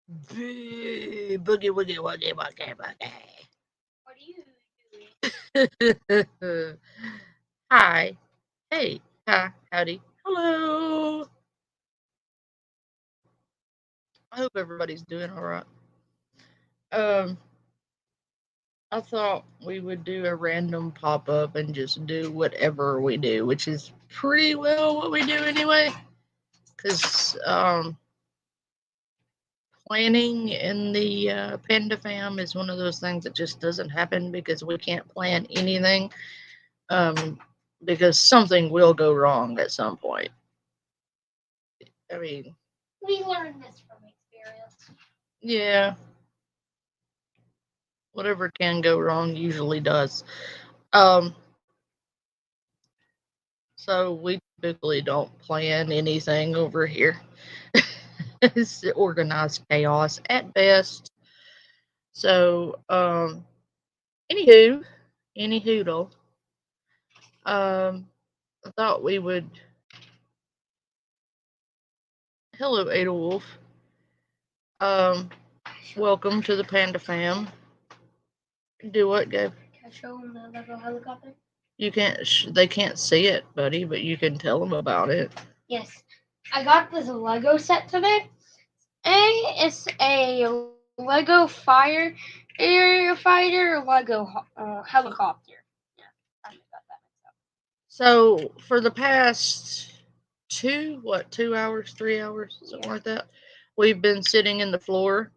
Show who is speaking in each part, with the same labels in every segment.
Speaker 1: Boogie woogie woogie woogie woogie.
Speaker 2: What are you doing?
Speaker 1: Hi. Hey. Hi. Howdy. Hello. I hope everybody's doing alright. Um, I thought we would do a random pop up and just do whatever we do, which is pretty well what we do anyway. Because planning in the Panda Fam is one of those things that just doesn't happen because we can't plan anything. Um, because something will go wrong at some point. I mean,
Speaker 2: We learned this from experience.
Speaker 1: yeah, whatever can go wrong usually does. Um, so we typically don't plan anything over here. It's organized chaos at best. So, any hoodle. I thought we would. Hello, Adolwolf. Um, welcome to the Panda Fam. Do what, Gabe?
Speaker 2: Can I show them the Lego helicopter?
Speaker 1: You can't. They can't see it, buddy, but you can tell them about it.
Speaker 2: Yes. I got this Lego set today. It's a Lego fighter Lego helicopter. Yeah, I got that.
Speaker 1: So for the past 2 hours, 3 hours, something like that, we've been sitting in the floor,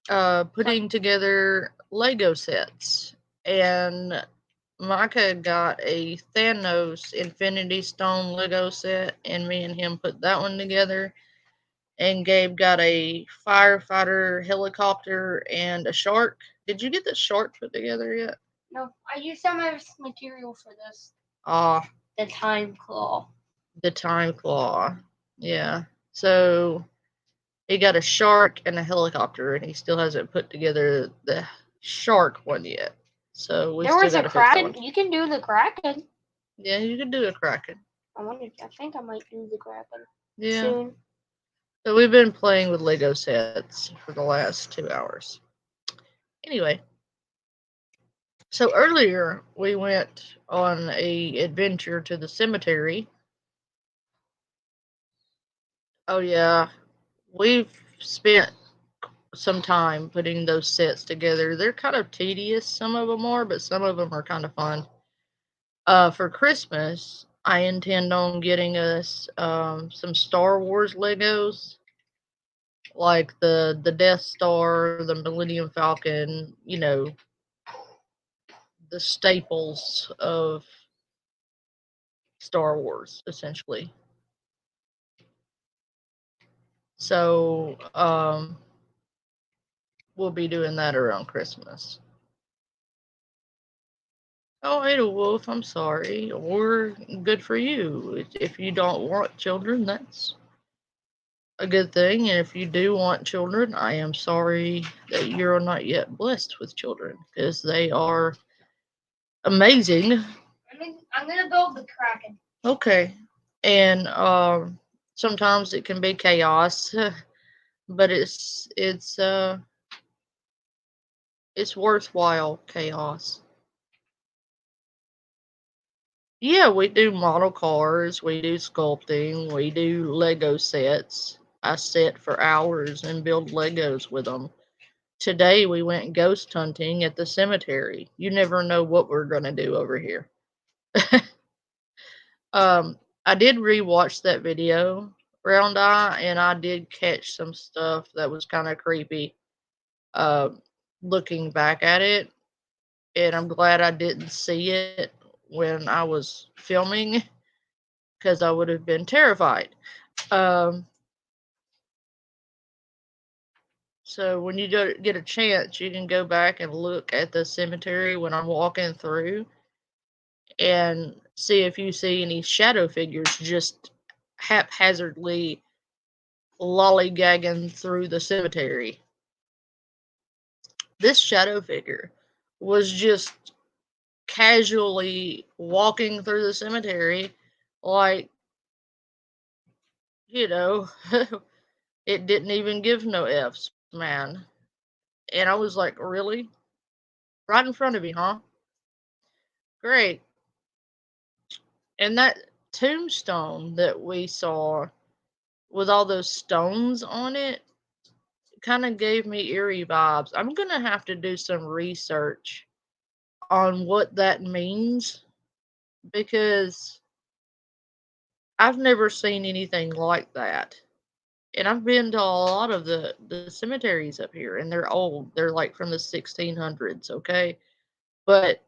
Speaker 1: putting together Lego sets, and Micah got a Thanos Infinity Stone Lego set, and me and him put that one together. And Gabe got a firefighter helicopter and a shark. Did you get the shark put together yet?
Speaker 2: No, I used some of this material for this.
Speaker 1: Ah,
Speaker 2: The time claw.
Speaker 1: the time claw. Yeah. So he got a shark and a helicopter, and he still hasn't put together the shark one yet. So we
Speaker 2: There
Speaker 1: still
Speaker 2: was
Speaker 1: got
Speaker 2: a
Speaker 1: to fix that
Speaker 2: kraken.
Speaker 1: one.
Speaker 2: You can do the kraken.
Speaker 1: Yeah, you can do a kraken.
Speaker 2: I think I might do the kraken
Speaker 1: Yeah.
Speaker 2: soon.
Speaker 1: So we've been playing with Lego sets for the last 2 hours. Anyway, so earlier we went on a adventure to the cemetery. Oh yeah, we've spent some time putting those sets together. They're kind of tedious, some of them are, but some of them are kind of fun. For Christmas, I intend on getting us some Star Wars Legos, like the Death Star, the Millennium Falcon. The staples of Star Wars, essentially. So we'll be doing that around Christmas. Oh, Ada Wolf, I'm sorry. Or good for you. If you don't want children, that's a good thing. And if you do want children, I am sorry that you're not yet blessed with children because they are amazing.
Speaker 2: I'm gonna build the kraken.
Speaker 1: Okay. And sometimes it can be chaos, but it's worthwhile chaos. Yeah, we do model cars, we do sculpting, we do Lego sets. I sit for hours and build Legos with them. Today we went ghost hunting at the cemetery. You never know what we're gonna do over here. I did rewatch that video, Round Eye, and I did catch some stuff that was kind of creepy. Uh, looking back at it, and I'm glad I didn't see it when I was filming because I would have been terrified. Um, so when you get a chance, you can go back and look at the cemetery when I'm walking through and see if you see any shadow figures just haphazardly lollygagging through the cemetery. This shadow figure was just casually walking through the cemetery like, you know, It didn't even give no F's, man. And I was like, really? Right in front of you, huh? Great. And that tombstone that we saw with all those stones on it kind of gave me eerie vibes. I'm going to have to do some research on what that means because I've never seen anything like that. And I've been to a lot of the cemeteries up here, and they're old. They're like from the 1600s, okay? But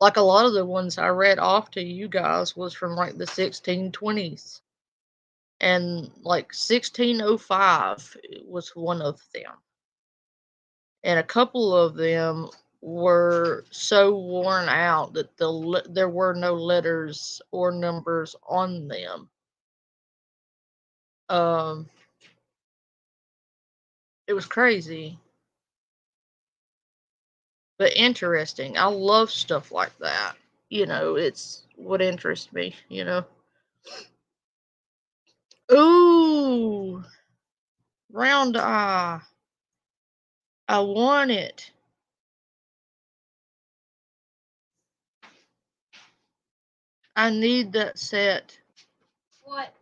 Speaker 1: like a lot of the ones I read off to you guys was from like the 1620s. And like 1605 was one of them. And a couple of them were so worn out that there were no letters or numbers on them. Um, it was crazy, but interesting. I love stuff like that. It's what interests me, Ooh, round eye. I want it. I need that set.
Speaker 2: What?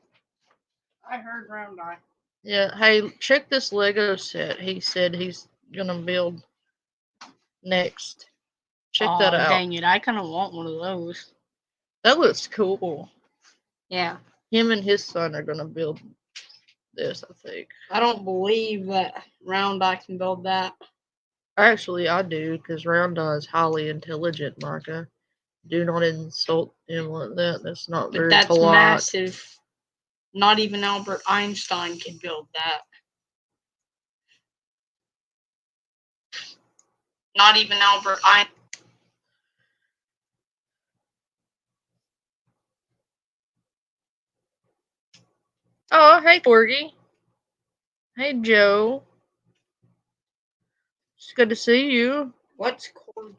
Speaker 3: I heard round eye.
Speaker 1: Yeah, hey, check this Lego set. He said he's gonna build next. Check that out.
Speaker 3: Dang it! I kind of want one of those.
Speaker 1: That looks cool.
Speaker 3: Yeah.
Speaker 1: Him and his son are gonna build this, I think.
Speaker 3: I don't believe that round eye can build that.
Speaker 1: Actually, I do, because Rounda is highly intelligent, Micah. Do not insult him like that. That's not
Speaker 3: But
Speaker 1: very
Speaker 3: that's
Speaker 1: polite.
Speaker 3: massive. Not even Albert Einstein can build that. Not even Albert Einstein.
Speaker 1: Oh, hey, Corgi. Hey, Joe. It's good to see you.
Speaker 3: What's called?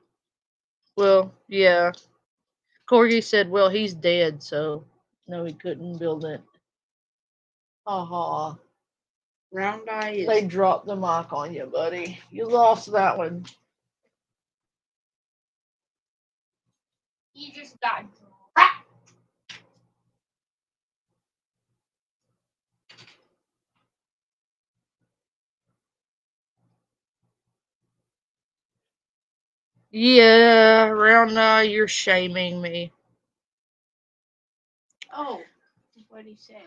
Speaker 1: Well, yeah. Corgi said, well, he's dead, so no, he couldn't build it. Aha.
Speaker 3: Round eye is.
Speaker 1: They dropped the mic on you, buddy. You lost that one.
Speaker 2: He just got dropped.
Speaker 1: Yeah, round eye, you're shaming me.
Speaker 3: Oh, what he said.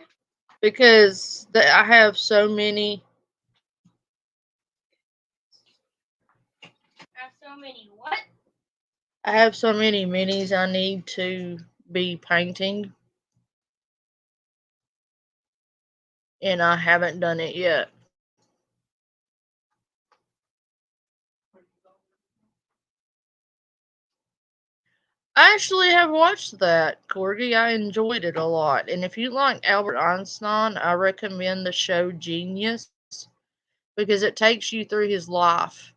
Speaker 1: Because I have so many.
Speaker 2: Have so many what?
Speaker 1: I have so many minis I need to be painting. And I haven't done it yet. I actually have watched that, Corgi. I enjoyed it a lot. And if you like Albert Einstein, I recommend the show Genius because it takes you through his life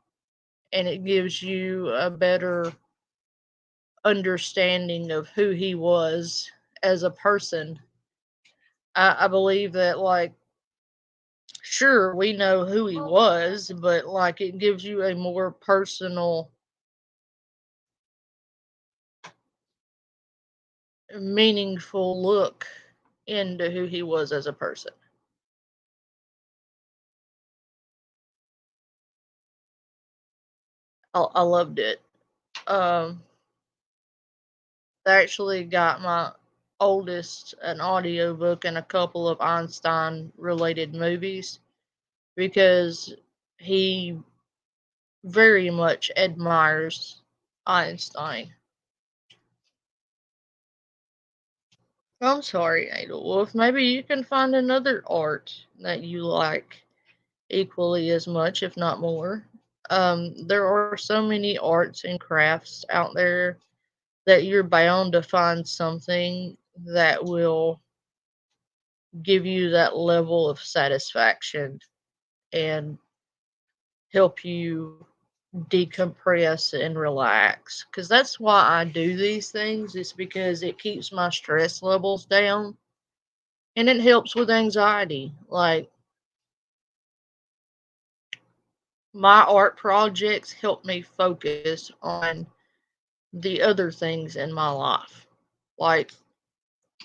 Speaker 1: and it gives you a better understanding of who he was as a person. I believe that, like, sure, we know who he was, but, like, it gives you a more personal, meaningful look into who he was as a person. I loved it. Um, I actually got my oldest an audiobook and a couple of Einstein related movies because he very much admires Einstein. I'm sorry, Adelwolf. Maybe you can find another art that you like equally as much, if not more. There are so many arts and crafts out there that you're bound to find something that will give you that level of satisfaction and help you decompress and relax. Because that's why I do these things, is because it keeps my stress levels down. And it helps with anxiety. Like, my art projects help me focus on the other things in my life. Like,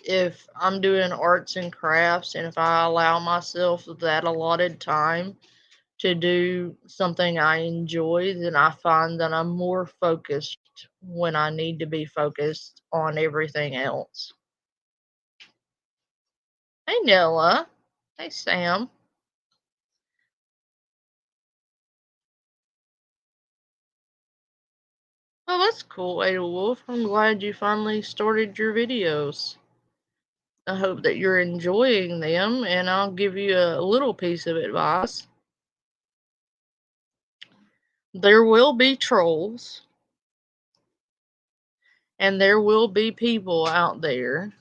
Speaker 1: if I'm doing arts and crafts, and if I allow myself that allotted time to do something I enjoy, then I find that I'm more focused when I need to be focused on everything else. Hey, Noah. Hey, Sam. Oh, that's cool, Ada Wolf. I'm glad you finally started your videos. I hope that you're enjoying them, and I'll give you a little piece of advice. There will be trolls, and there will be people out there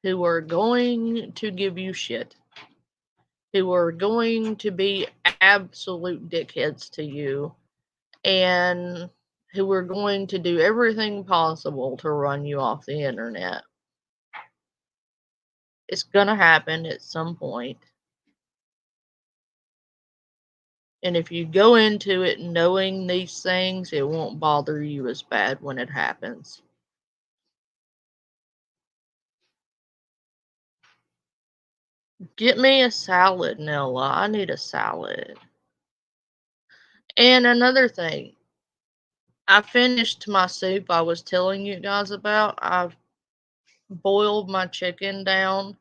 Speaker 1: who are going to give you shit, who are going to be absolute dickheads to you, and who are going to do everything possible to run you off the internet. It's gonna happen at some point. And if you go into it knowing these things, it won't bother you as bad when it happens. Get me a salad, Nella. I need a salad. And another thing, I finished my soup I was telling you guys about. I've boiled my chicken down,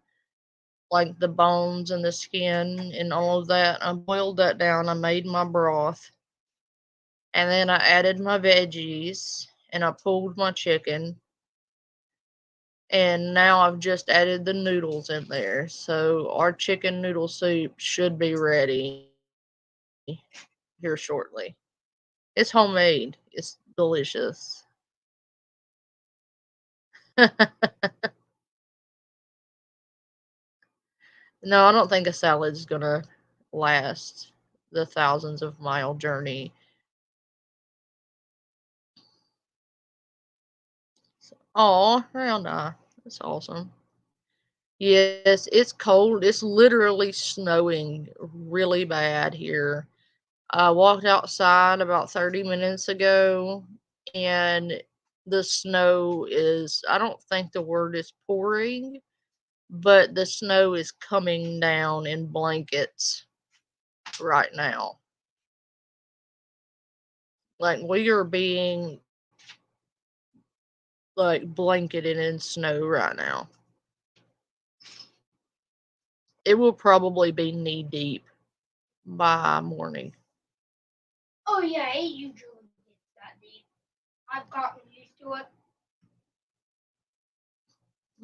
Speaker 1: like the bones and the skin and all of that. I boiled that down. I made my broth. And then I added my veggies and I pulled my chicken. And now I've just added the noodles in there. So our chicken noodle soup should be ready here shortly. It's homemade. It's delicious. No, I don't think a salad's gonna last the thousands of mile journey. Oh, hell nah. That's awesome. Yes, it's cold. It's literally snowing really bad here. I walked outside about 30 minutes ago, and the snow is, I don't think the word is pouring, but the snow is coming down in blankets right now. Like, we are being, like, blanketed in snow right now. It will probably be knee deep by morning.
Speaker 2: Oh yeah, it usually gets that deep. I've gotten used to it.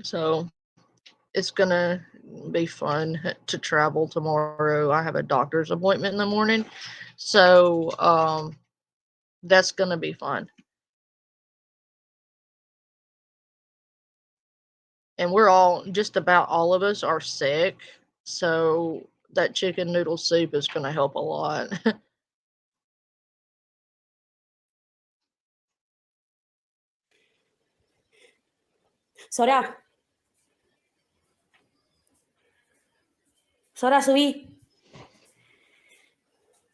Speaker 1: So it's gonna be fun to travel tomorrow. I have a doctor's appointment in the morning, so that's gonna be fun. And we're all, just about all of us are sick, so that chicken noodle soup is gonna help a lot.
Speaker 4: Sora. Sora, subí.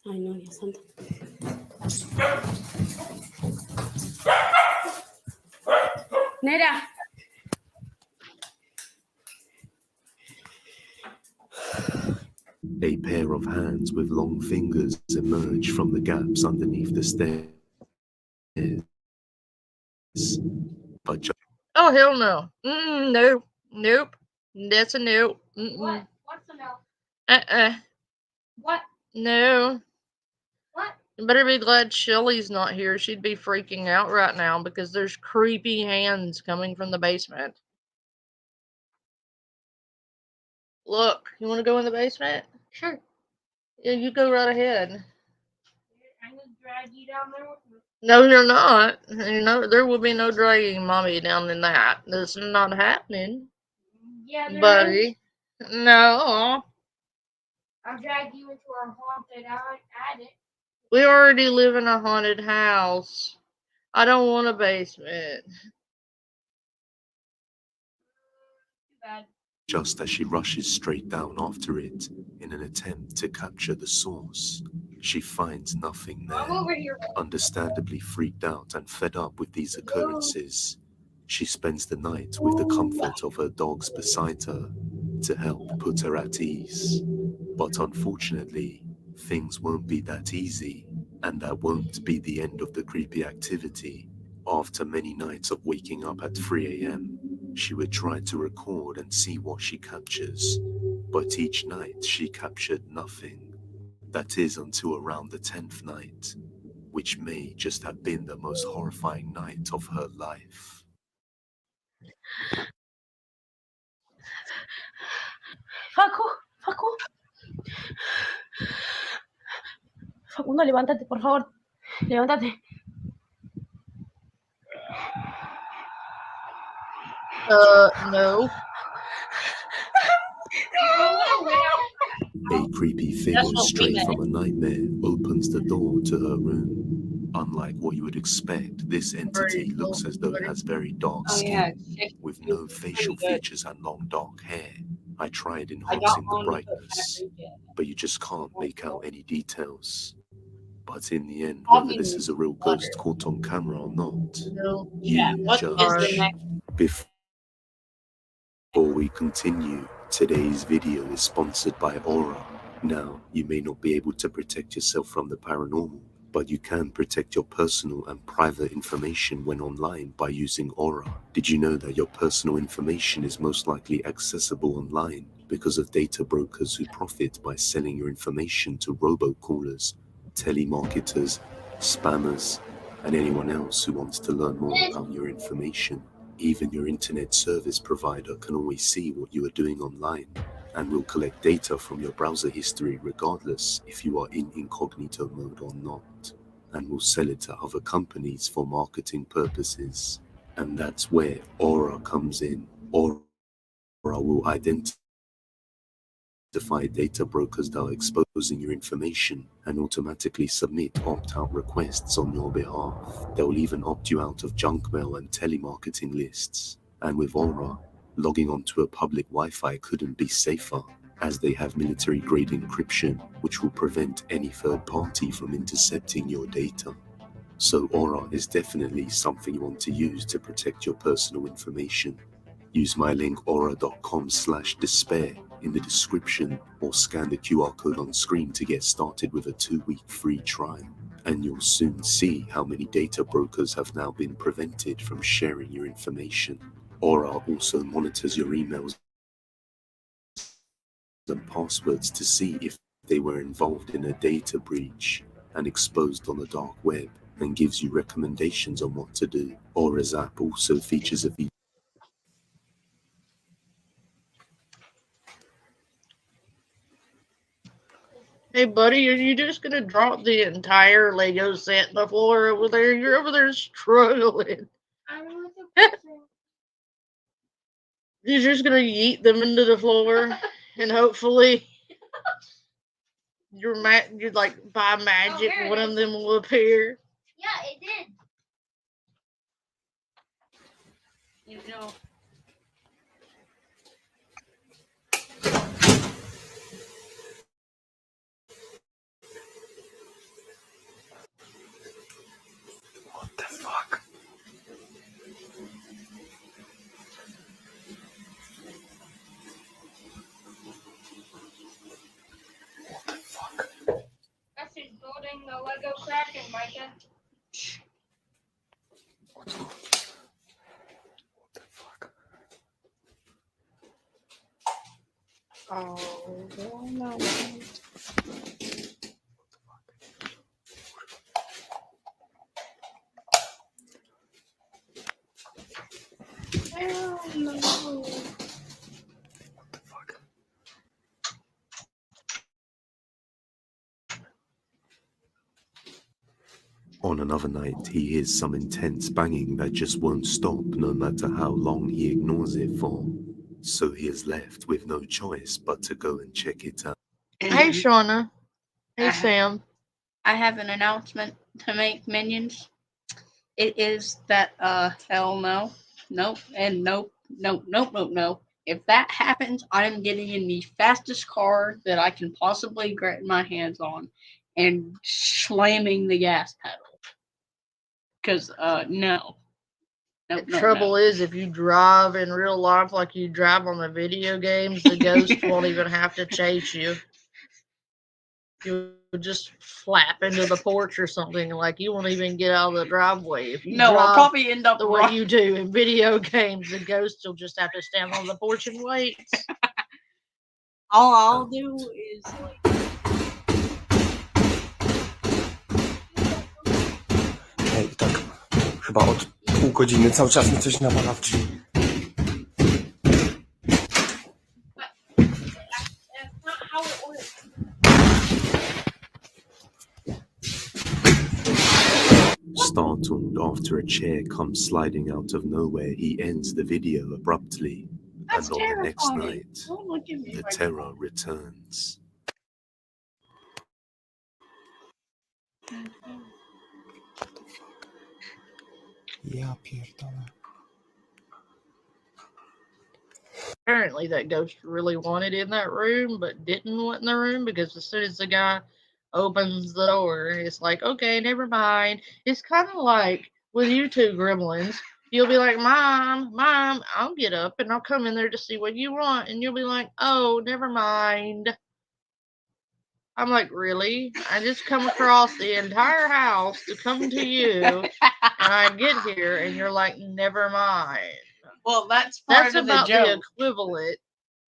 Speaker 4: Ay, no, Dios santo. Nera.
Speaker 5: A pair of hands with long fingers emerge from the gaps underneath the stairs. But
Speaker 1: Oh, hell no. No. Nope. That's a no.
Speaker 2: What? What's the no?
Speaker 1: Uh-uh.
Speaker 2: What?
Speaker 1: No.
Speaker 2: What?
Speaker 1: You better be glad Shelly's not here. She'd be freaking out right now because there's creepy hands coming from the basement. Look, you want to go in the basement?
Speaker 2: Sure.
Speaker 1: Yeah, you go right ahead.
Speaker 2: I'm gonna drag you down there with me.
Speaker 1: No, you're not. You know, there will be no dragging mommy down in that. That's not happening,
Speaker 2: Yeah, there is.
Speaker 1: buddy. No.
Speaker 2: I'll drag you into our haunted attic.
Speaker 1: We already live in a haunted house. I don't want a basement.
Speaker 2: Too bad.
Speaker 5: just as she rushes straight down after it in an attempt to capture the source. She finds nothing
Speaker 2: I'm
Speaker 5: there.
Speaker 2: over here.
Speaker 5: Understandably freaked out and fed up with these occurrences, she spends the night with the comfort of her dogs beside her to help put her at ease. But unfortunately, things won't be that easy, and that won't be the end of the creepy activity. After many nights of waking up at 3 a.m., she would try to record and see what she captures, but each night she captured nothing. That is until around the 10th night, which may just have been the most horrifying night of her life.
Speaker 4: Facundo, levántate, por favor. Levántate.
Speaker 1: No.
Speaker 5: A creepy figure
Speaker 3: That's what we
Speaker 5: straight
Speaker 3: meant.
Speaker 5: from a nightmare opens the door to her room. Unlike what you would expect, this entity looks as though it has very dark
Speaker 3: Oh
Speaker 5: skin,
Speaker 3: yeah, it's
Speaker 5: with no facial
Speaker 3: good.
Speaker 5: features and long dark hair. I tried
Speaker 3: I got
Speaker 5: enhancing the
Speaker 3: on to put
Speaker 5: brightness,
Speaker 3: paprika.
Speaker 5: but you just can't make out any details. But in the end,
Speaker 3: I'll
Speaker 5: whether
Speaker 3: give
Speaker 5: this
Speaker 3: you
Speaker 5: is a real
Speaker 3: butter.
Speaker 5: ghost caught on camera or not,
Speaker 1: No.
Speaker 3: Yeah,
Speaker 5: you
Speaker 3: what is the
Speaker 5: judge.
Speaker 3: next?
Speaker 5: Before we continue, today's video is sponsored by Aura. Now, you may not be able to protect yourself from the paranormal, but you can protect your personal and private information when online by using Aura. Did you know that your personal information is most likely accessible online because of data brokers who profit by selling your information to robocallers, telemarketers, spammers, and anyone else who wants to learn more about your information? Even your internet service provider can always see what you are doing online and will collect data from your browser history regardless if you are in incognito mode or not, and will sell it to other companies for marketing purposes. And that's where Aura comes in. Aura will identify data brokers that are exposing your information and automatically submit opt-out requests on your behalf. They'll even opt you out of junk mail and telemarketing lists. And with Aura, logging onto a public Wi-Fi couldn't be safer, as they have military-grade encryption, which will prevent any third party from intercepting your data. So Aura is definitely something you want to use to protect your personal information. Use my link aura.com/despair in the description, or scan the QR code on screen to get started with a 2-week free trial. And you'll soon see how many data brokers have now been prevented from sharing your information. Aura also monitors your emails and passwords to see if they were involved in a data breach and exposed on the dark web, and gives you recommendations on what to do. Aura's app also features a
Speaker 1: Hey, buddy, are you just gonna drop the entire Lego set on the floor over there? You're over there struggling. You're just gonna yeet them into the floor, and hopefully, you're like by magic,
Speaker 2: here it
Speaker 1: one of
Speaker 2: is.
Speaker 1: them will appear.
Speaker 2: Yeah, it did.
Speaker 3: You know,
Speaker 5: What the fuck? What the fuck?
Speaker 2: That's who's building the Lego Kraken, Micah.
Speaker 5: What the fuck?
Speaker 1: Oh no! Hell no!
Speaker 5: What the fuck? On another night, he hears some intense banging that just won't stop no matter how long he ignores it for. So he is left with no choice but to go and check it out.
Speaker 1: Hey, Shauna. Hey, Sam.
Speaker 3: I have an announcement to make, minions. It is that hell no, nope, and nope, nope, nope, nope, no. If that happens, I am getting in the fastest car that I can possibly get my hands on and slamming the gas pedal. Because, no.
Speaker 1: The trouble is, if you drive in real life like you drive on the video games, the ghost won't even have to chase you. You would just flap into the porch or something. Like, you won't even get out of the driveway. If you
Speaker 3: No, I'll
Speaker 1: drive
Speaker 3: probably end up
Speaker 1: the way you do in video games, the ghost will just have to stand on the porch and wait.
Speaker 3: All I'll do is, like...
Speaker 6: Ej, tak chyba od pół godziny cały czas mi coś nawala w drzwi.
Speaker 5: Startled after a chair comes sliding out of nowhere, he ends the video abruptly.
Speaker 3: That's
Speaker 5: And on the next
Speaker 3: terrifying.
Speaker 5: night,
Speaker 3: Don't look at me
Speaker 5: the
Speaker 3: like
Speaker 5: terror returns.
Speaker 6: Ja pierdolę.
Speaker 1: Apparently, that ghost really wanted in that room, but didn't want in the room because as soon as the guy opens the door, it's like, okay, never mind. It's kind of like with you two gremlins. You'll be like, Mom, I'll get up and I'll come in there to see what you want. And you'll be like, oh, never mind. I'm like, really? I just come across the entire house to come to you, and I get here, and you're like, never mind.
Speaker 3: Well, that's
Speaker 1: That's
Speaker 3: of the
Speaker 1: about the
Speaker 3: joke.
Speaker 1: equivalent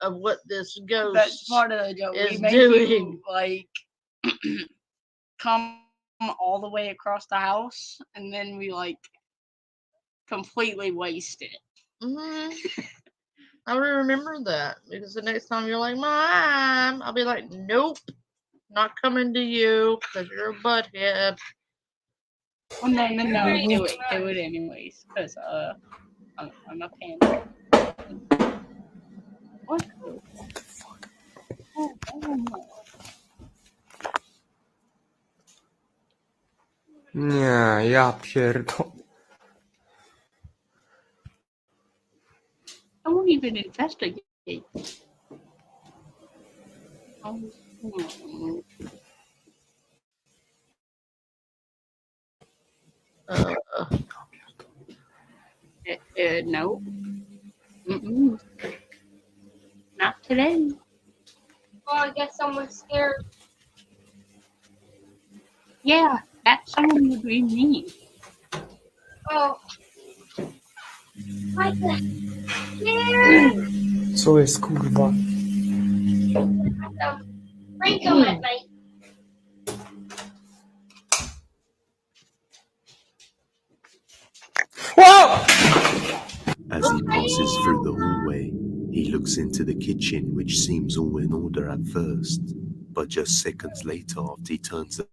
Speaker 1: of what this ghost
Speaker 3: That's part of the joke.
Speaker 1: is
Speaker 3: We make
Speaker 1: doing.
Speaker 3: you, like, come all the way across the house, and then we, like, completely waste it.
Speaker 1: I remember that because the next time you're like, Mom, I'll be like, nope, not coming to you because you're a butthead.
Speaker 3: Oh, no, do it anyways, because, I'm a panda. What?
Speaker 6: What the fuck? Nie, ja pierdolę.
Speaker 3: I won't even investigate. Oh, no. Mm-mm. Not today.
Speaker 2: Oh, I guess someone's scared.
Speaker 3: Yeah, that someone would be me.
Speaker 2: Oh. What the? Scared!
Speaker 6: Co jest, kurwa?
Speaker 2: Prank them at night.
Speaker 5: As he passes through the hallway, he looks into the kitchen, which seems all in order at first, but just seconds later, after he turns the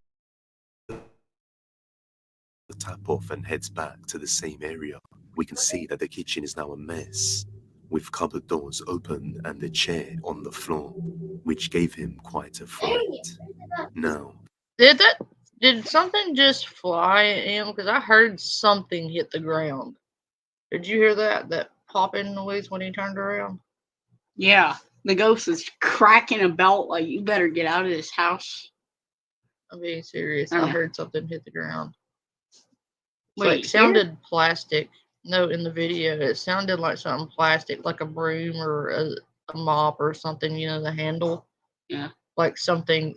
Speaker 5: tap off and heads back to the same area, we can see that the kitchen is now a mess, with cupboard doors open and the chair on the floor, which gave him quite a fright. Now,
Speaker 1: Did something just fly at him? Because I heard something hit the ground. Did you hear that? That popping noise when he turned around?
Speaker 3: Yeah, the ghost is cracking about like, you better get out of this house.
Speaker 1: I'm being serious. I heard something hit the ground.
Speaker 3: Wait,
Speaker 1: It sounded plastic. No, in the video, it sounded like something plastic, like a broom or a mop or something, you know, the handle.
Speaker 3: Yeah.
Speaker 1: Like something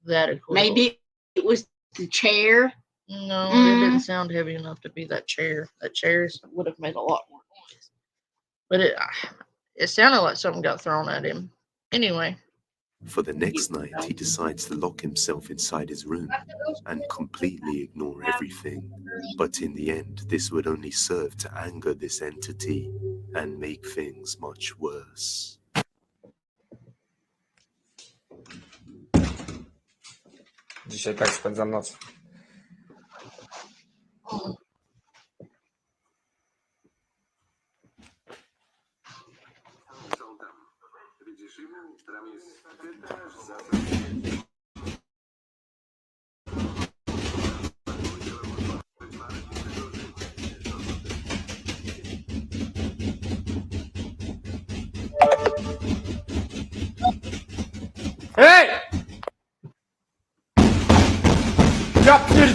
Speaker 1: that equivalent.
Speaker 3: Maybe it was the chair.
Speaker 1: No, it didn't sound heavy enough to be that chair. That chair would have made a lot more noise. But it sounded like something got thrown at him. Anyway.
Speaker 5: for the next night, he decides to lock himself inside his room and completely ignore everything. But in the end, this would only serve to anger this entity and make things much worse.
Speaker 6: Dzisiaj tak spędzam noc.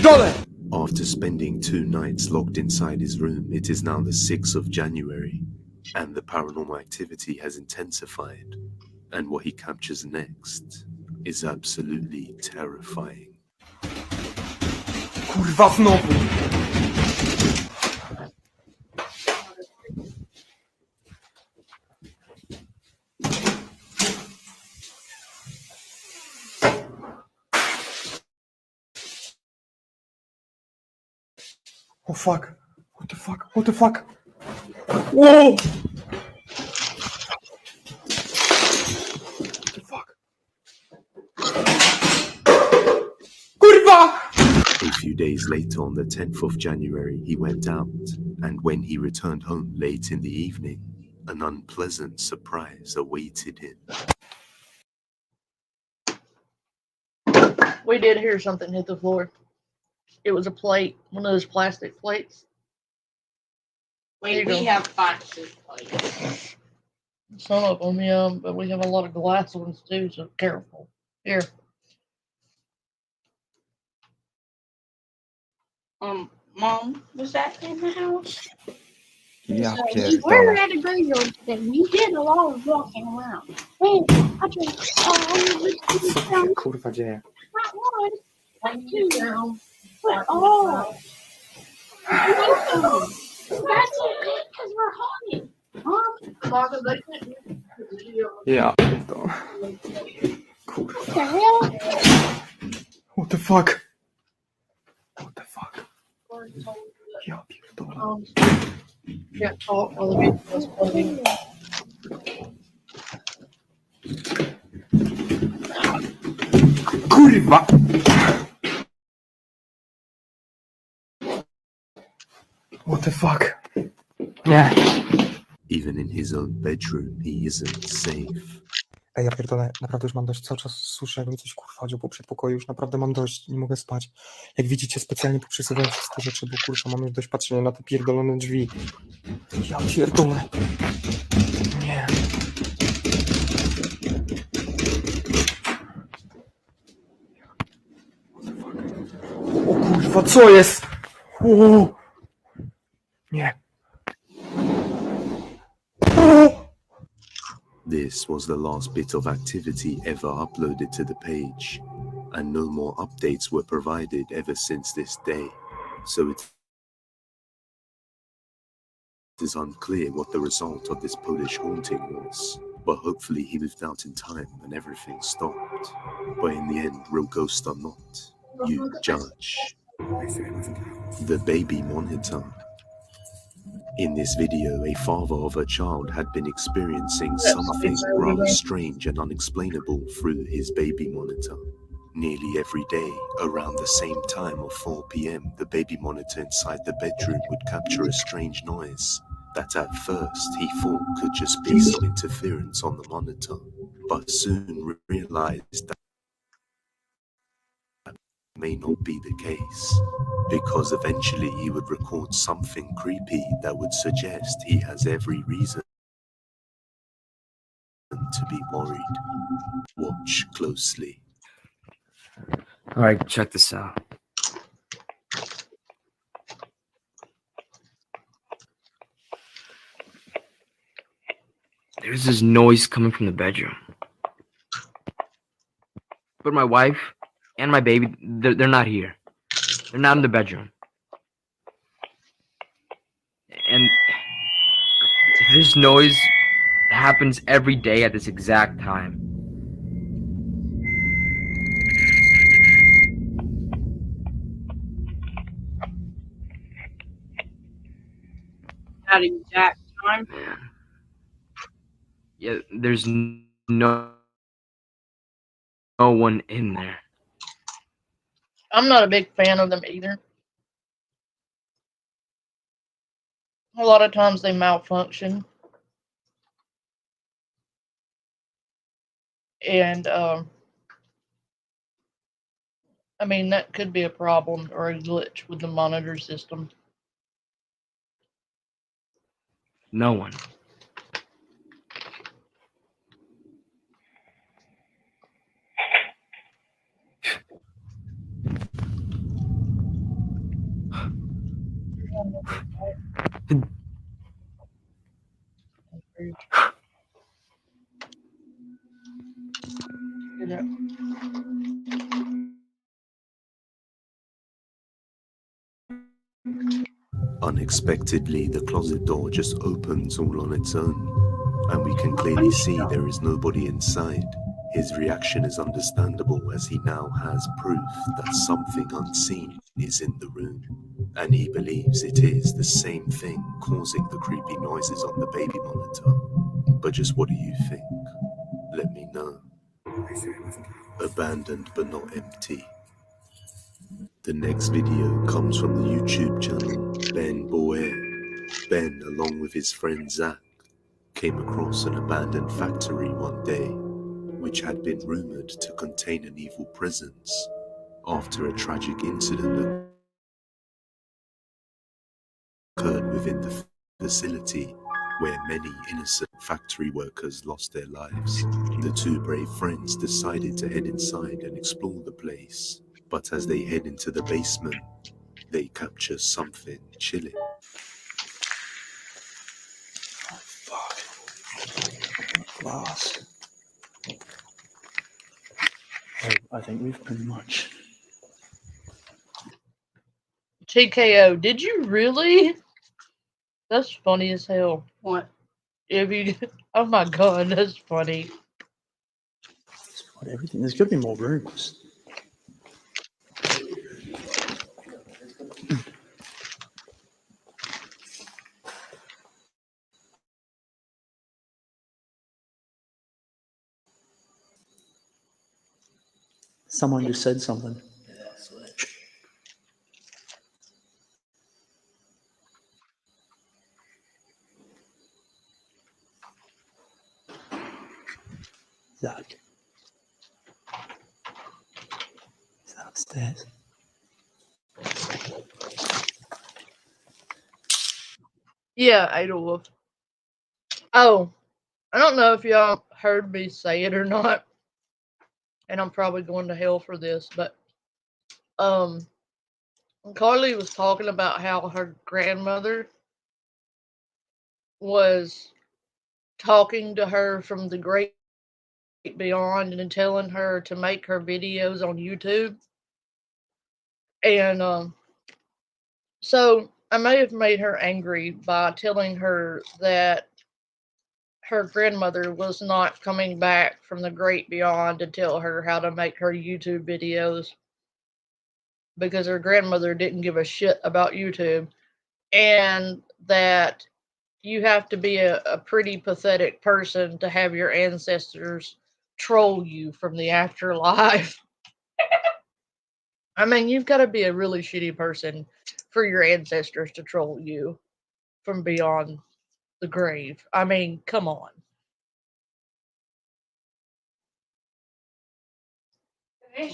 Speaker 6: pierdolę!
Speaker 5: After spending 2 nights locked inside his room, it is now the 6th of January, and the paranormal activity has intensified. And what he captures next is absolutely terrifying.
Speaker 6: Kurwa, znowu! Oh fuck. What the fuck? What the fuck? Whoa! What the fuck? Kurwa!
Speaker 5: A few days later, on the 10th of January, he went out, and when he returned home late in the evening, an unpleasant surprise awaited him.
Speaker 1: We did hear something hit the floor. It was a plate, one of those plastic plates. There you
Speaker 3: Wait, we
Speaker 1: go.
Speaker 3: have plastic plates.
Speaker 1: Some of them, yeah, but we have a lot of glass ones too, so careful. Here.
Speaker 3: Mom, was that in the house?
Speaker 6: Ja
Speaker 2: So we were
Speaker 6: pierdolę.
Speaker 2: at a graveyard today. We did a lot of walking around. And I just
Speaker 6: Co się kurwa dzieje?
Speaker 2: not one, not two, but all. That's okay because we're haunted.
Speaker 6: Ja pierdolę. Kurwa.
Speaker 2: What the hell?
Speaker 6: What the fuck? What the fuck? Ja pierdolę.
Speaker 1: Can't talk while the music was playing.
Speaker 6: Kurwa! What the fuck? Nie.
Speaker 5: Even in his own bedroom, he isn't safe.
Speaker 6: Ej, ja pierdolę, naprawdę już mam dość, cały czas słyszę, jakby coś kurwa chodziło po przedpokoju, już naprawdę mam dość, nie mogę spać. Jak widzicie, specjalnie poprzesuwałem wszystkie rzeczy, bo kurwa mam już dość patrzenia na te pierdolone drzwi. Ja pierdolę. Nie. O kurwa, co jest? Uuu. Nie. Uuu.
Speaker 5: This was the last bit of activity ever uploaded to the page, and no more updates were provided ever since this day, so it is unclear what the result of this Polish haunting was, but hopefully he lived out in time and everything stopped. But in the end, real ghosts are not. You judge. The baby monitor. In this video, a father of a child had been experiencing something rather strange and unexplainable through his baby monitor. Nearly every day, around the same time of 4 p.m, the baby monitor inside the bedroom would capture a strange noise that at first he thought could just be some interference on the monitor, but soon realized that may not be the case, because eventually he would record something creepy that would suggest he has every reason to be worried. Watch closely.
Speaker 7: Alright, check this out. There's this noise coming from the bedroom. But my wife and my baby, they're not here. They're not in the bedroom. And this noise happens every day at this exact time.
Speaker 3: That exact time?
Speaker 7: Man. Yeah, there's no one in there.
Speaker 1: I'm not a big fan of them either. A lot of times they malfunction. And, I mean, that could be a problem or a glitch with the monitor system.
Speaker 7: No one.
Speaker 5: Unexpectedly, the closet door just opens all on its own, and we can clearly see there is nobody inside. His reaction is understandable as he now has proof that something unseen is in the room, and he believes it is the same thing causing the creepy noises on the baby monitor. But just what do you think? Let me know. Abandoned but not empty. The next video comes from the YouTube channel Ben Boer. Ben, along with his friend Zach, came across an abandoned factory one day, which had been rumored to contain an evil presence after a tragic incident occurred within the facility where many innocent factory workers lost their lives. The two brave friends decided to head inside and explore the place, but as they head into the basement, they capture something chilling.
Speaker 8: Fuck. Glass. I think we've pretty much.
Speaker 1: TKO, did you really? That's funny as hell.
Speaker 3: What?
Speaker 1: If you, oh my god, that's funny.
Speaker 8: What, everything? There's got to be more rooms. Someone just said something. Zach. Is that upstairs?
Speaker 1: Yeah, Idolwolf. Oh, I don't know if y'all heard me say it or not, and I'm probably going to hell for this, but Carly was talking about how her grandmother was talking to her from the great beyond and telling her to make her videos on YouTube. And so I may have made her angry by telling her that her grandmother was not coming back from the great beyond to tell her how to make her YouTube videos because her grandmother didn't give a shit about YouTube, and that you have to be a pretty pathetic person to have your ancestors troll you from the afterlife. I mean, you've got to be a really shitty person for your ancestors to troll you from beyond the grave. I mean, come on.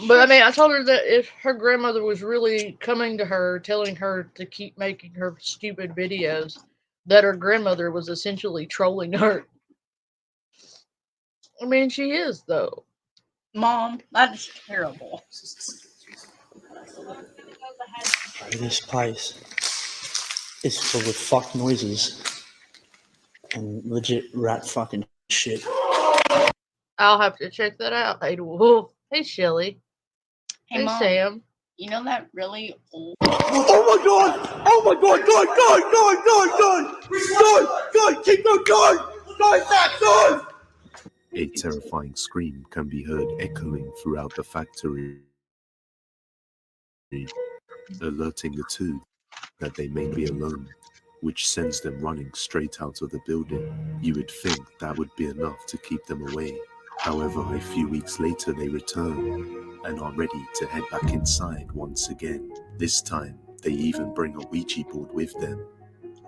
Speaker 1: But I mean, I told her that if her grandmother was really coming to her, telling her to keep making her stupid videos, that her grandmother was essentially trolling her. I mean, she is, though.
Speaker 3: Mom, that is terrible.
Speaker 8: This place is full of fuck noises and legit rat fucking shit.
Speaker 1: I'll have to check that out. Hey, Wolf. Hey, Shelly. Hey,
Speaker 3: Mom,
Speaker 1: Sam.
Speaker 3: you know that really old.
Speaker 8: Oh my god! Oh my god! God! Keep going! God!
Speaker 5: A terrifying scream can be heard echoing throughout the factory, alerting the two that they may be alone, which sends them running straight out of the building. You would think that would be enough to keep them away. However, a few weeks later they return and are ready to head back inside once again. This time, they even bring a Ouija board with them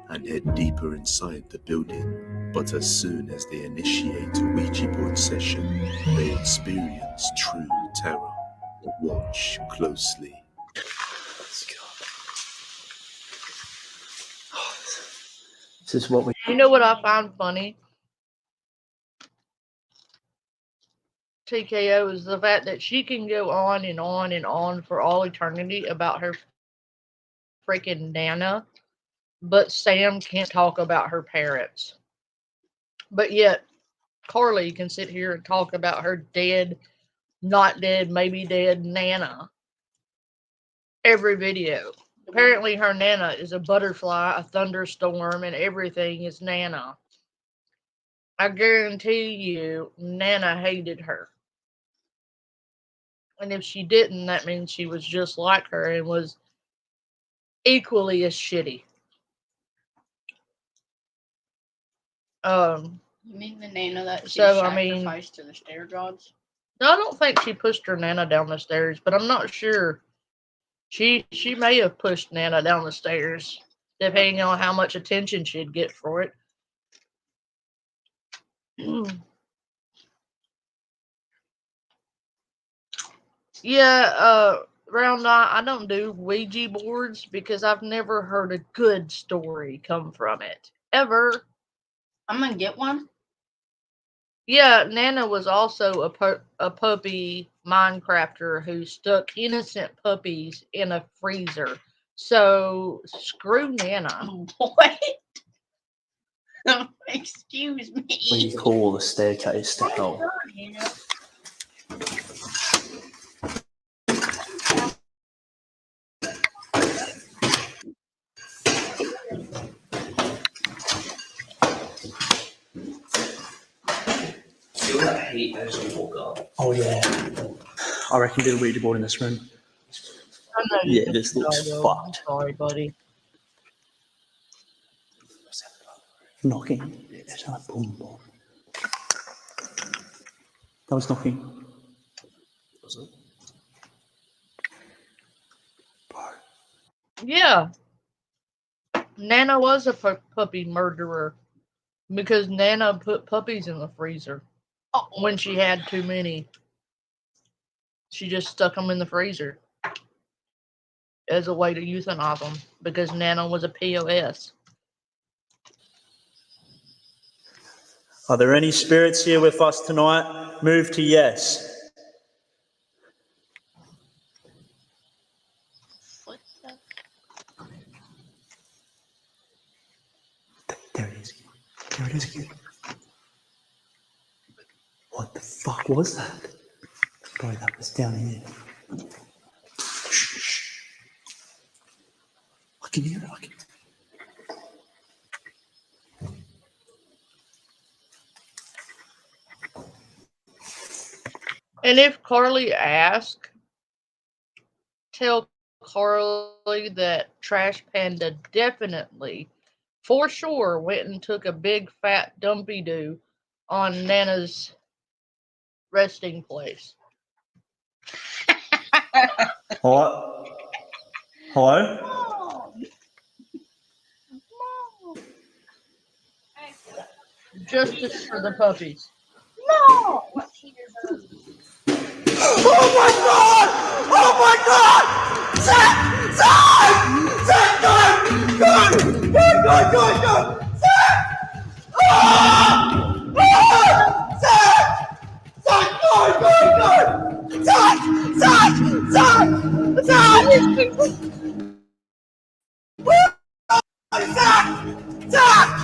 Speaker 5: and head deeper inside the building. But as soon as they initiate a Ouija board session, they experience true terror. Watch closely.
Speaker 8: Let's go. This is what we.
Speaker 1: You know what I find funny? TKO is the fact that she can go on and on and on for all eternity about her freaking Nana but Sam can't talk about her parents. But yet, Carly can sit here and talk about her dead, not dead, maybe dead Nana every video. Apparently, her Nana is a butterfly, a thunderstorm, and everything is Nana. I guarantee you, Nana hated her. And if she didn't, that means she was just like her and was equally as shitty.
Speaker 3: You mean the Nana that she
Speaker 1: So, I mean-
Speaker 3: sacrificed to the stair gods?
Speaker 1: No, I don't think she pushed her Nana down the stairs, but I'm not sure. She may have pushed Nana down the stairs, depending on how much attention she'd get for it. Yeah, round nine, I don't do Ouija boards because I've never heard a good story come from it. Ever.
Speaker 3: I'm gonna get one.
Speaker 1: Yeah, Nana was also a puppy Minecrafter who stuck innocent puppies in a freezer. So, screw Nana.
Speaker 3: What? Excuse me.
Speaker 8: We call the staircase to hell.
Speaker 9: Feel that heat as you walk up.
Speaker 8: Oh yeah. I reckon do a Ouija board in this room.
Speaker 1: I know you
Speaker 8: Yeah,
Speaker 1: think
Speaker 8: this looks
Speaker 1: so,
Speaker 8: fucked.
Speaker 1: I'm sorry, buddy.
Speaker 8: Knocking. It sounded like boom boom. That was knocking.
Speaker 9: Was it?
Speaker 8: Bro.
Speaker 1: Yeah. Nana was a puppy murderer because Nana put puppies in the freezer when she had too many. She just stuck them in the freezer as a way to euthanize them because Nana was a POS.
Speaker 8: Are there any spirits here with us tonight? Move to yes. There it is. There it is again. What the fuck was that? Bro, that was down here. Shh. I can hear it. I can...
Speaker 1: And if Carly asks, tell Carly that Trash Panda definitely, for sure, went and took a big fat dumpy doo on Nana's resting place.
Speaker 8: Hello? Hello?
Speaker 1: Justice for the puppies.
Speaker 2: No!
Speaker 8: Oh my god! Oh my god! Zach! Zach! Zach, go! Go! Go, go, go, go! Zach! Ah! Ah! Zach! Zach, go, go, go! Zach! Zach! Zach! Zach! Zach! Zach!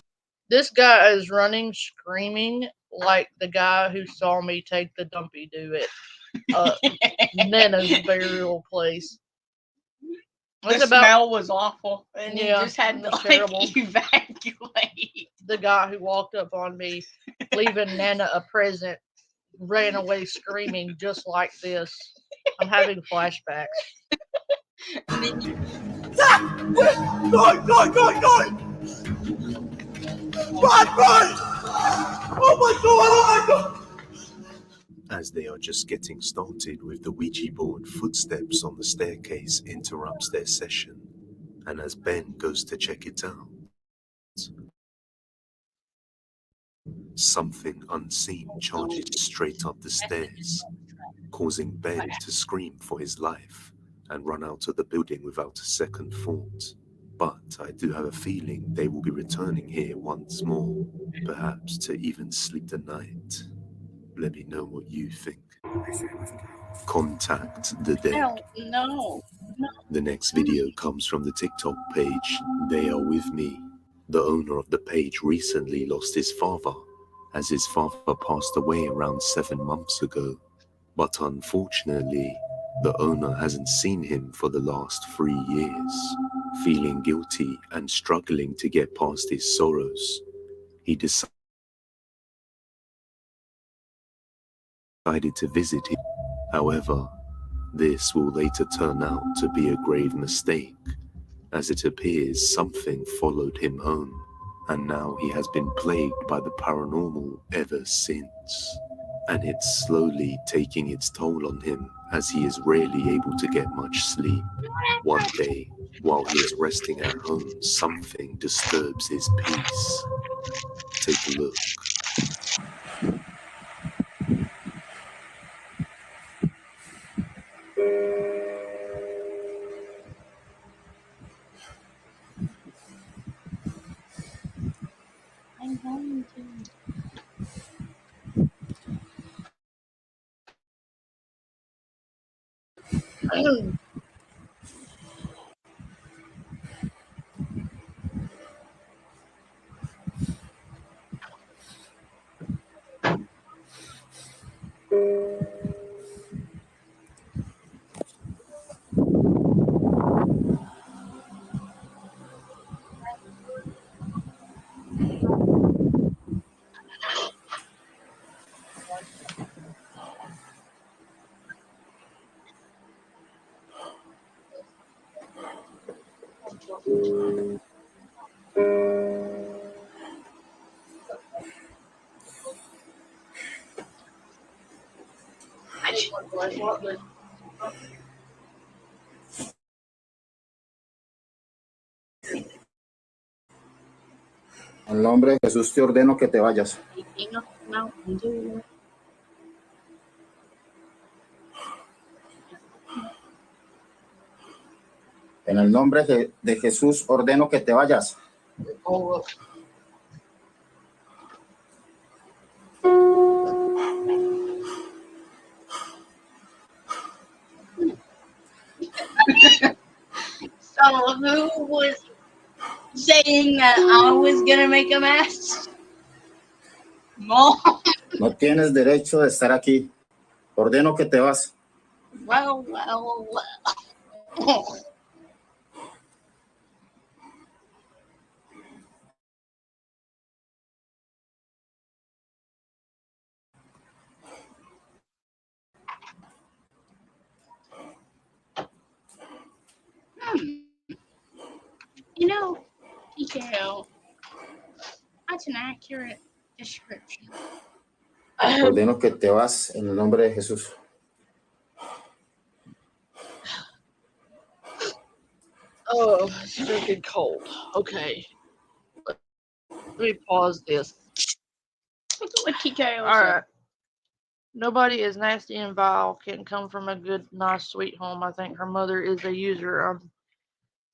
Speaker 1: This guy is running, screaming like the guy who saw me take the dumpy doo at Nana's burial place.
Speaker 3: The smell was awful, and
Speaker 1: Yeah,
Speaker 3: you just had
Speaker 1: it
Speaker 3: to
Speaker 1: was
Speaker 3: like
Speaker 1: terrible.
Speaker 3: evacuate.
Speaker 1: The guy who walked up on me, leaving Nana a present, ran away screaming just like this. I'm having flashbacks.
Speaker 8: Zach! Go, go, go, go! Run, run! Oh my god, oh my god!
Speaker 5: As they are just getting started with the Ouija board, footsteps on the staircase interrupts their session, and as Ben goes to check it out, something unseen charges straight up the stairs, causing Ben to scream for his life and run out of the building without a second thought. But I do have a feeling they will be returning here once more, perhaps to even sleep the night. Let me know what you think.
Speaker 6: They say it wasn't.
Speaker 5: Contact the
Speaker 3: I
Speaker 5: dead.
Speaker 3: don't know.
Speaker 5: The next video comes from the TikTok page, They Are With Me. The owner of the page recently lost his father, as his father passed away around 7 months ago. But unfortunately, the owner hasn't seen him for the last 3 years. Feeling guilty and struggling to get past his sorrows, he decided to visit him. However, this will later turn out to be a grave mistake, as it appears something followed him home, and now he has been plagued by the paranormal ever since. And it's slowly taking its toll on him, as he is rarely able to get much sleep. One day, while he is resting at home, something disturbs his peace. Take a look.
Speaker 3: I'm going to.
Speaker 10: En el nombre de Jesús te ordeno que te vayas.
Speaker 3: Taking up Mountain Dew.
Speaker 10: En el nombre de Jesús ordeno que te vayas.
Speaker 1: Oh,
Speaker 3: So who was saying that I was gonna make a mess? Mom.
Speaker 10: No tienes derecho de estar aquí. Ordeno que te vas.
Speaker 3: Well. You know, TKO, that's an accurate description.
Speaker 10: Ordeno que te vas en el nombre de Jesús.
Speaker 1: oh, it's freaking cold. Okay. Let me pause this.
Speaker 3: Look at what TKO
Speaker 1: All
Speaker 3: said.
Speaker 1: right. Nobody as nasty and vile can come from a good, nice, sweet home. I think her mother is a user. I'm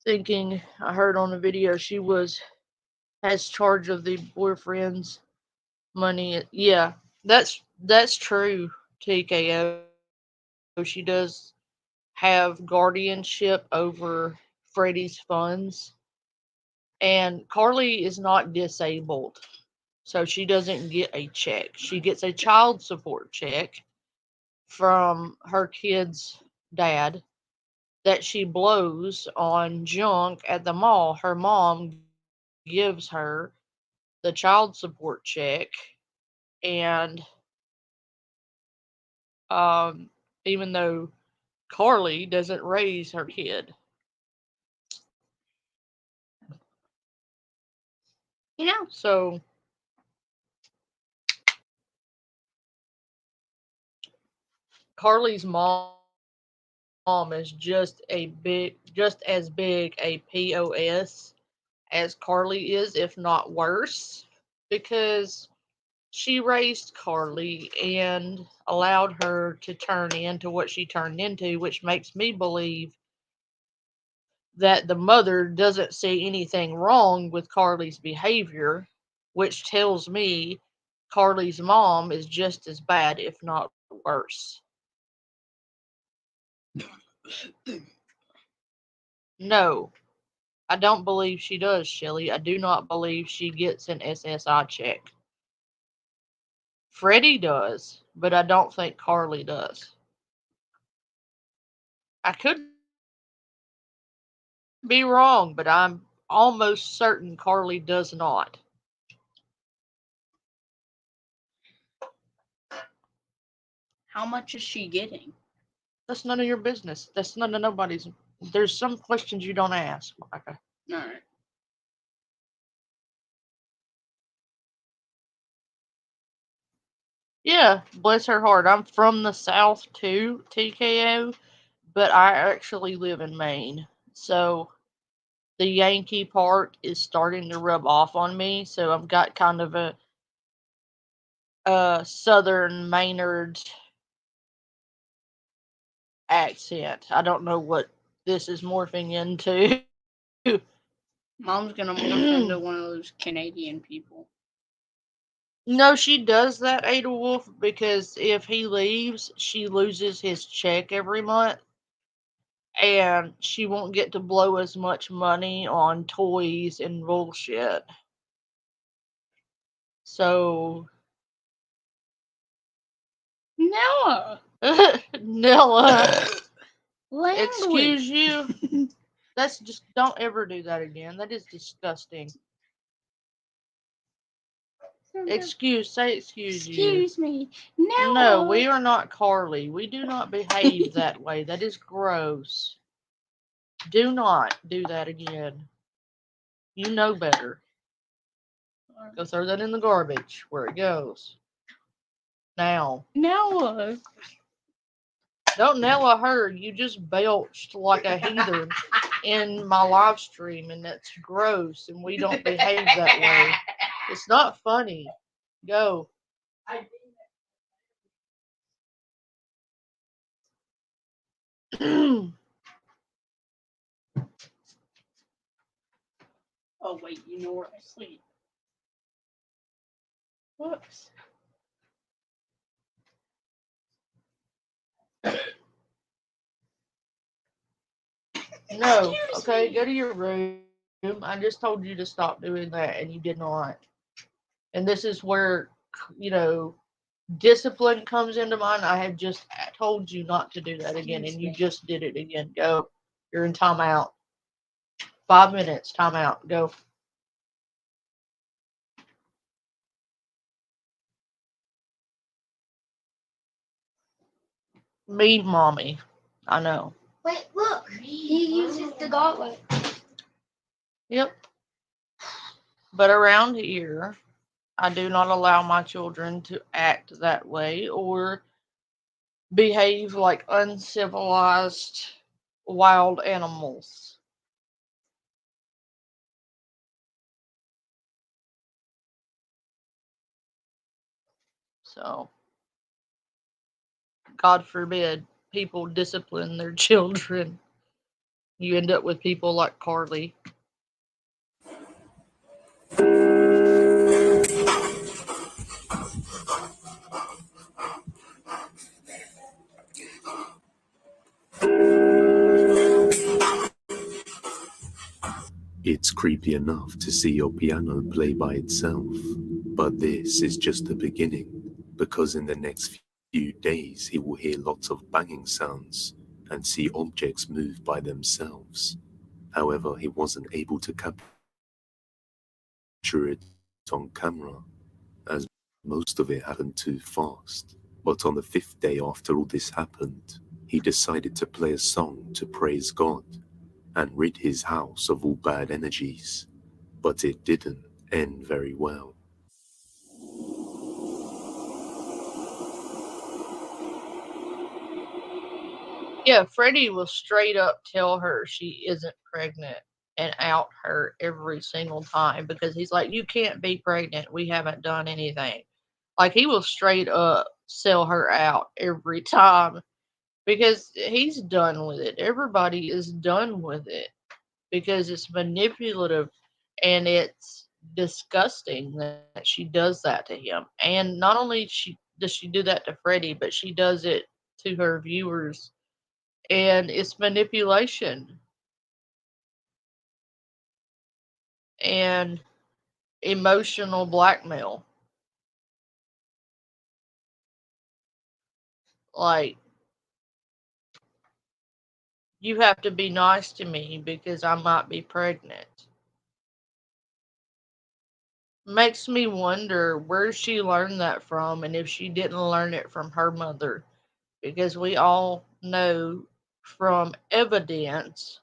Speaker 1: thinking I heard on the video she has charge of the boyfriend's money. Yeah, that's true. TKO. She does have guardianship over Freddie's funds, and Carly is not disabled, so she doesn't get a check. She gets a child support check from her kid's dad that she blows on junk at the mall. Her mom gives her the child support check, and even though Carly doesn't raise her kid.
Speaker 3: You know,
Speaker 1: So Carly's mom is just as big a POS as Carly is, if not worse, because she raised Carly and allowed her to turn into what she turned into, which makes me believe that the mother doesn't see anything wrong with Carly's behavior, which tells me Carly's mom is just as bad, if not worse. No, I don't believe she does, Shelly. I do not believe she gets an SSI check. Freddie does, but I don't think Carly does. I could be wrong, but I'm almost certain Carly does not.
Speaker 3: How much is she getting?
Speaker 1: That's none of your business. That's none of nobody's. There's some questions you don't ask, Micah.
Speaker 3: All right.
Speaker 1: Yeah, bless her heart. I'm from the South too, TKO, but I actually live in Maine. So the Yankee part is starting to rub off on me. So I've got kind of a Southern Maynard accent. I don't know what this is morphing into.
Speaker 3: Mom's gonna morph into one of those Canadian people.
Speaker 1: No, she does that, Ada Wolf, because if he leaves, she loses his check every month. And she won't get to blow as much money on toys and bullshit. So.
Speaker 3: Noah!
Speaker 1: Nella.
Speaker 3: Language.
Speaker 1: Excuse you? That's just. Don't ever do that again. That is disgusting. Say excuse you.
Speaker 3: Excuse me. Noah.
Speaker 1: No, we are not Carly. We do not behave that way. That is gross. Do not do that again. You know better. Go throw that in the garbage where it goes. Now.
Speaker 3: Noah.
Speaker 1: Don't Nella her. You just belched like a heathen in my live stream, and that's gross, and we don't behave that way. It's not funny. Go.
Speaker 3: Oh wait, you know where I sleep.
Speaker 1: Whoops. No. Okay, go to your room. I just told you to stop doing that, and you did not. And this is where, discipline comes into mind. I have just told you not to do that again, and you just did it again. Go. You're in timeout. 5 minutes. Timeout. Go. Mean mommy. I know.
Speaker 2: Wait, look. He uses the gauntlet.
Speaker 1: Yep. But around here, I do not allow my children to act that way or behave like uncivilized wild animals. So, God forbid people discipline their children. You end up with people like Carly.
Speaker 5: It's creepy enough to see your piano play by itself, but this is just the beginning, because in the next few days he will hear lots of banging sounds and see objects move by themselves. However, he wasn't able to capture it on camera, as most of it happened too fast. But on the 5th day after all this happened, he decided to play a song to praise God and rid his house of all bad energies. But it didn't end very well.
Speaker 1: Yeah, Freddie will straight up tell her she isn't pregnant and out her every single time because he's like, you can't be pregnant. We haven't done anything. Like, he will straight up sell her out every time because he's done with it. Everybody is done with it because it's manipulative and it's disgusting that she does that to him. And not only does she do that to Freddie, but she does it to her viewers And it's manipulation and emotional blackmail. Like, you have to be nice to me because I might be pregnant. Makes me wonder where she learned that from and if she didn't learn it from her mother. Because we all know from evidence,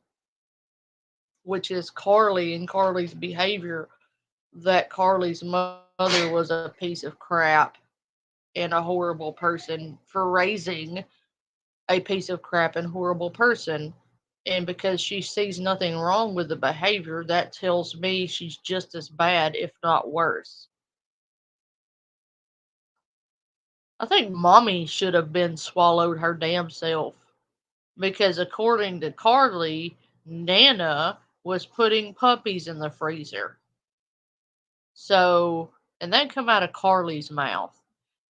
Speaker 1: which is Carly and Carly's behavior, that Carly's mother was a piece of crap and a horrible person for raising a piece of crap and horrible person. And because she sees nothing wrong with the behavior, that tells me she's just as bad, if not worse. I think mommy should have been swallowed her damn self. Because according to Carly, Nana was putting puppies in the freezer. So, and that come out of Carly's mouth.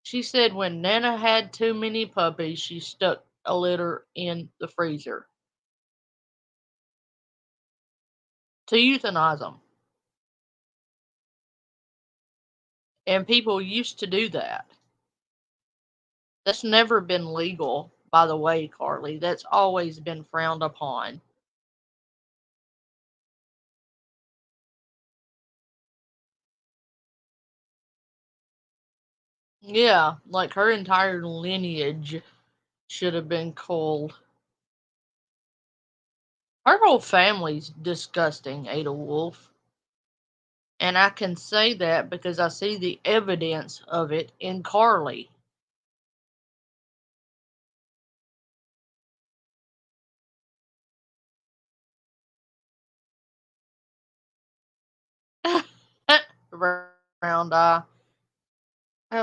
Speaker 1: She said when Nana had too many puppies, she stuck a litter in the freezer to euthanize them. And people used to do that. That's never been legal, by the way, Carly. That's always been frowned upon. Yeah, like her entire lineage should have been culled. Her whole family's disgusting, Ada Wolf. And I can say that because I see the evidence of it in Carly. Round eye.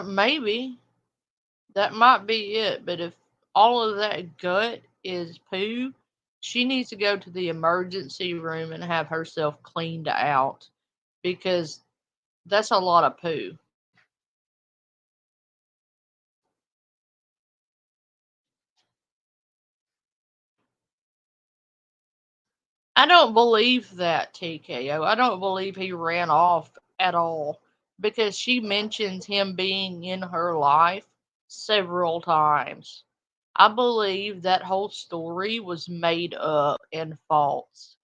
Speaker 1: Maybe. That might be it. But if all of that gut is poo, she needs to go to the emergency room and have herself cleaned out because that's a lot of poo. I don't believe that, TKO. I don't believe he ran off at all because she mentions him being in her life several times. I believe that whole story was made up and false.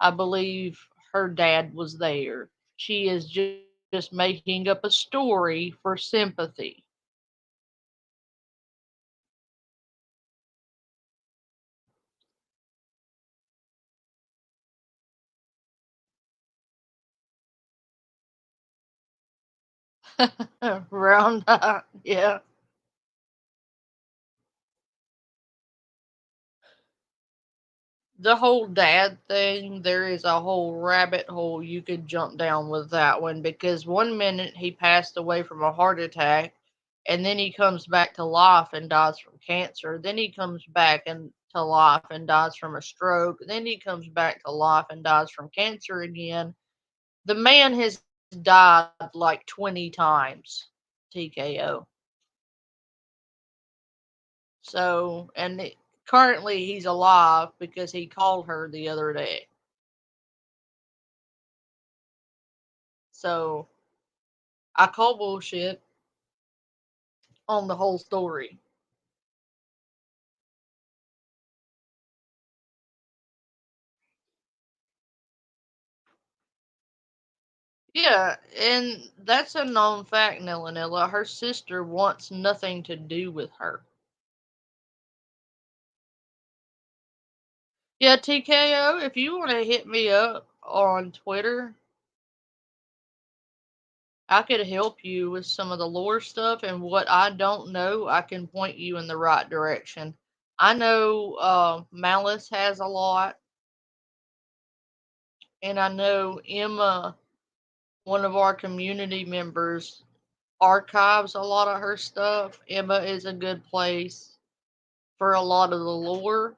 Speaker 1: I believe her dad was there. She is just making up a story for sympathy. Round up, yeah. The whole dad thing, there is a whole rabbit hole you could jump down with that one because one minute he passed away from a heart attack and then he comes back to life and dies from cancer. Then he comes back and to life and dies from a stroke. Then he comes back to life and dies from cancer again. The man has died like 20 times, TKO. So, currently he's alive because he called her the other day. So, I call bullshit on the whole story. Yeah, and that's a known fact, Nelanilla. Her sister wants nothing to do with her. Yeah, TKO, if you want to hit me up on Twitter, I could help you with some of the lore stuff, and what I don't know, I can point you in the right direction. I know Malice has a lot, and I know Emma, one of our community members, archives a lot of her stuff. Emma is a good place for a lot of the lore.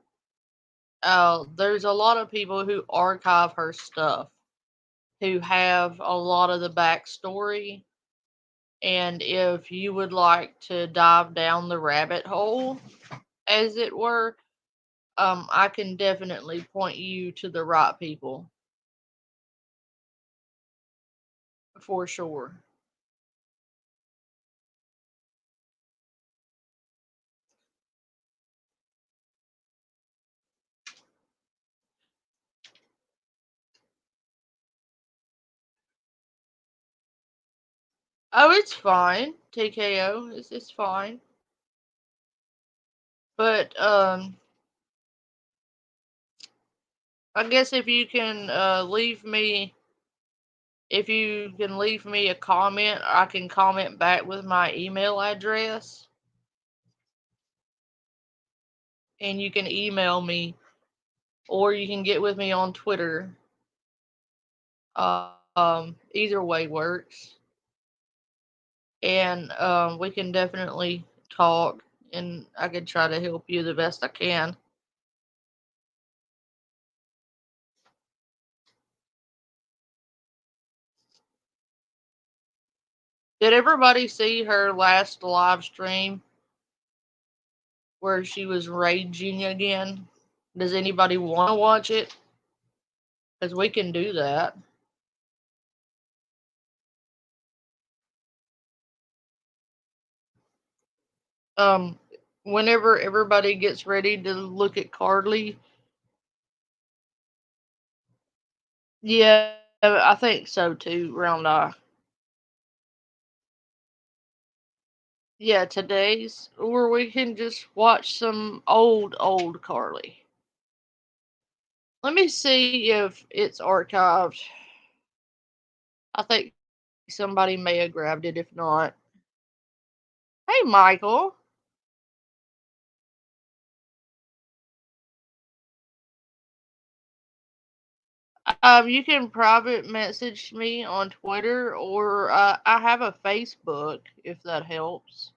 Speaker 1: There's a lot of people who archive her stuff who have a lot of the backstory. And if you would like to dive down the rabbit hole, as it were, I can definitely point you to the right people. For sure. Oh, it's fine. TKO. It's fine. But I guess if you can leave me a comment, I can comment back with my email address. And you can email me, or you can get with me on Twitter. Either way works. And we can definitely talk, and I can try to help you the best I can. Did everybody see her last live stream where she was raging again? Does anybody want to watch it? Because we can do that. Whenever everybody gets ready to look at Carly. Yeah, I think so too, Round Eye. Yeah, today's, or we can just watch some old Carly. Let me see if it's archived. I think somebody may have grabbed it, if not. Hey, Michael. You can private message me on Twitter, or I have a Facebook, if that helps.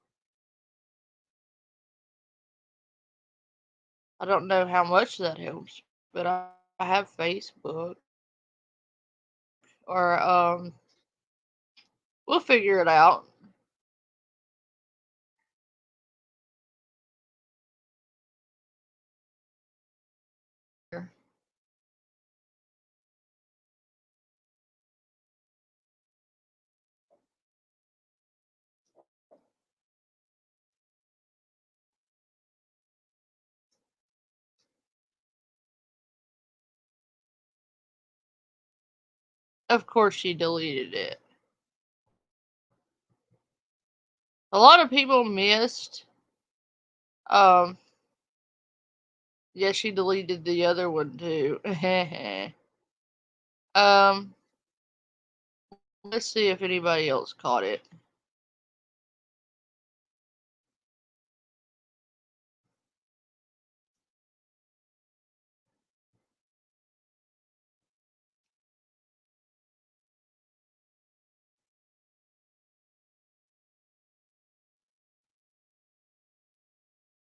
Speaker 1: I don't know how much that helps, but I have Facebook. Or we'll figure it out. Of course, she deleted it. A lot of people missed. Yeah, she deleted the other one too. Let's see if anybody else caught it.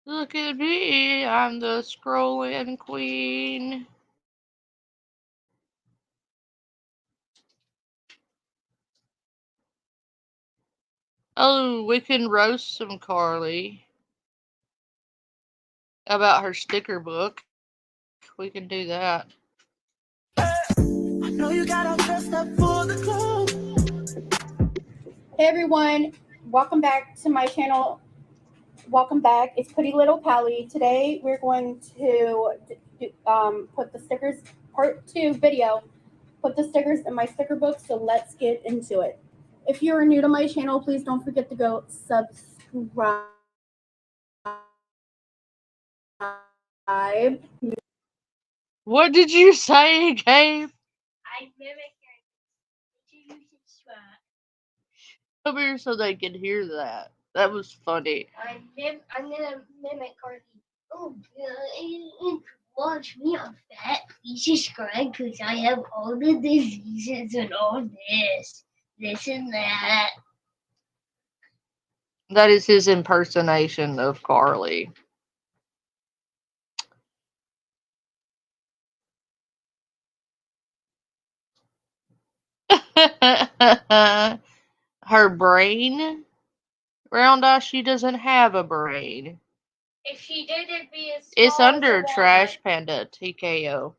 Speaker 1: Look at me, I'm the scrolling queen. Oh, we can roast some Carly about her sticker book. We can do that.
Speaker 11: I know you got all dressed up for the club. Hey everyone, welcome back to my channel. Welcome back. It's Pretty Little Pally. Today we're going to put the stickers, part 2 video, put the stickers in my sticker book, so let's get into it. If you're new to my channel, please don't forget to go subscribe.
Speaker 1: What did you say, Gabe?
Speaker 2: I mimic your subscribe.
Speaker 1: Come here so they can hear that. That was funny.
Speaker 2: I'm gonna mimic Cardi. Oh, watch me, I'm fat. Please subscribe because I have all the diseases and all this and that.
Speaker 1: That is his impersonation of Carly. Her brain? Round Eye, she doesn't have a brain.
Speaker 2: If she did, it'd be as
Speaker 1: It's
Speaker 2: small as a
Speaker 1: under
Speaker 2: walnut.
Speaker 1: Trash Panda TKO.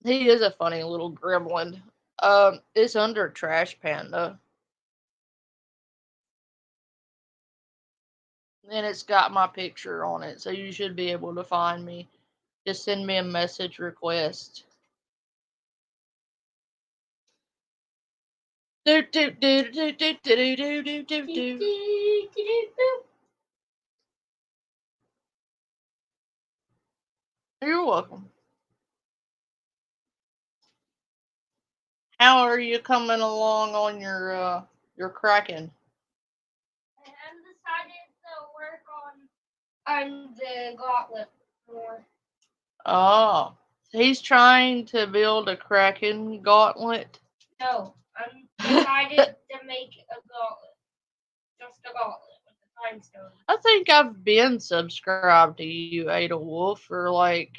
Speaker 1: He is a funny little gremlin. It's under Trash Panda. And it's got my picture on it, so you should be able to find me. Just send me a message request. Do do do do do do do do do do. You're welcome. How are you coming along on your cracking?
Speaker 2: I haven't decided to work on the gauntlet more.
Speaker 1: Oh, he's trying to build a Kraken gauntlet.
Speaker 2: No, I'm decided to make a gauntlet. Just a gauntlet with the time stone.
Speaker 1: I think I've been subscribed to you, Ada Wolf, for like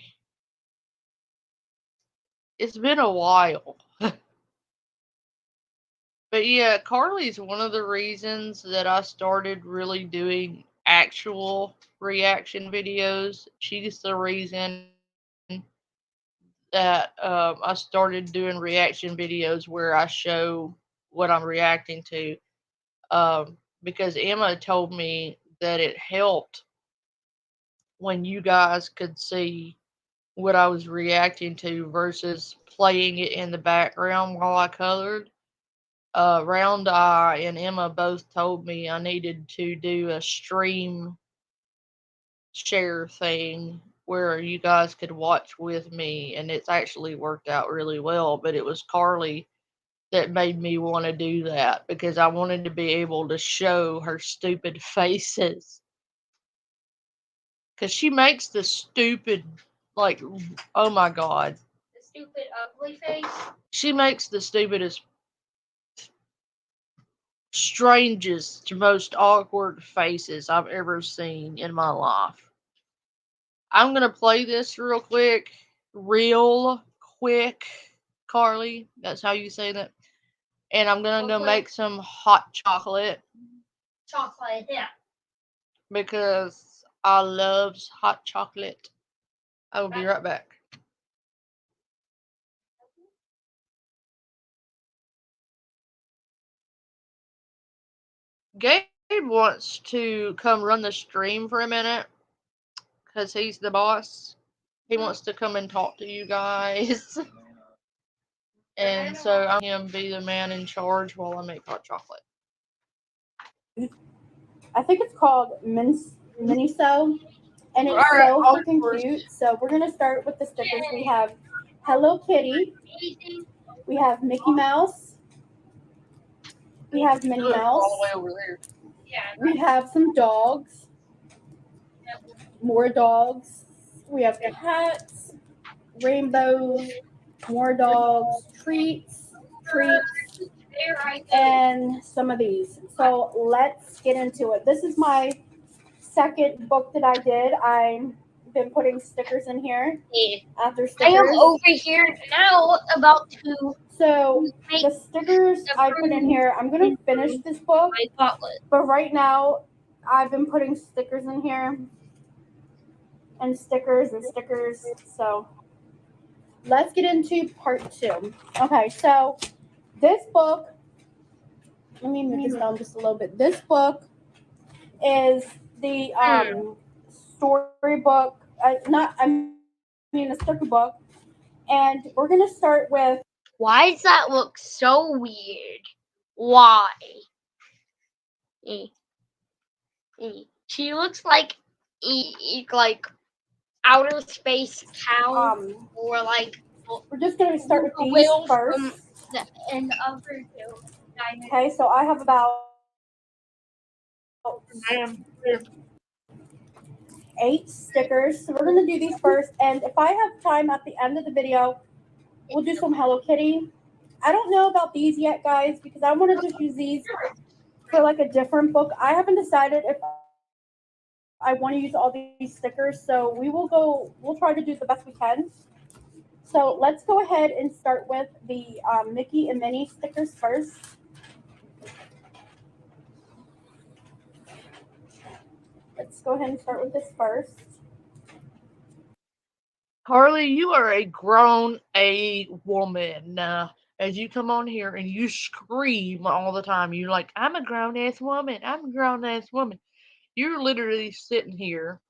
Speaker 1: it's been a while. But yeah, Carly's one of the reasons that I started really doing actual reaction videos. She's the reason that I started doing reaction videos where I show what I'm reacting to. Because Emma told me that it helped when you guys could see what I was reacting to versus playing it in the background while I colored. Round Eye and Emma both told me I needed to do a stream share thing where you guys could watch with me, and it's actually worked out really well. But it was Carly that made me want to do that because I wanted to be able to show her stupid faces. Because she makes the stupid, like, oh my god.
Speaker 2: The stupid ugly face.
Speaker 1: She makes the stupidest, strangest, most awkward faces I've ever seen in my life. I'm going to play this real quick. Real quick, Carly. That's how you say that. And I'm going to go make some hot chocolate.
Speaker 2: Chocolate, yeah.
Speaker 1: Because I love hot chocolate. I will be right back. Gabe wants to come run the stream for a minute because he's the boss. He wants to come and talk to you guys. And so I'm going to be the man in charge while I make hot chocolate.
Speaker 11: I think it's called Miniso, and it's so freaking cute. So we're gonna start with the stickers. We have Hello Kitty, we have Mickey Mouse, we have Minnie Mouse,
Speaker 1: All the way over there.
Speaker 11: we have some dogs, more dogs. We have cats, rainbows, more dogs, treats, and some of these. So let's get into it. This is my second book that I did. I've been putting stickers in here after stickers.
Speaker 2: I am over here now about to.
Speaker 11: So the stickers I put in here, I'm going to finish this book. But right now, I've been putting stickers in here. And stickers and stickers. So let's get into part 2. Okay, so this book, let me move this down just a little bit. This book is the storybook, a sticker book. And we're going to start with.
Speaker 2: Why does that look so weird? Why? She looks like outer space cow, or like.
Speaker 11: We're just going to start with these first.
Speaker 2: And the other two.
Speaker 11: Okay, so I have about 8 stickers. So we're going to do these first. And if I have time at the end of the video, we'll do some Hello Kitty. I don't know about these yet, guys, because I want to just use these for like a different book. I haven't decided if I want to use all these stickers. So we'll try to do the best we can. So let's go ahead and start with the Mickey and Minnie stickers first. Let's go ahead and start with this first.
Speaker 1: Carly, you are a grown a woman. As you come on here and you scream all the time, you're like, I'm a grown ass woman. I'm a grown ass woman. You're literally sitting here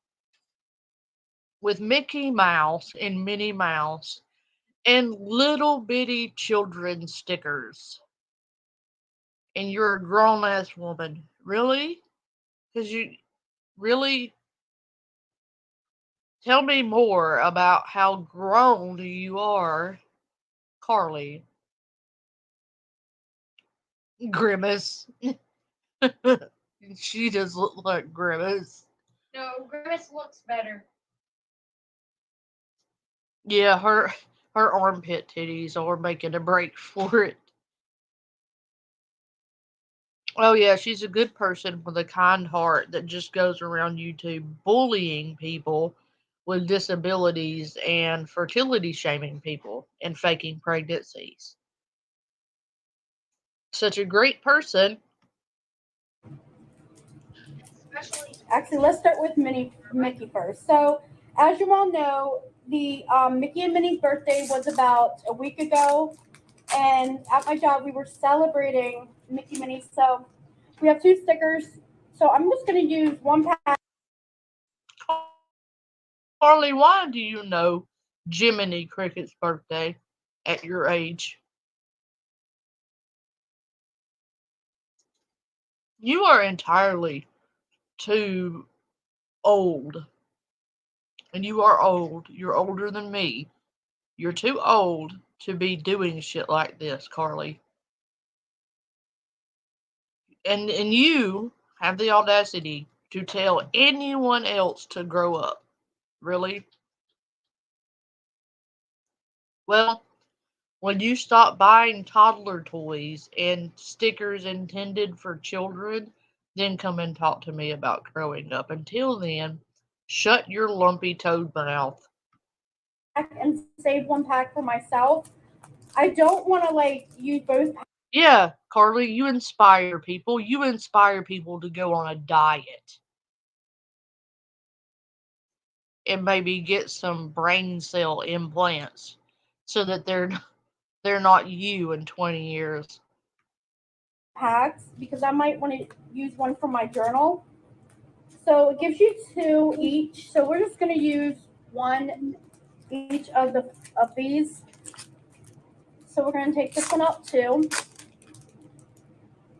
Speaker 1: with Mickey Mouse and Minnie Mouse and little bitty children stickers. And you're a grown ass woman. Really? Because you really tell me more about how grown you are, Carly. Grimace. She does look like Grimace.
Speaker 2: No, Grimace looks better.
Speaker 1: Yeah, her armpit titties are making a break for it. Oh yeah, she's a good person with a kind heart that just goes around YouTube bullying people with disabilities and fertility shaming people and faking pregnancies. Such a great person.
Speaker 11: Actually, let's start with Mickey first. So, as you all know, the Mickey and Minnie's birthday was about a week ago, and at my job we were celebrating Mickey Minnie. So, we have 2 stickers. So, I'm just going to use one pack.
Speaker 1: Carly, why do you know Jiminy Cricket's birthday at your age? You are entirely too old. And you are old. You're older than me. You're too old to be doing shit like this, Carly. And you have the audacity to tell anyone else to grow up. Really? Well, when you stop buying toddler toys and stickers intended for children, then come and talk to me about growing up. Until then, shut your lumpy toad mouth.
Speaker 11: And save one pack for myself. I don't want to use both.
Speaker 1: Yeah, Carly, you inspire people. You inspire people to go on a diet and maybe get some brain cell implants so that they're not you in 20 years.
Speaker 11: Packs because I might want to use one for my journal. So it gives you 2 each. So we're just going to use one each of these. So we're going to take this one out too.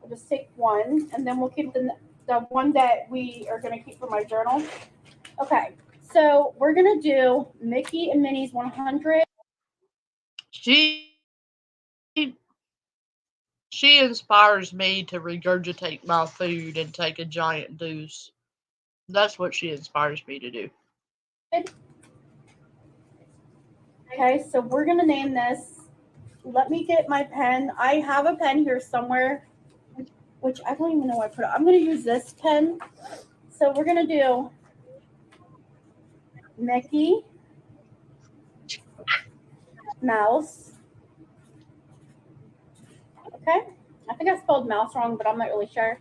Speaker 11: We'll just take one, and then we'll keep the one that we are going to keep for my journal. Okay, so we're going to do Mickey and Minnie's 100.
Speaker 1: She inspires me to regurgitate my food and take a giant deuce. That's what she inspires me to do.
Speaker 11: Okay, so we're going to name this. Let me get my pen. I have a pen here somewhere, which I don't even know where I put it. I'm going to use this pen. So we're going to do Mickey, Mouse. Okay, I think I spelled mouse wrong, but I'm not really sure.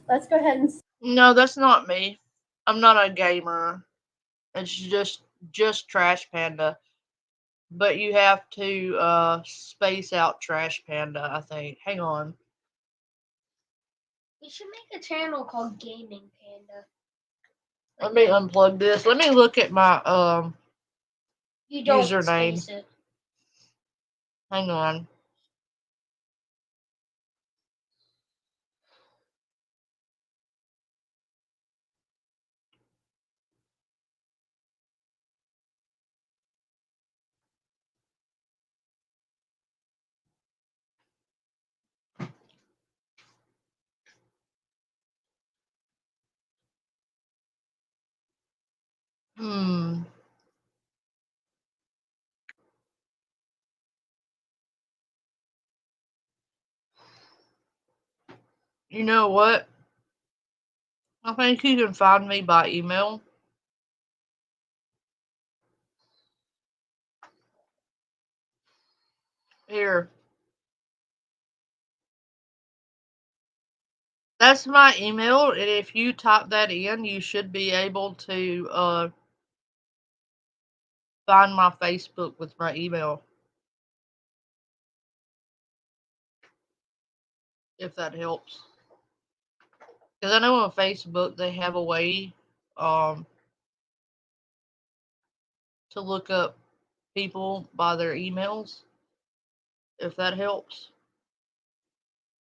Speaker 11: Let's go ahead and.
Speaker 1: No, that's not me. I'm not a gamer. It's just Trash Panda. But you have to space out Trash Panda, I think. Hang on.
Speaker 2: We should make a channel called Gaming Panda.
Speaker 1: Let me unplug this. Let me look at my
Speaker 2: You don't
Speaker 1: username.
Speaker 2: space it.
Speaker 1: Hang on. Hmm. You know what? I think you can find me by email. Here. That's my email, and if you type that in, you should be able to find my Facebook with my email. If that helps. Because I know on Facebook they have a way to look up people by their emails. If that helps.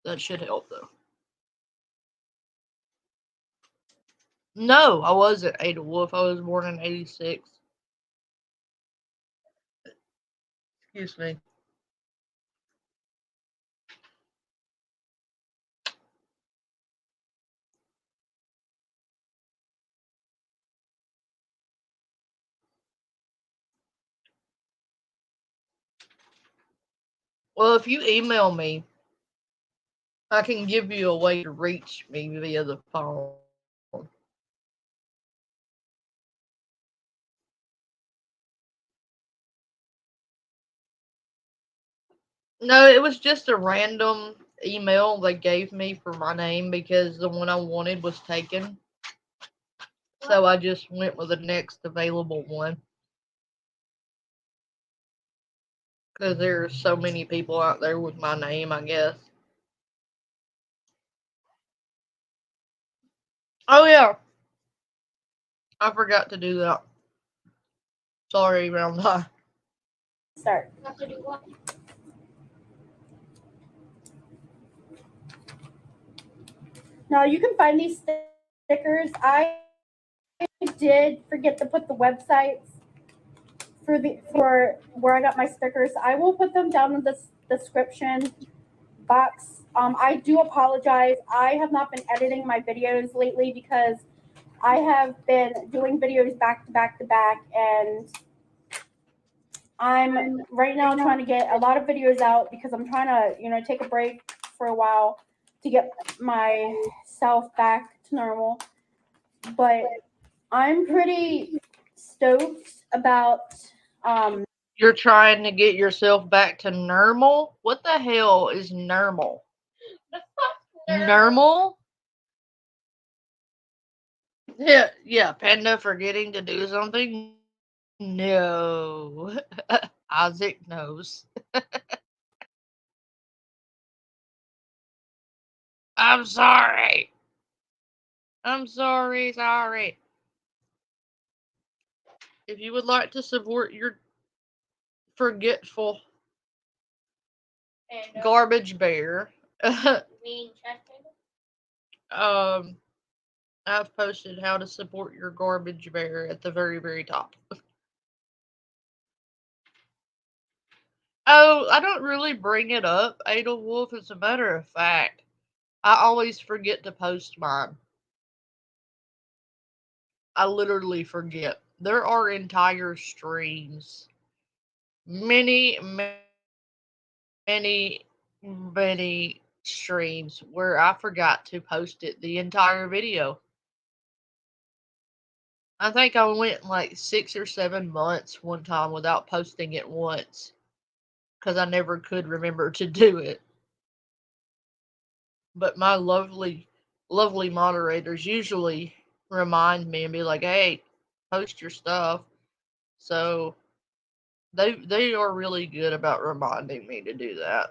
Speaker 1: That should help though. No, I wasn't Ada Wolf. I was born in 86. Excuse me. Well, if you email me, I can give you a way to reach me via the phone. No, it was just a random email they gave me for my name because the one I wanted was taken. So I just went with the next available one. Because there's so many people out there with my name, I guess. Oh, yeah. I forgot to do that. Sorry, Round Eye.
Speaker 11: Start. Now you can find these stickers. I did forget to put the websites for where I got my stickers. I will put them down in the description box. I do apologize. I have not been editing my videos lately because I have been doing videos back to back to back, and I'm right now trying to get a lot of videos out because I'm trying to, take a break for a while to get myself back to normal. But I'm pretty stoked about
Speaker 1: You're trying to get yourself back to normal? What the hell is normal? Normal? Yeah, Panda forgetting to do something? No. Isaac knows. I'm sorry. I'm sorry. If you would like to support your forgetful garbage bear, I've posted how to support your garbage bear at the very, very top. Oh, I don't really bring it up, Ada Wolf. As a matter of fact, I always forget to post mine. I literally forget. There are entire streams. Many streams where I forgot to post it the entire video. I think I went like 6 or 7 months one time without posting it once because I never could remember to do it. But my lovely moderators usually remind me and be like, "Hey, post your stuff." So they are really good about reminding me to do that.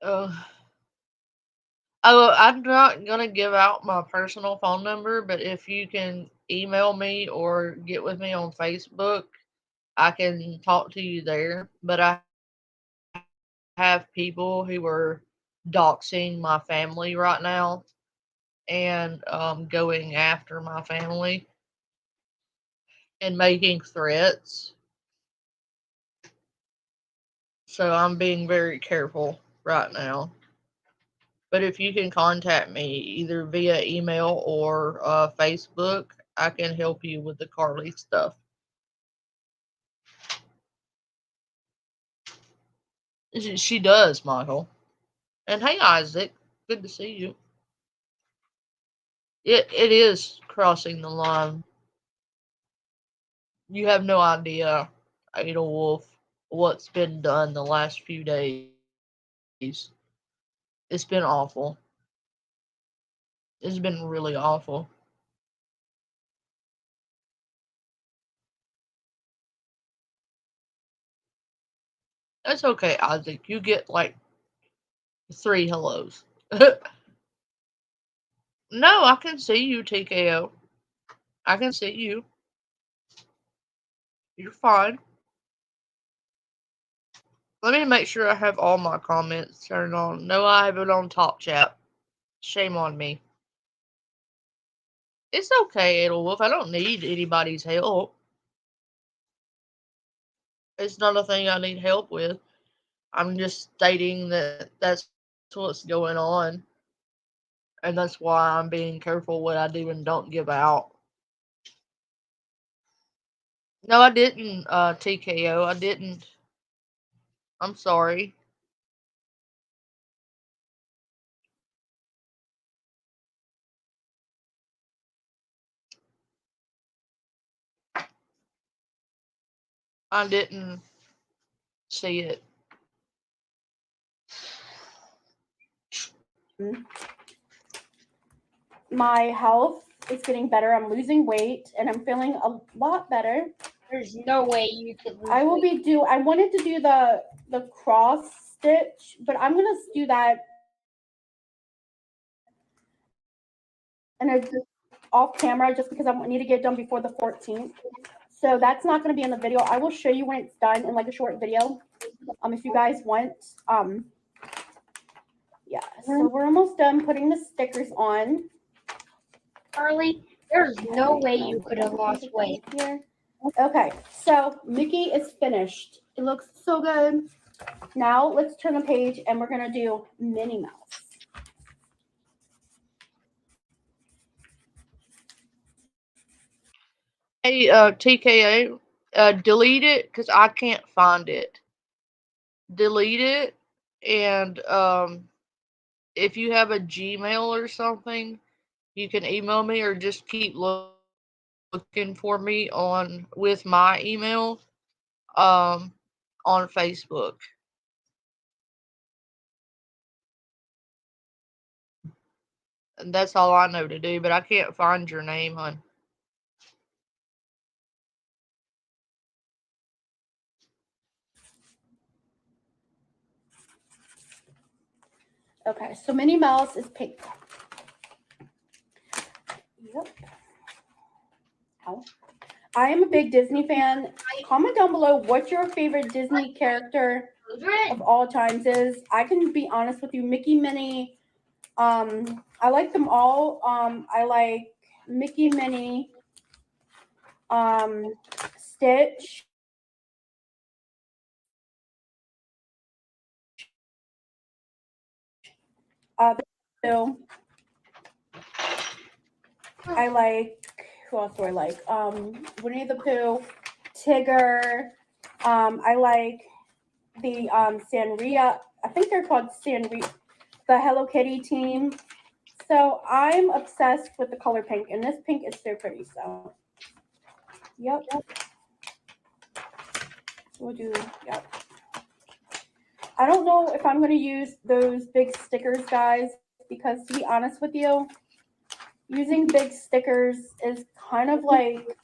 Speaker 1: Oh, I'm not gonna give out my personal phone number, but if you can email me or get with me on Facebook, I can talk to you there. But I have people who are doxing my family right now and going after my family and making threats. So I'm being very careful right now. But if you can contact me either via email or Facebook, I can help you with the Carly stuff. She does, Michael. And hey, Isaac, good to see you. It is crossing the line. You have no idea, Ada Wolf, what's been done the last few days. It's been awful. It's been really awful. That's okay, Isaac. You get like 3 hellos. No, I can see you, TKO. I can see you. You're fine. Let me make sure I have all my comments turned on. No, I have it on top chat. Shame on me. It's okay, Edelwolf. I don't need anybody's help. It's not a thing I need help with. I'm just stating that that's what's going on. And that's why I'm being careful what I do and don't give out. No, I didn't, TKO. I didn't. I'm sorry. I didn't see it.
Speaker 11: My health is getting better. I'm losing weight and I'm feeling a lot better.
Speaker 2: There's no way you could lose
Speaker 11: I will
Speaker 2: weight.
Speaker 11: I wanted to do the cross stitch, but I'm gonna do that and it's off camera just because I need to get it done before the 14th. So that's not going to be in the video. I will show you when it's done in like a short video. If you guys want. Yeah. So we're almost done putting the stickers on.
Speaker 2: Carly, there's no way you could have lost weight.
Speaker 11: Here. Okay. So Mickey is finished. It looks so good. Now let's turn the page and we're going to do Minnie Mouse.
Speaker 1: Hey, TKO, delete it because I can't find it. Delete it, and if you have a Gmail or something, you can email me or just keep looking for me with my email on Facebook. And that's all I know to do, but I can't find your name, hon.
Speaker 11: Okay, so Minnie Mouse is pink. Yep. Ow. I am a big Disney fan. Comment down below what your favorite Disney character of all times is. I can be honest with you, Mickey, Minnie. I like them all. I like Mickey, Minnie, Stitch. I like, who else do I like? Winnie the Pooh, Tigger. I like the Sanria. I think they're called Sanria, the Hello Kitty team. So I'm obsessed with the color pink, and this pink is so pretty. So, yep. We'll do, yep. I don't know if I'm going to use those big stickers, guys, because to be honest with you, using big stickers is kind of like,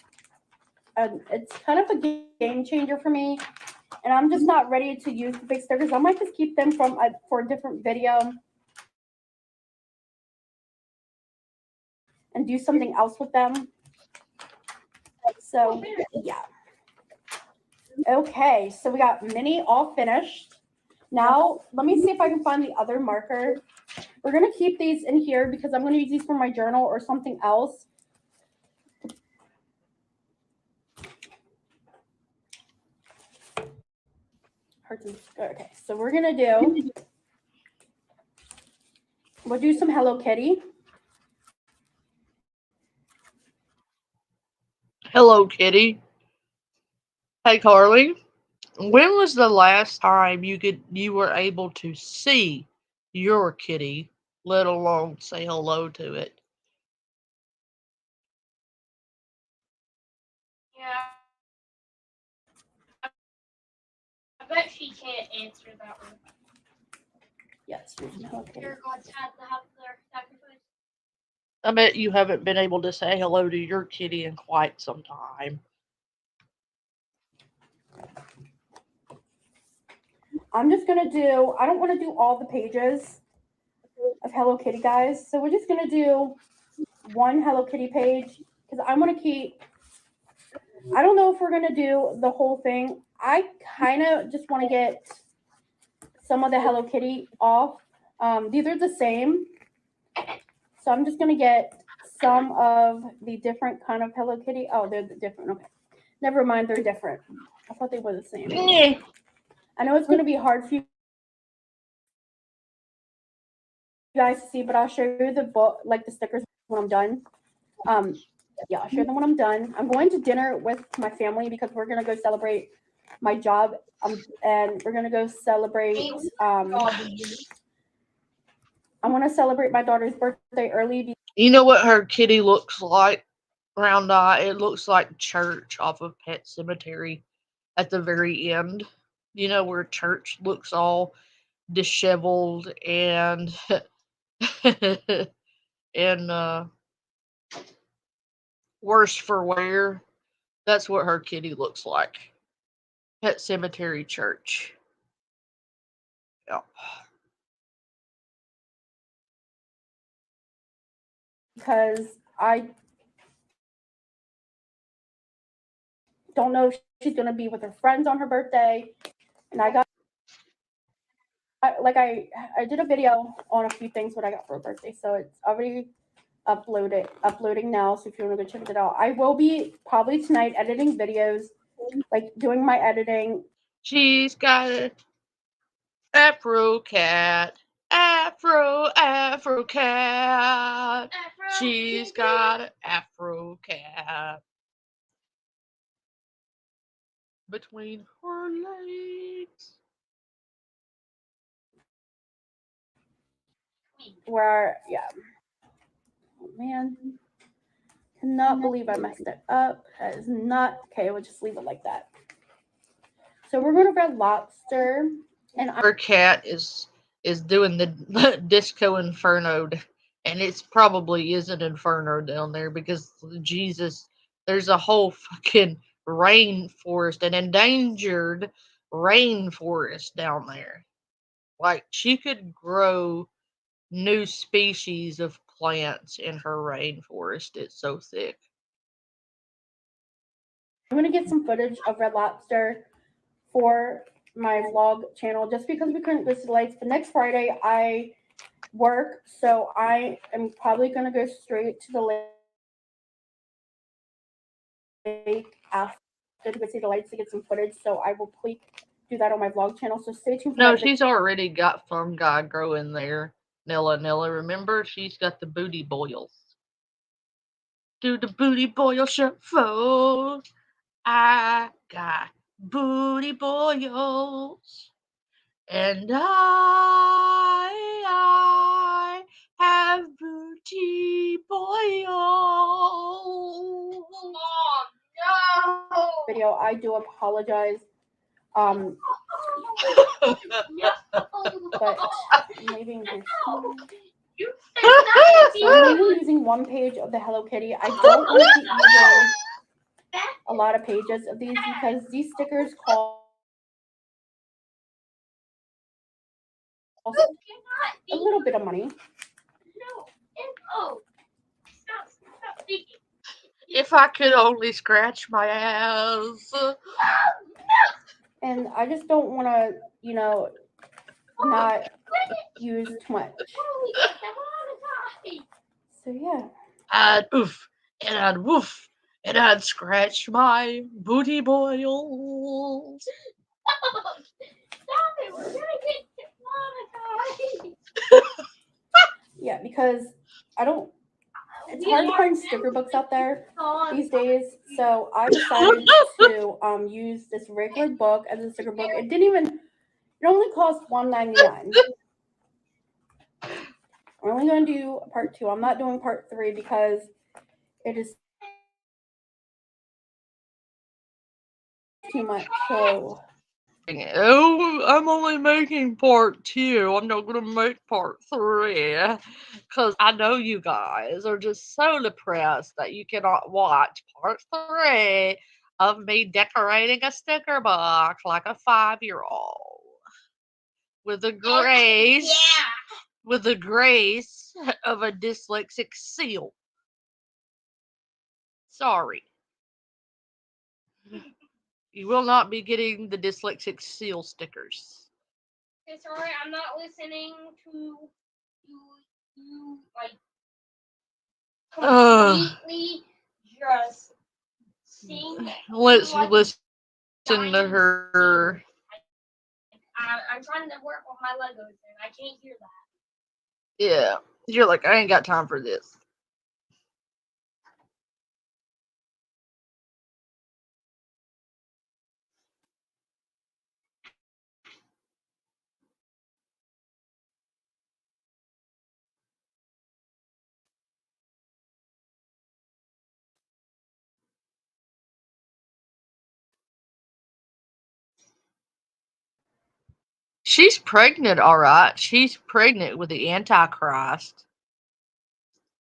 Speaker 11: it's kind of a game changer for me. And I'm just not ready to use the big stickers. I might just keep them for a different video and do something else with them. So, yeah. Okay, so we got Minnie all finished. Now, let me see if I can find the other marker. We're going to keep these in here because I'm going to use these for my journal or something else. Okay, so we're going to we'll do some Hello Kitty.
Speaker 1: Hello, Kitty. Hey, Carly. When was the last time you were able to see your kitty, let alone say hello to it?
Speaker 2: Yeah. I bet she can't answer that one.
Speaker 11: Yes, here's Hello Kitty.
Speaker 2: Your gods had to have their sacrifice.
Speaker 1: I bet you haven't been able to say hello to your kitty in quite some time.
Speaker 11: I'm just gonna do, I don't want to do all the pages of Hello Kitty, guys. So we're just gonna do one Hello Kitty page because I want to keep, I don't know if we're gonna do the whole thing. I kind of just want to get some of the Hello Kitty off. These are the same. So I'm just gonna get some of the different kind of Hello Kitty. Oh, they're different. Okay. Never mind, they're different. I thought they were the same. I know it's gonna be hard for you guys to see, but I'll show you the book, like the stickers when I'm done. Yeah, I'll show them when I'm done. I'm going to dinner with my family because we're gonna go celebrate my job. And we're gonna go celebrate. I want to celebrate my daughter's birthday early.
Speaker 1: You know what her kitty looks like, Round Eye? It looks like Church off of Pet Cemetery at the very end. You know where Church looks all disheveled and and worse for wear. That's what her kitty looks like. Pet Cemetery Church. Yep.
Speaker 11: Because I don't know if she's gonna be with her friends on her birthday, and I did a video on a few things what I got for her birthday, so it's already uploading now. So if you want to go check it out, I will be probably tonight editing videos, like doing my editing.
Speaker 1: She's got an Afro cat. Afro cat. She's got an Afro cat between her legs.
Speaker 11: Where, yeah. Oh, man. Cannot believe I messed it up. That is not okay. We'll just leave it like that. So we're going to Red Lobster, and
Speaker 1: her cat is doing the Disco Inferno, and it's probably is an inferno down there because Jesus, there's a whole fucking rainforest, an endangered rainforest down there. Like she could grow new species of plants in her rainforest. It's so thick.
Speaker 11: I'm going to get some footage of Red Lobster for my vlog channel just because we couldn't go to the lights. But next Friday I work, so I am probably going to go straight to the lake after to go see the lights to get some footage. So I will please do that on my vlog channel. So stay tuned for
Speaker 1: No,
Speaker 11: that.
Speaker 1: she's already got fungi growing there. Nella, remember? She's got the booty boils. Do the booty boil shuffle. I got booty boils. And I have booty boils.
Speaker 2: Oh no!
Speaker 11: Video, I do apologize. But I'm leaving this. So I'm only using one page of the Hello Kitty. I don't want to keep using a lot of pages of these because these stickers cost a little bit of money.
Speaker 1: If I could only scratch my ass.
Speaker 11: And I just don't want to, not use too much. So yeah.
Speaker 1: I'd oof, and I'd woof, and I'd scratch my booty boils.
Speaker 11: Yeah, because it's hard to find sticker books out there these days. So I decided to use this regular book as a sticker book. It only cost $1.99. We're only going to do part 2. I'm not doing part 3 because it is too much. So
Speaker 1: Oh, I'm only making part 2. I'm not gonna make part 3 because I know you guys are just so depressed that you cannot watch part 3 of me decorating a sticker box like a 5-year-old with the grace, with the grace of a dyslexic seal. Sorry. You will not be getting the dyslexic seal stickers.
Speaker 2: Okay, sorry, I'm not listening to you like completely just sing.
Speaker 1: Let's
Speaker 2: like
Speaker 1: listen to
Speaker 2: dying
Speaker 1: her.
Speaker 2: I'm trying to work with my Legos and I can't hear that.
Speaker 1: Yeah. You're like, I ain't got time for this. She's pregnant, all right. She's pregnant with the Antichrist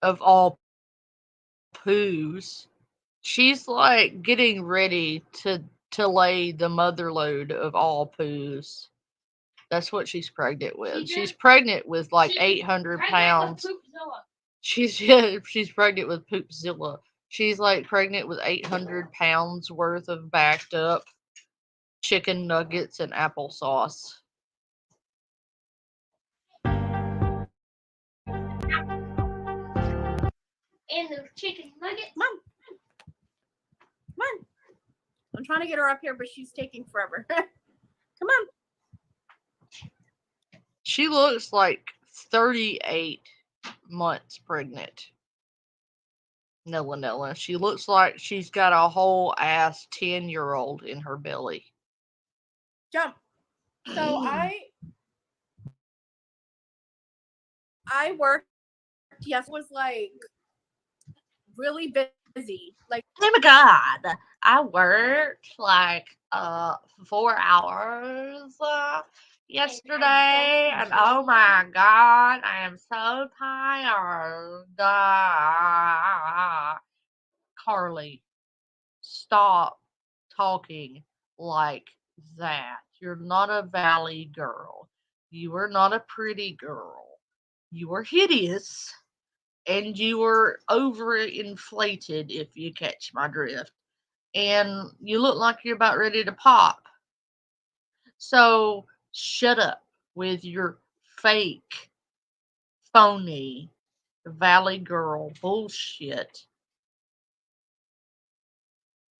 Speaker 1: of all poos. She's like getting ready to lay the mother load of all poos. That's what she's pregnant with. She's pregnant with like 800 pounds. She's pregnant with Poopzilla. She's like pregnant with 800 pounds worth of backed up chicken nuggets and applesauce.
Speaker 2: And the chicken nuggets.
Speaker 11: Mom. Come on. I'm trying to get her up here, but she's taking forever. Come on.
Speaker 1: She looks like 38 months pregnant. Nella. She looks like she's got a whole ass 10-year-old in her belly.
Speaker 11: Jump. So I worked. Yes, was like really busy. Like,
Speaker 1: oh my god, I worked like 4 hours yesterday, and oh my god, I am so tired. Carly, stop talking like that. You're not a valley girl. You are not a pretty girl. You are hideous. And you are overinflated, if you catch my drift. And you look like you're about ready to pop. So shut up with your fake, phony, valley girl bullshit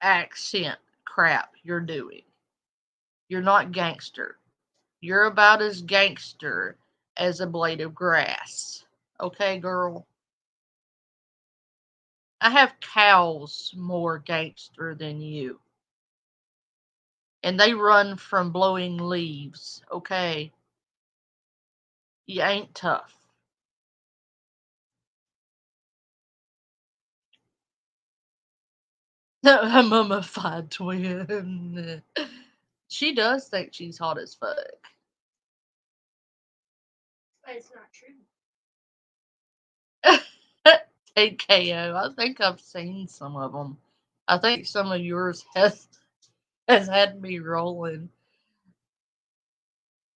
Speaker 1: accent crap you're doing. You're not gangster. You're about as gangster as a blade of grass. Okay, girl? I have cows more gangster than you. And they run from blowing leaves, okay? You ain't tough. A mummified twin. She does think she's hot as fuck.
Speaker 2: But it's not true.
Speaker 1: Take KO. I think I've seen some of them. I think some of yours has had me rolling.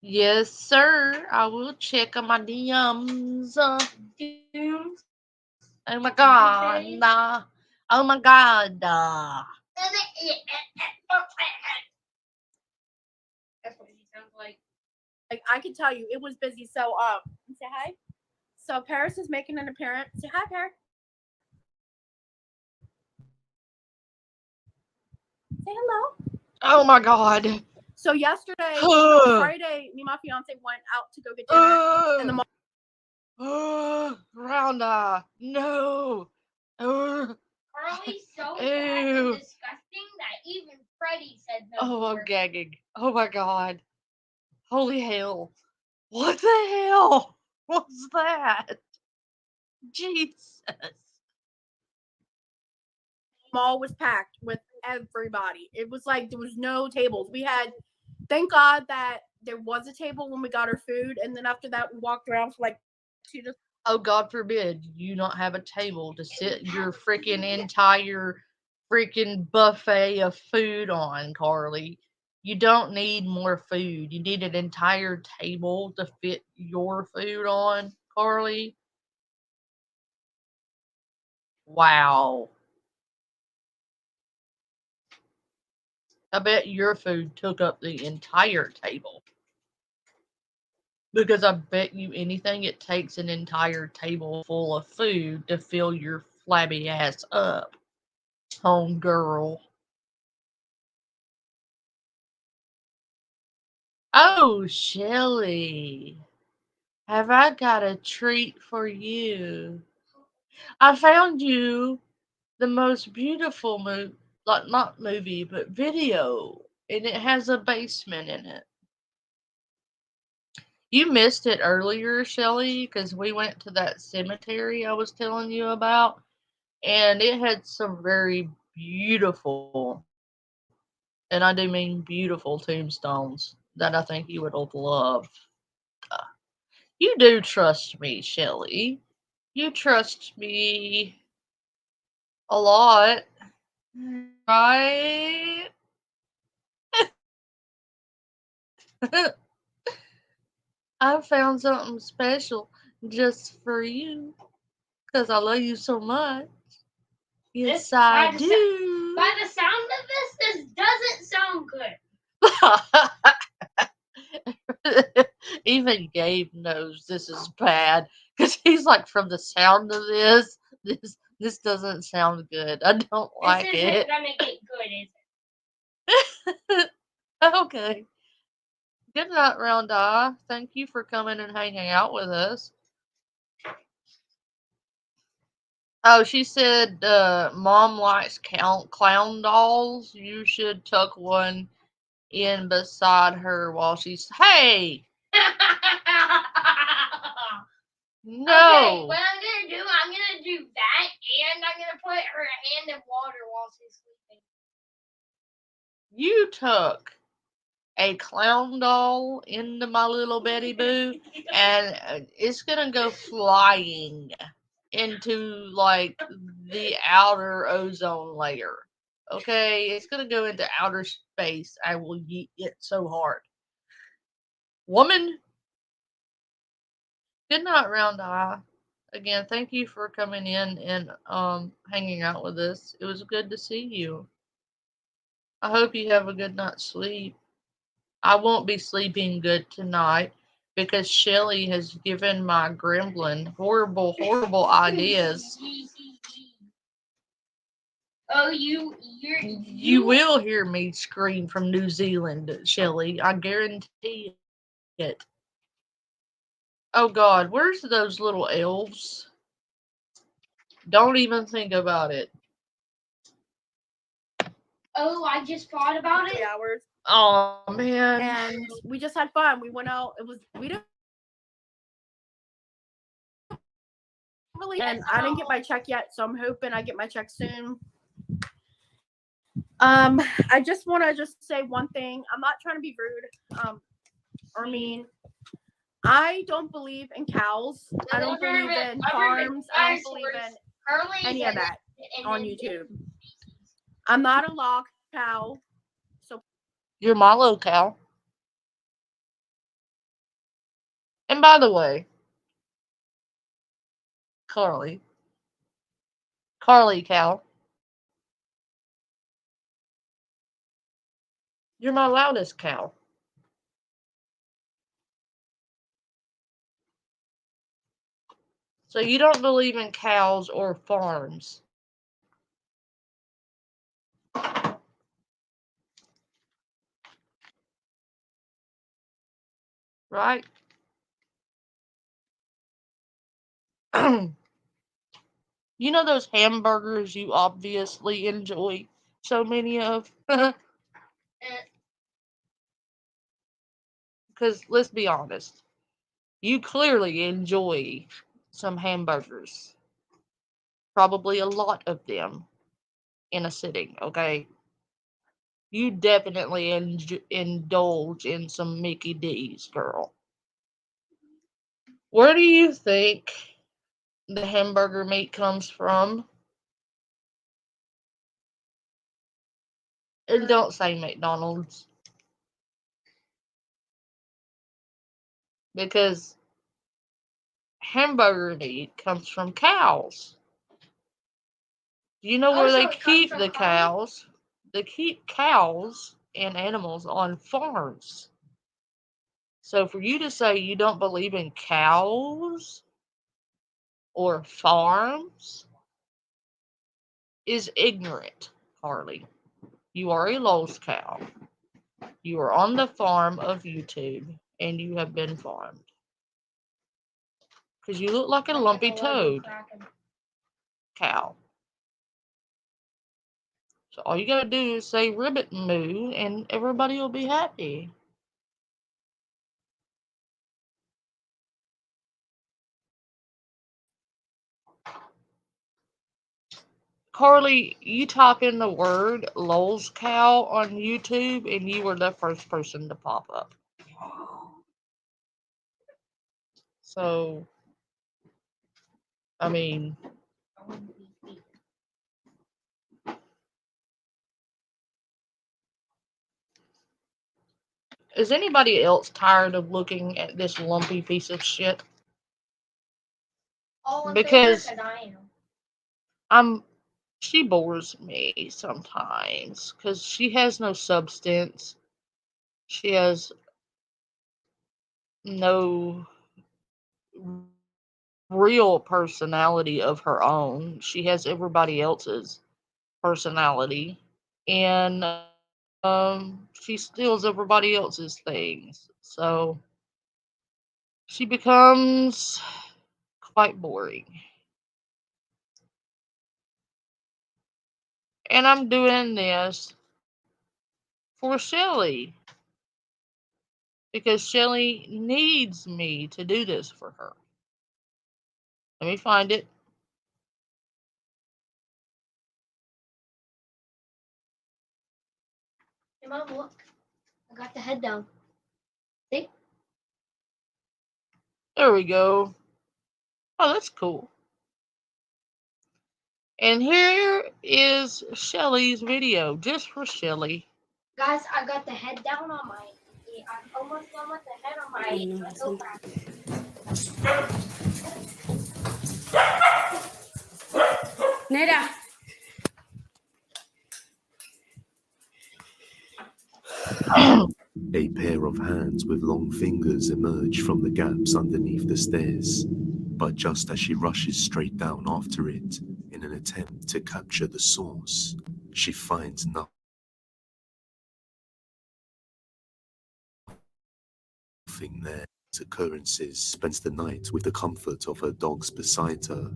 Speaker 1: Yes, sir. I will check on my DMs. Oh my god. Oh my god.
Speaker 2: That's what he sounds like.
Speaker 11: Like I can tell you, it was busy. So say hi. So Paris is making an appearance. Say hi, Paris. Say hello.
Speaker 1: Oh my god.
Speaker 11: So yesterday, no, Friday, me and my fiance went out to go get dinner in the mall.
Speaker 1: Rhonda, no.
Speaker 2: Carly's so fat and disgusting that even Freddie said no.
Speaker 1: Oh, I'm gagging. Oh my god. Holy hell. What the hell was that? Jesus.
Speaker 11: Mall was packed with everybody. It was like there was no tables. We had
Speaker 4: thank God that there was a table when we got our food, and then after that we walked around for like 2 to
Speaker 1: Oh, God forbid you not have a table to sit your freaking entire freaking buffet of food on, Carly. You don't need more food. You need an entire table to fit your food on, Carly. Wow. I bet your food took up the entire table. Because I bet you anything it takes an entire table full of food to fill your flabby ass up, homegirl. Oh, Shelly, have I got a treat for you? I found you the most beautiful like not movie, but video, and it has a basement in it. You missed it earlier, Shelly, because we went to that cemetery I was telling you about, and it had some very beautiful, and I do mean beautiful tombstones that I think you would love. You do trust me, Shelly. You trust me a lot, right? I found something special just for you because I love you so much. Yes, I do.
Speaker 2: By the sound of this doesn't sound good.
Speaker 1: Even Gabe knows this is bad because he's like, from the sound of this doesn't sound good. I don't like
Speaker 2: This isn't
Speaker 1: it.
Speaker 2: gonna get good, is it?
Speaker 1: Okay. Good night, Round Eye. Thank you for coming and hanging out with us. Oh, she said Mom likes clown dolls. You should tuck one in beside her while she's. Hey! No!
Speaker 2: Okay, what I'm gonna do that, and I'm gonna put her hand in water while she's sleeping.
Speaker 1: You took a clown doll into my little Betty Boo, and it's gonna go flying into like the outer ozone layer. Okay, it's gonna go into outer space. I will yeet it so hard. Woman, good night, Round Eye. Again, thank you for coming in and hanging out with us. It was good to see you. I hope you have a good night's sleep. I won't be sleeping good tonight because Shelly has given my gremlin horrible, horrible ideas.
Speaker 2: Oh,
Speaker 1: You will hear me scream from New Zealand, Shelly. I guarantee it. Oh God, where's those little elves? Don't even think about it.
Speaker 2: Oh, I just thought about
Speaker 4: 3
Speaker 2: it.
Speaker 4: hours.
Speaker 1: Oh man.
Speaker 4: And we just had fun. We went out. We didn't really, and I didn't get my check yet, so I'm hoping I get my check soon. I just want to just say one thing. I'm not trying to be rude, or mean. I don't believe in cows. I don't believe in farms. I don't believe in any of that on YouTube. I'm not a log cow. So
Speaker 1: You're my little cow. And by the way, Carly cow, you're my loudest cow. So you don't believe in cows or farms. Right? You know those hamburgers you obviously enjoy so many of? Because let's be honest, you clearly enjoy some hamburgers. Probably a lot of them in a sitting, okay? You definitely indulge in some Mickey D's, girl. Where do you think the hamburger meat comes from? And don't say McDonald's. Because hamburger meat comes from cows. Do you know where they keep the cows? They keep cows and animals on farms. So for you to say you don't believe in cows or farms is ignorant, Harley. You are a lost cow. You are on the farm of YouTube and you have been farmed. Because you look like a lumpy toad cow. So all you gotta do is say ribbit moo and everybody will be happy. Carly, you type in the word Lol's cow on YouTube and you were the first person to pop up. So, I mean, is anybody else tired of looking at this lumpy piece of shit? Because she bores me sometimes because she has no substance. She has no real personality of her own. She has everybody else's personality, and she steals everybody else's things. So she becomes quite boring. And I'm doing this for Shelly because Shelly needs me to do this for her. Let me find it.
Speaker 2: Hey, Mom, look. I got the head down. See?
Speaker 1: There we go. Oh, that's cool. And here is Shelly's video, just for Shelly.
Speaker 2: Guys, I got the head down on my. I'm almost done with the head on my little
Speaker 12: Nera.
Speaker 5: A pair of hands with long fingers emerge from the gaps underneath the stairs, but just as she rushes straight down after it in an attempt to capture the source, she finds nothing there. Occurrences spends the night with the comfort of her dogs beside her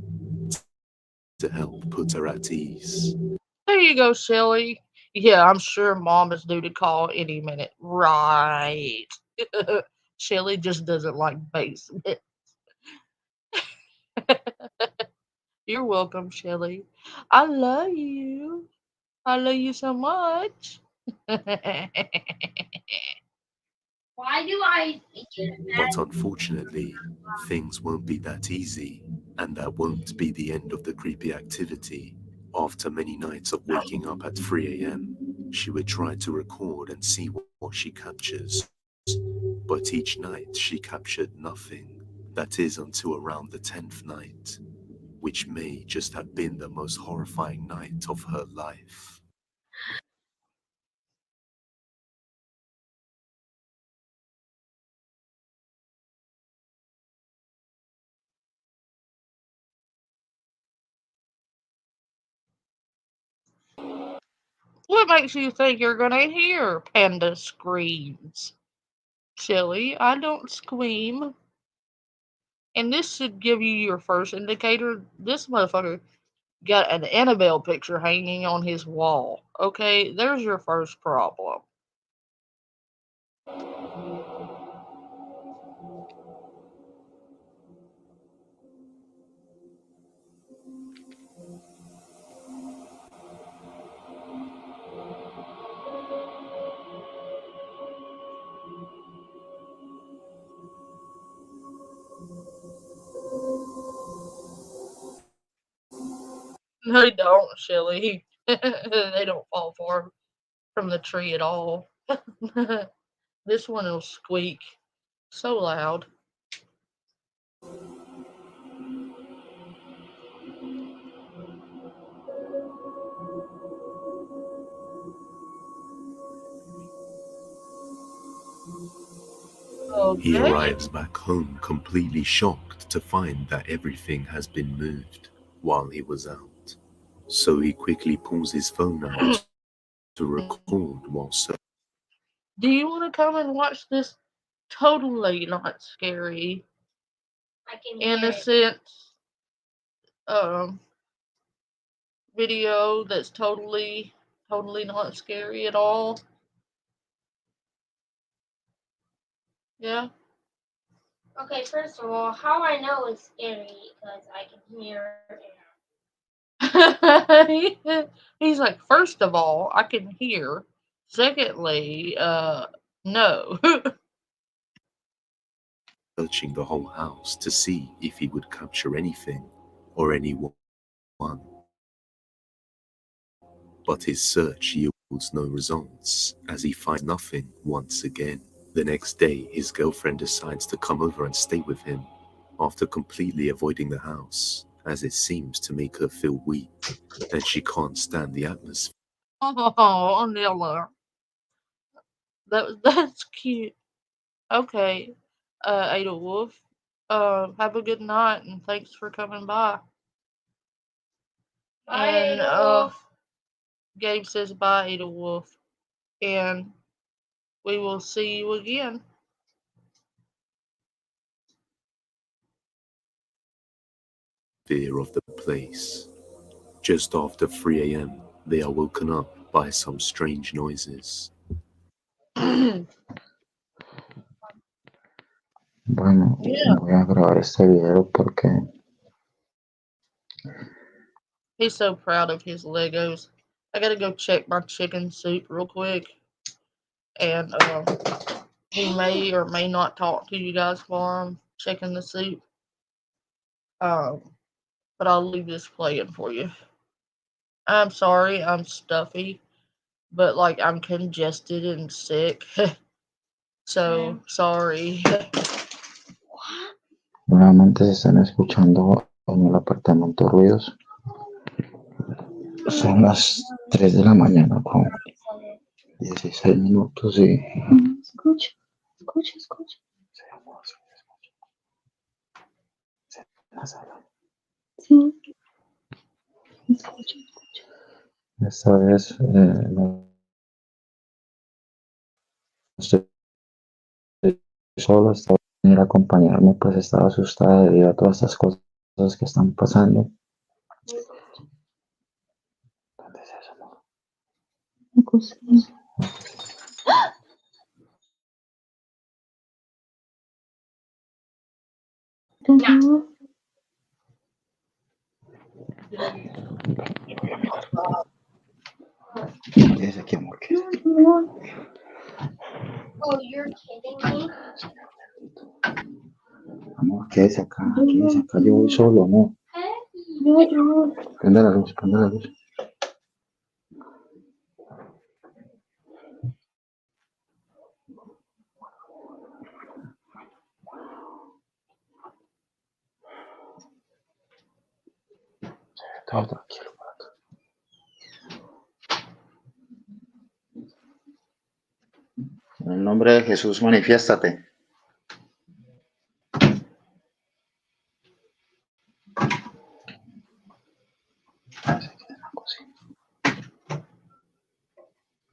Speaker 5: to help put her at ease.
Speaker 1: There you go, Shelly. Yeah, I'm sure Mom is due to call any minute. Right. Shelly just doesn't like basement. You're welcome, Shelly. I love you. I love you so much.
Speaker 2: Why do I
Speaker 5: But unfortunately, things won't be that easy, and that won't be the end of the creepy activity. After many nights of waking up at 3 a.m., she would try to record and see what she captures. But each night she captured nothing. That is until around the 10th night, which may just have been the most horrifying night of her life.
Speaker 1: What makes you think you're gonna hear panda screams? Shelly, I don't scream. And this should give you your first indicator. This motherfucker got an Annabelle picture hanging on his wall. Okay, there's your first problem. No, they don't, Shelly. They don't fall far from the tree at all. This one will squeak so loud.
Speaker 5: He
Speaker 1: Okay.
Speaker 5: arrives back home completely shocked to find that everything has been moved while he was out. So he quickly pulls his phone out to record while so.
Speaker 1: Do you want to come and watch this totally not scary,
Speaker 2: I can hear it.
Speaker 1: innocent video that's totally not scary at all? Yeah.
Speaker 2: Okay, first of all, how I know it's scary because I can hear it.
Speaker 1: He's like, first of all, I can hear. Secondly, no.
Speaker 5: Searching the whole house to see if he would capture anything or anyone. But his search yields no results as he finds nothing once again. The next day, his girlfriend decides to come over and stay with him after completely avoiding the house, as it seems to make her feel weak and she can't stand the atmosphere.
Speaker 1: Oh, Nilla. That's cute. Okay, Ada Wolf. Have a good night and thanks for coming by.
Speaker 2: Bye,
Speaker 1: And
Speaker 2: Ada Wolf.
Speaker 1: Gabe says bye, Ada Wolf. And we will see you again.
Speaker 5: Fear of the place. Just after 3 a.m., they are woken up by some strange noises.
Speaker 12: Bueno,
Speaker 1: Yeah.
Speaker 12: voy a grabar este video porque
Speaker 1: He's so proud of his Legos. I gotta go check my chicken soup real quick. And he may or may not talk to you guys while I'm checking the soup. But I'll leave this playing for you. I'm sorry, I'm stuffy, but like I'm congested and sick. So sorry.
Speaker 12: nuevamente se están escuchando en el apartamento ruidos. Son las 3 de la mañana con 16 minutos y
Speaker 2: Escucha.
Speaker 12: se llamó así, se la sala.
Speaker 2: Sí. Escucha.
Speaker 12: Esta vez no estoy sola, estaba venir a acompañarme, pues estaba asustada debido a todas estas cosas que están pasando. ¿Dónde es eso, amor?
Speaker 2: La cocina.
Speaker 12: Quédese aquí, amor.
Speaker 2: Oh, you're kidding me?
Speaker 12: Amor, quédese acá, yo voy solo, amor.
Speaker 2: No.
Speaker 12: Prende la luz, prende la luz. Todo tranquilo, pato. En el nombre de Jesús, manifiéstate.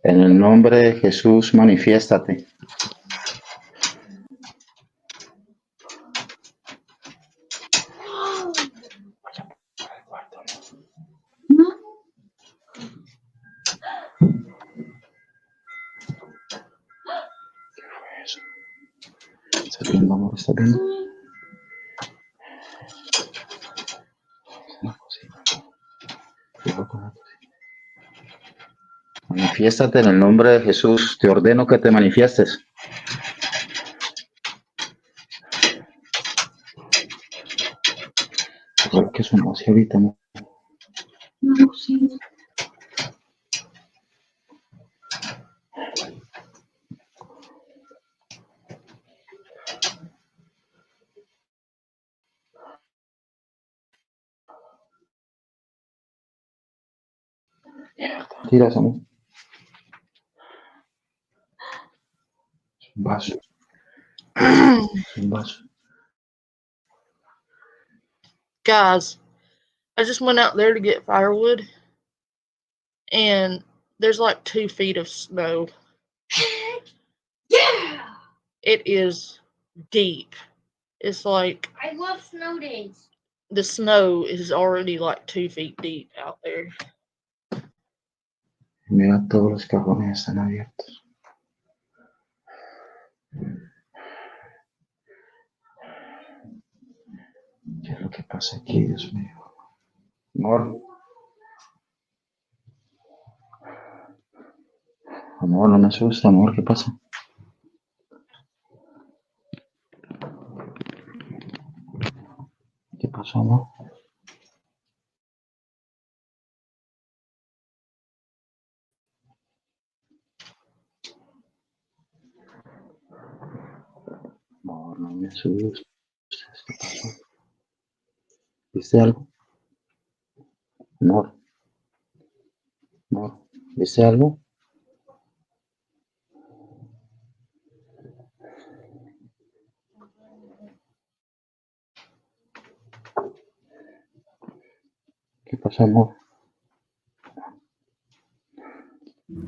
Speaker 12: En el nombre de Jesús, manifiéstate. ¿Qué fue eso? ¿Estás viendo, amor? ¿Estás viendo? La cocina. Cuidado con la cocina. Manifiéstate en el nombre de Jesús. Te ordeno que te manifiestes. ¿Qué sonó así ahorita, amor?
Speaker 2: No.
Speaker 12: Tiras, amor. Un vaso. Un vaso.
Speaker 1: Guys, I just went out there to get firewood, and there's like 2 feet of snow.
Speaker 2: Yeah!
Speaker 1: It is deep. It's like
Speaker 2: I love snow days.
Speaker 1: the snow is already like 2 feet deep out there.
Speaker 12: Mira, todos los cajones están abiertos. ¿Qué es lo que pasa aquí, Dios mío? Amor. Amor, no me asusta, amor, ¿qué pasa? ¿Qué pasó, amor? Amor, no me asustes, ¿qué pasó? ¿Viste algo? Amor. Amor, ¿viste algo? ¿Qué pasó, amor?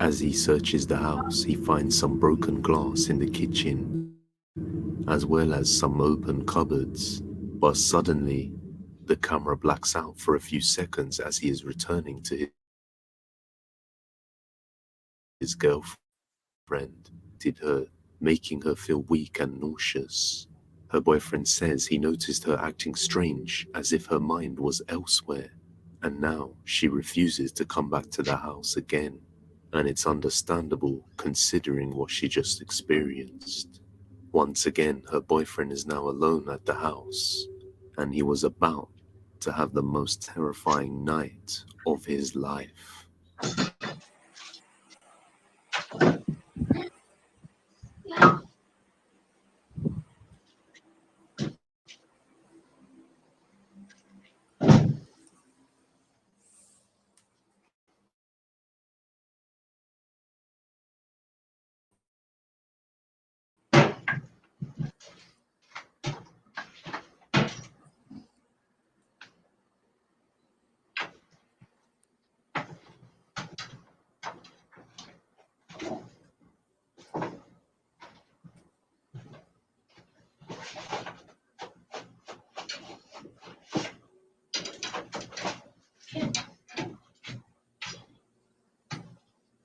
Speaker 5: As he searches the house, he finds some broken glass in the kitchen, as well as some open cupboards. But suddenly, the camera blacks out for a few seconds as he is returning to his girlfriend, making her feel weak and nauseous. Her boyfriend says he noticed her acting strange, as if her mind was elsewhere, and now she refuses to come back to the house again. And it's understandable considering what she just experienced. Once again, her boyfriend is now alone at the house, and he was about to have the most terrifying night of his life.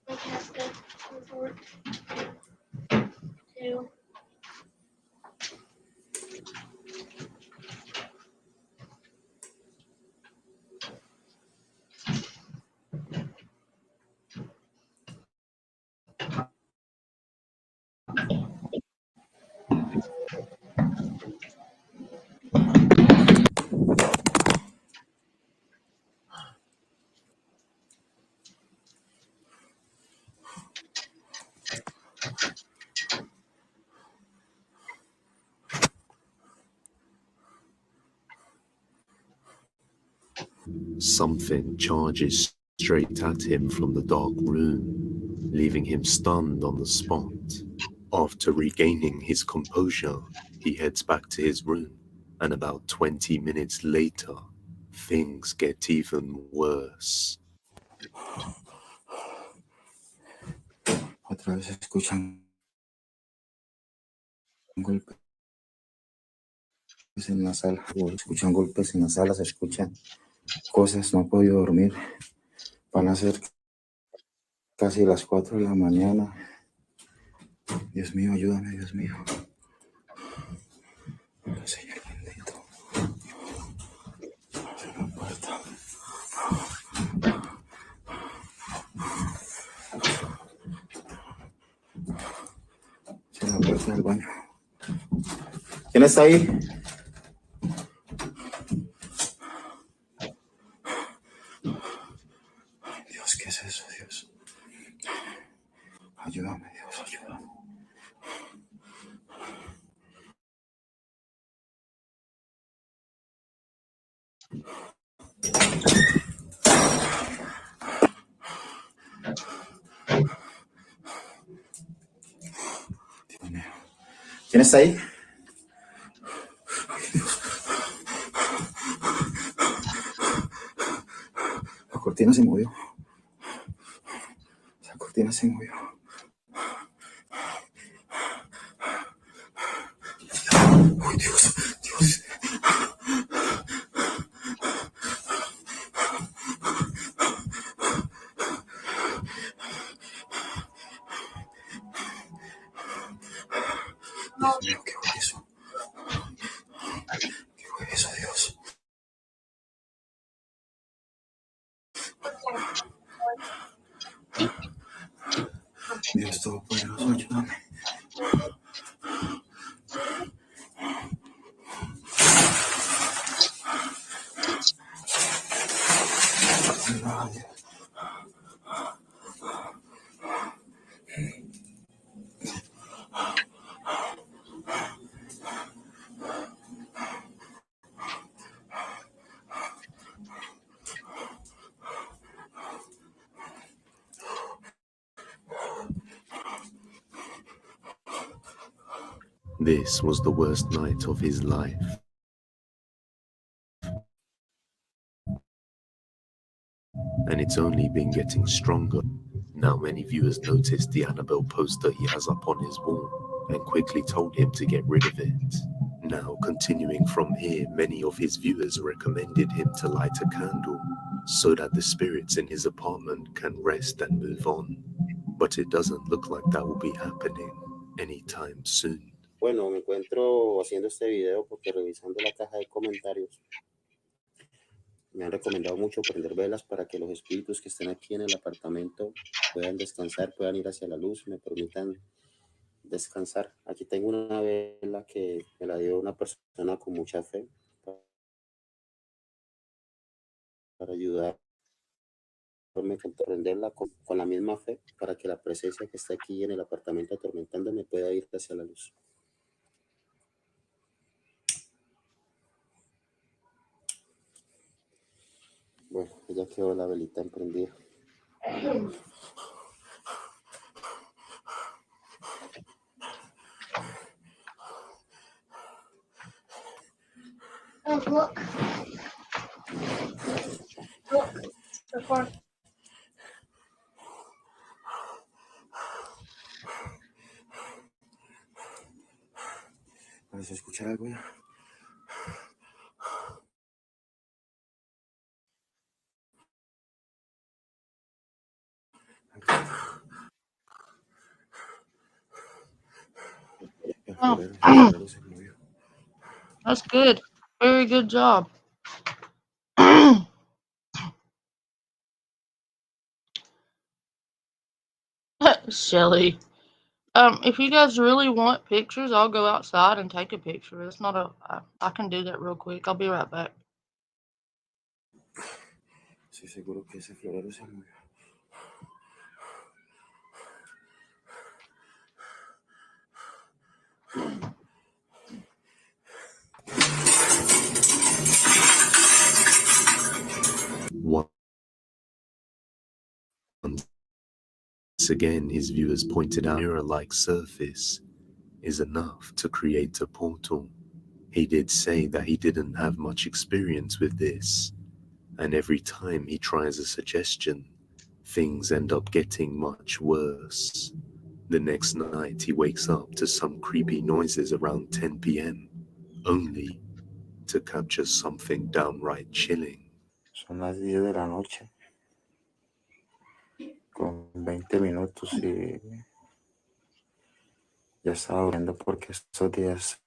Speaker 2: My casket report. 2.
Speaker 5: Something charges straight at him from the dark room, leaving him stunned on the spot. After regaining his composure, he heads back to his room, and about 20 minutes later, things get even worse.
Speaker 10: Otra vez se escuchan golpes en la sala, escuchan golpes en la sala, se escuchan cosas, no he podido dormir. Van a ser casi las 4 de la mañana. Dios mío, ayúdame, Dios mío. Señor bendito. Abre la puerta. Cierra la puerta del baño. ¿Quién está ahí? Ay, Dios, ¿qué es eso, Dios? Ayúdame, Dios, ayúdame. Dios mío. ¿Quién está ahí? La cortina se movió. La cortina se movió. ¡Ay, Dios! ¡Dios! Dios mío, ¿qué fue eso? ¿Qué fue eso, Dios? Dios Todopoderoso, ayúdame.
Speaker 5: This was the worst night of his life. And it's only been getting stronger. Now many viewers noticed the Annabelle poster he has up on his wall and quickly told him to get rid of it. Now, continuing from here, many of his viewers recommended him to light a candle so that the spirits in his apartment can rest and move on. But it doesn't look like that will be happening anytime soon.
Speaker 13: Bueno, me encuentro haciendo este video porque revisando la caja de comentarios me han recomendado mucho prender velas para que los espíritus que estén aquí en el apartamento puedan descansar, puedan ir hacia la luz y me permitan descansar. Aquí tengo una vela que me la dio una persona con mucha fe para ayudarme a prenderla con la misma fe para que la presencia que está aquí en el apartamento atormentándome pueda ir hacia la luz. Bueno, ya quedó la velita emprendida.
Speaker 2: Oh, look. Look. Before.
Speaker 10: ¿Puedes escuchar algo ya?
Speaker 1: Oh,
Speaker 10: El florero se movió.
Speaker 1: that's good. Very good job. Shelly. If you guys really want pictures, I'll go outside and take a picture. It's not I can do that real quick. I'll be right back.
Speaker 10: Estoy seguro que ese florero se movió.
Speaker 5: Once again, his viewers pointed out a mirror-like surface is enough to create a portal. He did say that he didn't have much experience with this, and every time he tries a suggestion, things end up getting much worse. The next night, he wakes up to some creepy noises around 10 p.m., only to capture something downright chilling.
Speaker 10: Son las 10 de la noche, con 20 minutos y ya estaba durmiendo porque estos días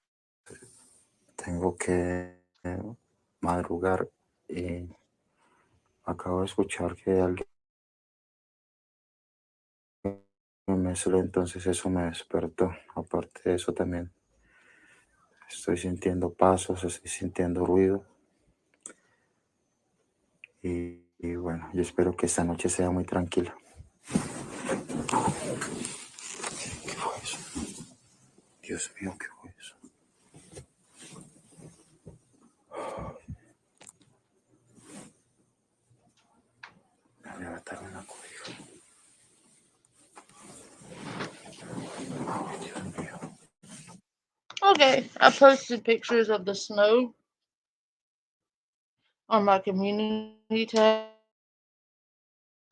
Speaker 10: tengo que madrugar y acabo de escuchar que alguien me suele, entonces eso me despertó. Aparte de eso también estoy sintiendo pasos, estoy sintiendo ruido y bueno, yo espero que esta noche sea muy tranquila. ¿Qué fue eso? Dios mío, ¿qué fue eso? Me arrebataron la cobija.
Speaker 1: Okay, I posted pictures of the snow on my community tab,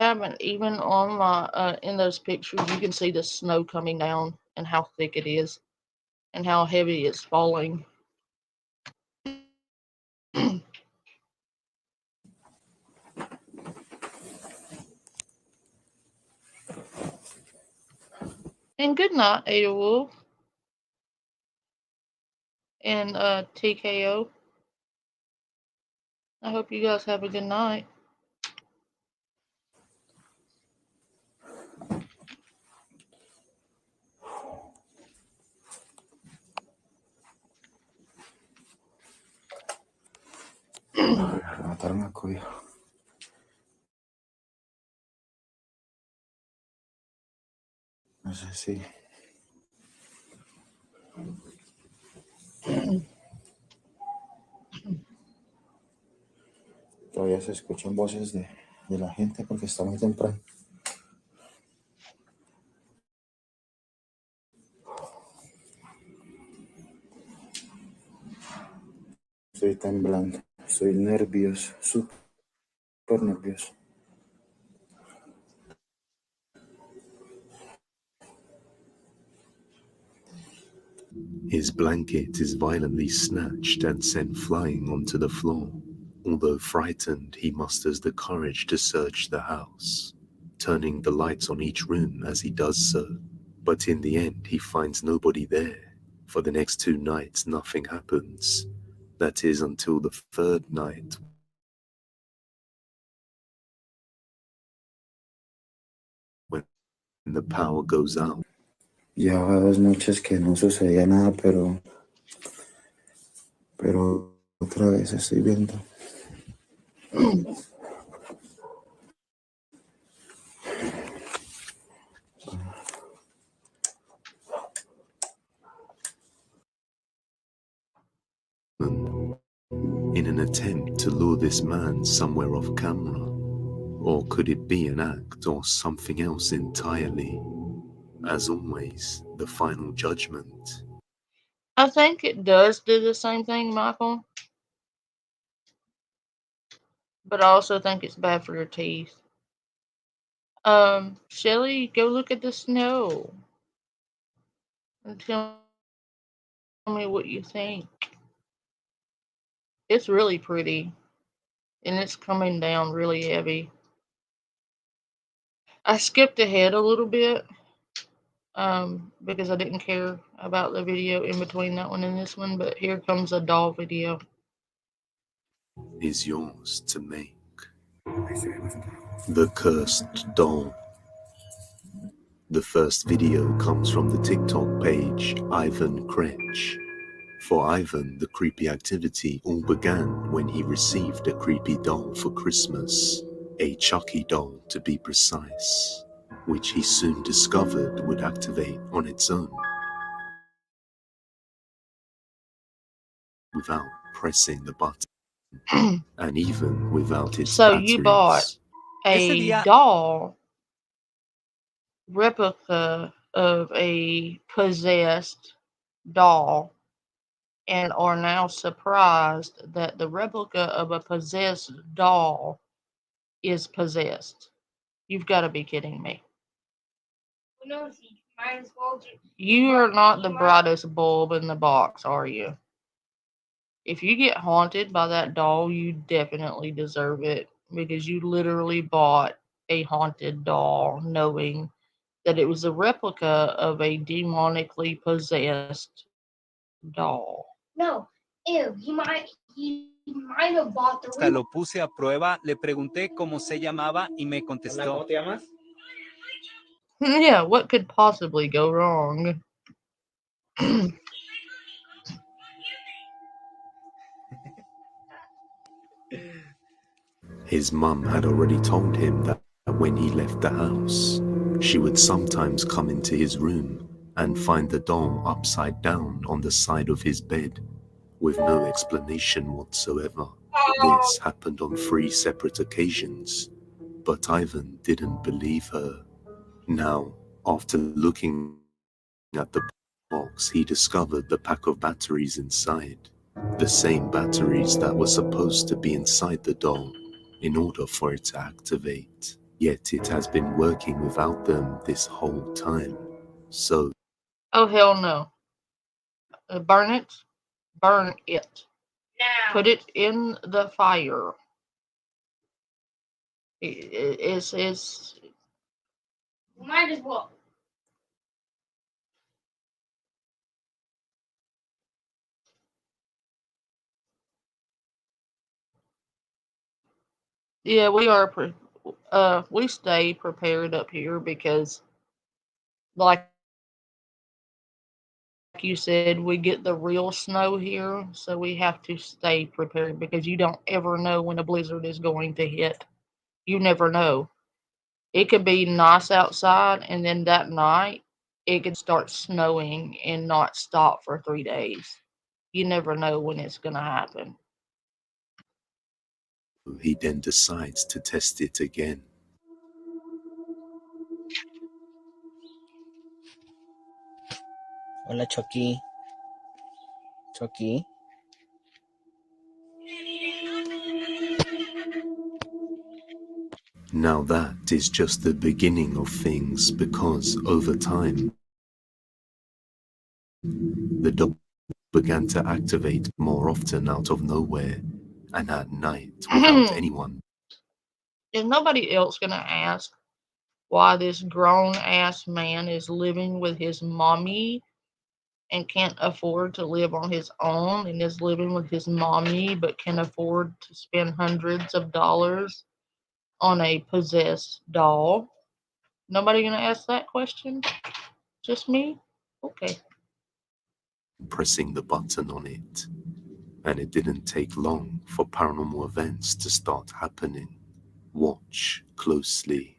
Speaker 1: and even on my in those pictures, you can see the snow coming down and how thick it is and how heavy it's falling. And good night, Ada Wolf and TKO. I hope you guys have a good night.
Speaker 10: Mataron a Cuyo. No sé si. Todavía se escuchan voces de la gente porque está muy temprano. Estoy temblando, estoy nervioso, súper nervioso.
Speaker 5: His blanket is violently snatched and sent flying onto the floor. Although frightened, he musters the courage to search the house, turning the lights on each room as he does so. But in the end, he finds nobody there. For the next 2 nights, nothing happens. That is until the 3rd night, when the power goes out.
Speaker 10: Llevaba 2 noches que no sucedía nada, pero otra vez estoy viendo.
Speaker 5: In an attempt to lure this man somewhere off camera. Or could it be an act or something else entirely? As always, the final judgment.
Speaker 1: I think it does do the same thing, Michael. But I also think it's bad for your teeth. Shelly, go look at the snow and tell me what you think. It's really pretty, and it's coming down really heavy. I skipped ahead a little bit because I didn't care about the video in between that one and this one, but here comes a doll video.
Speaker 5: Is yours to make. The Cursed Doll. The first video comes from the TikTok page Ivan Cringe. For Ivan, the creepy activity all began when he received a creepy doll for Christmas, a Chucky doll to be precise, which he soon discovered would activate on its own without pressing the button, and even without its
Speaker 1: So
Speaker 5: batteries.
Speaker 1: you bought a doll replica of a possessed doll and are now surprised that the replica of a possessed doll is possessed. You've got to be kidding me.
Speaker 2: Who knows? You might as well just.
Speaker 1: You are not the brightest bulb in the box, are you? If you get haunted by that doll, you definitely deserve it because you literally bought a haunted doll knowing that it was a replica of a demonically possessed doll.
Speaker 2: No, ew. He might have bought the.
Speaker 14: Hasta lo puse a prueba, le pregunté cómo se llamaba y me contestó.
Speaker 9: ¿Cómo te llamas?
Speaker 1: Yeah, what could possibly go wrong?
Speaker 5: His mum had already told him that when he left the house, she would sometimes come into his room and find the doll upside down on the side of his bed, with no explanation whatsoever. This happened on 3 separate occasions, but Ivan didn't believe her. Now, after looking at the box, he discovered the pack of batteries inside. The same batteries that were supposed to be inside the doll in order for it to activate. Yet it has been working without them this whole time. So,
Speaker 1: Oh, hell no. Burn it. Burn it.
Speaker 2: Now.
Speaker 1: Put it in the fire. It's
Speaker 2: Might as well.
Speaker 1: yeah, we stay prepared up here because, like you said, we get the real snow here, so we have to stay prepared because you don't ever know when a blizzard is going to hit. You never know. It could be nice outside, and then that night it could start snowing and not stop for 3 days. You never know when it's going to happen.
Speaker 5: he then decides to test it again.
Speaker 15: Hola, Chucky. Chucky.
Speaker 5: Now that is just the beginning of things, because over time, the doll began to activate more often out of nowhere and at night without anyone.
Speaker 1: Is nobody else going to ask why this grown ass man is living with his mommy and can't afford to live on his own, and is living with his mommy but can afford to spend hundreds of dollars on a possessed doll? Nobody gonna ask that question? Just me? Okay.
Speaker 5: Pressing the button on it, and it didn't take long for paranormal events to start happening. Watch closely.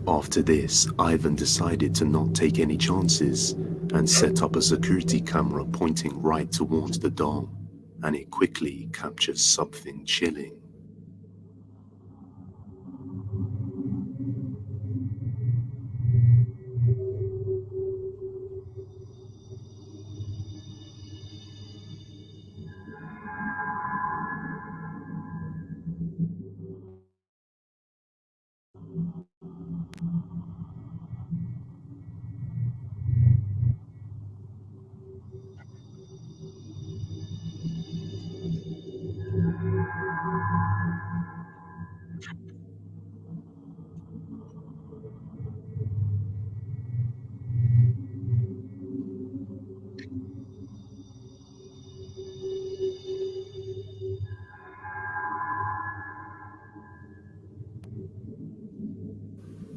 Speaker 5: After this, Ivan decided to not take any chances and set up a security camera pointing right towards the doll, and it quickly captures something chilling.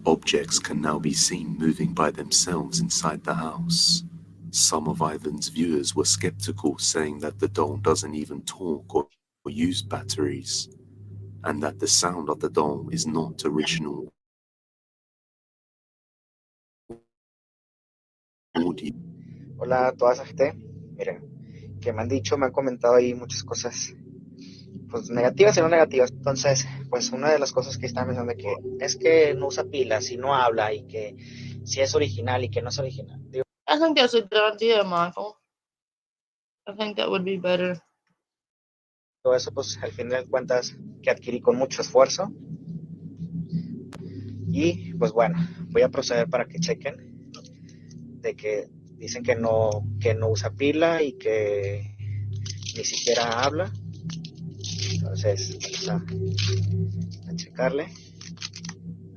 Speaker 5: Objects can now be seen moving by themselves inside the house. Some of Ivan's viewers were skeptical, saying that the doll doesn't even talk or use batteries, and that the sound of the doll is not original audio.
Speaker 6: Hola a toda esa gente. Miren, que me han dicho, me han comentado ahí muchas cosas, pues negativas y no negativas. Entonces, pues una de las cosas que están pensando que es que no usa pilas y no habla y que si es original y que no es original. Digo,
Speaker 1: I think that's a good idea, Michael. I think that would be better.
Speaker 6: todo eso, pues al final de cuentas, que adquirí con mucho esfuerzo. Y pues bueno, voy a proceder para que chequen de que dicen que no usa pila y que ni siquiera habla. Entonces, vamos a checarle.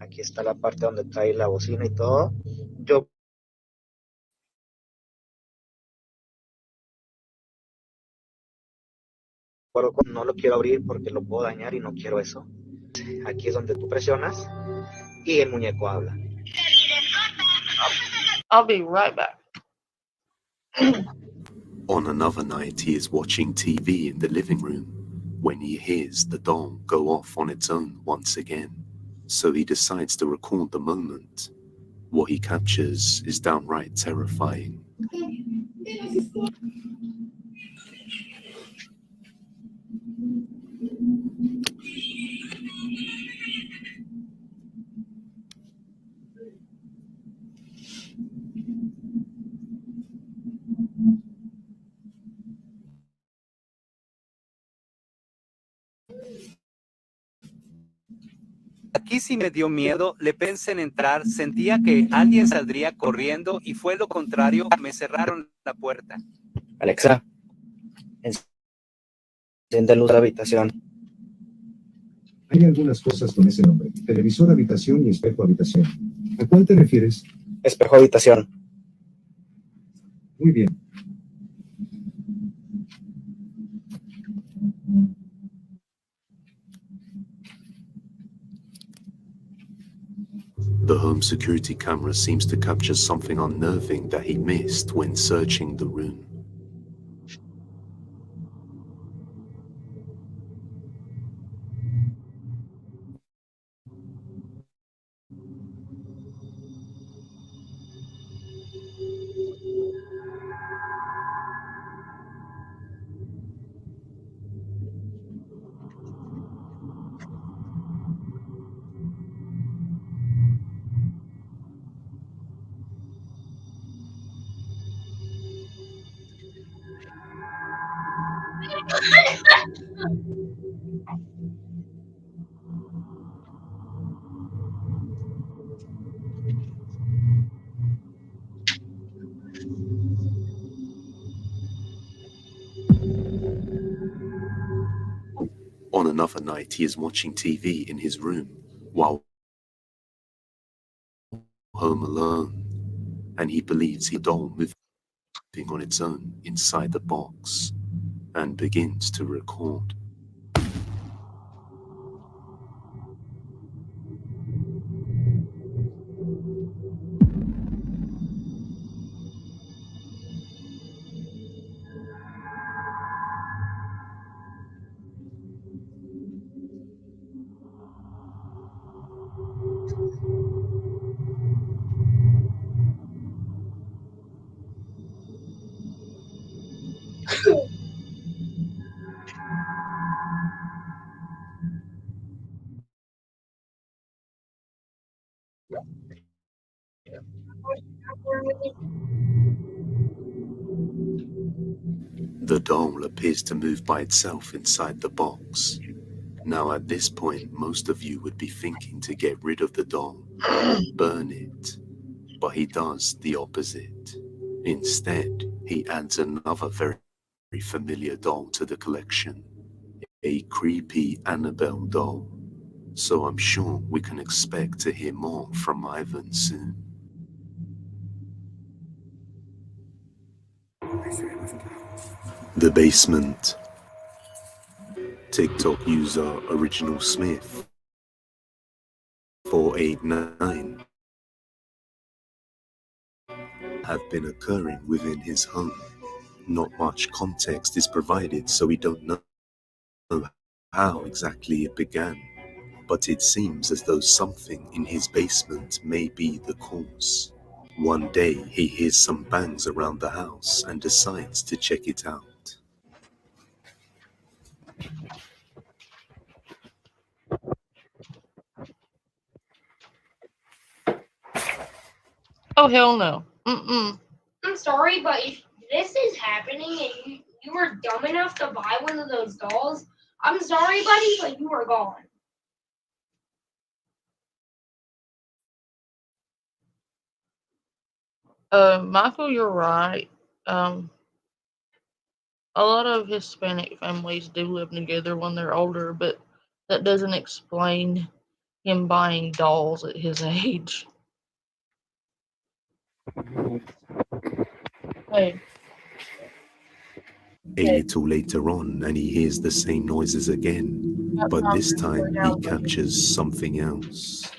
Speaker 6: Aquí está la parte donde trae la bocina y todo. Yo no lo quiero abrir porque lo puedo dañar y no quiero eso. Aquí es donde tú presionas y el muñeco habla.
Speaker 1: I'll be right back.
Speaker 5: On another night, he is watching TV in the living room when he hears the doll go off on its own once again. So he decides to record the moment. What he captures is downright terrifying.
Speaker 14: Aquí sí me dio miedo, le pensé en entrar, sentía que alguien saldría corriendo y fue lo contrario, me cerraron la puerta.
Speaker 15: Alexa, enciende luz de la habitación.
Speaker 16: Hay algunas cosas con ese nombre: televisor habitación y espejo habitación. ¿A cuál te refieres?
Speaker 15: Espejo habitación.
Speaker 16: Muy bien.
Speaker 5: The home security camera seems to capture something unnerving that he missed when searching the room. On another night, he is watching TV in his room while home alone, and he believes the doll moving on its own inside the box and begins to record. The doll appears to move by itself inside the box. Now at this point, most of you would be thinking to get rid of the doll and burn it, but he does the opposite. Instead, he adds another very familiar doll to the collection, a creepy Annabelle doll. So I'm sure we can expect to hear more from Ivan soon. The basement. TikTok user Original Smith 489 have been occurring within his home. Not much context is provided, so we don't know how exactly it began, but it seems as though something in his basement may be the cause. One day he hears some bangs around the house and decides to check it out.
Speaker 1: Oh, hell no. Mm-mm.
Speaker 2: I'm sorry, but if this is happening and you were dumb enough to buy one of those dolls, I'm sorry, buddy, but you are gone.
Speaker 1: Michael, you're right. A lot of Hispanic families do live together when they're older, but that doesn't explain him buying dolls at his age. Hey.
Speaker 5: A little later on, and he hears the same noises again, but this time he captures something else.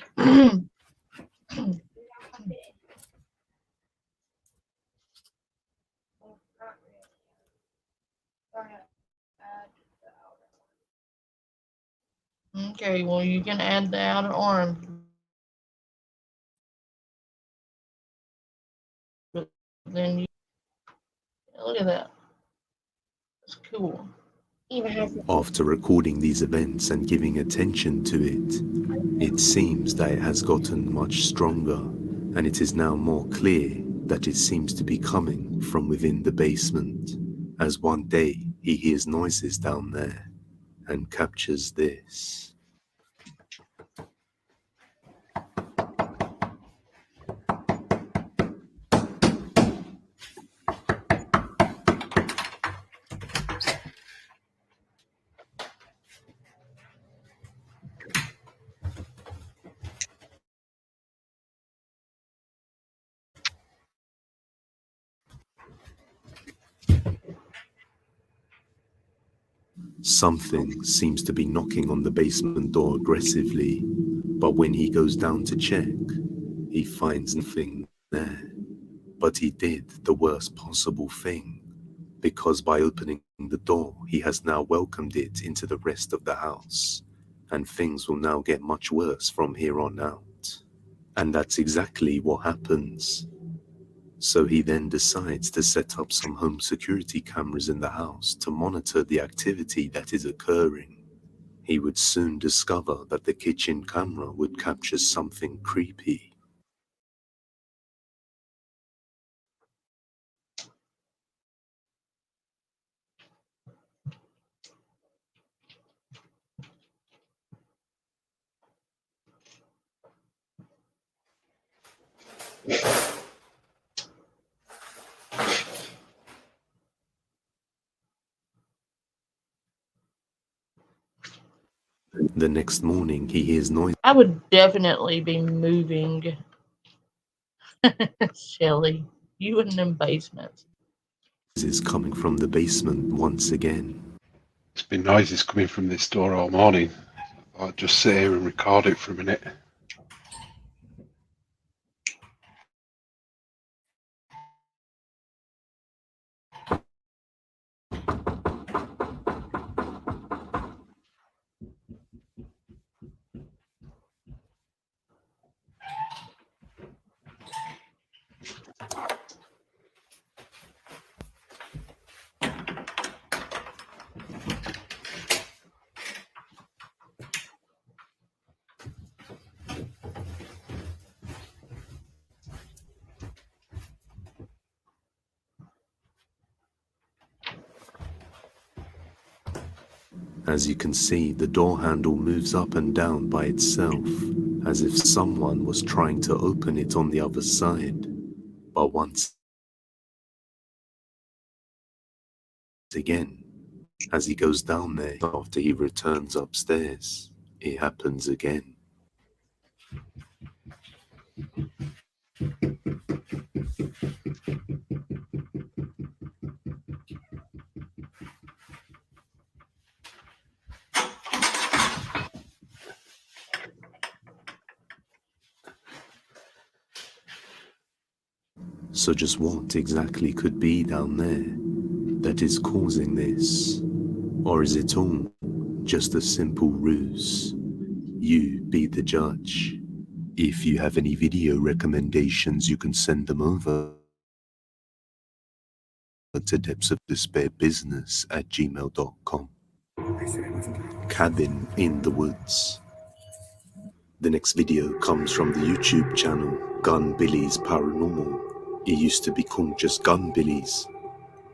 Speaker 1: Okay, well, you can add the outer arm. But then you look at that. It's cool.
Speaker 2: Even has
Speaker 5: After recording these events and giving attention to it, it seems that it has gotten much stronger, and it is now more clear that it seems to be coming from within the basement, as one day he hears noises down there and captures this. Something seems to be knocking on the basement door aggressively, but when he goes down to check, he finds nothing there. But he did the worst possible thing, because by opening the door, he has now welcomed it into the rest of the house, and things will now get much worse from here on out. And that's exactly what happens. So he then decides to set up some home security cameras in the house to monitor the activity that is occurring. He would soon discover that the kitchen camera would capture something creepy. The next morning, he hears noises.
Speaker 1: I would definitely be moving. Shelly, you in them basements.
Speaker 5: Is coming from the basement once again.
Speaker 17: It's been noises coming from this door all morning. I'll just sit here and record it for a minute.
Speaker 5: As you can see, the door handle moves up and down by itself, as if someone was trying to open it on the other side. But once again, as he goes down there after he returns upstairs, it happens again. So just what exactly could be down there that is causing this? Or is it all just a simple ruse? You be the judge. If you have any video recommendations, you can send them over to depthsofdespairbusiness@gmail.com. Cabin in the Woods. The next video comes from the YouTube channel Gun Billy's Paranormal. It used to be called just Gun Billy's,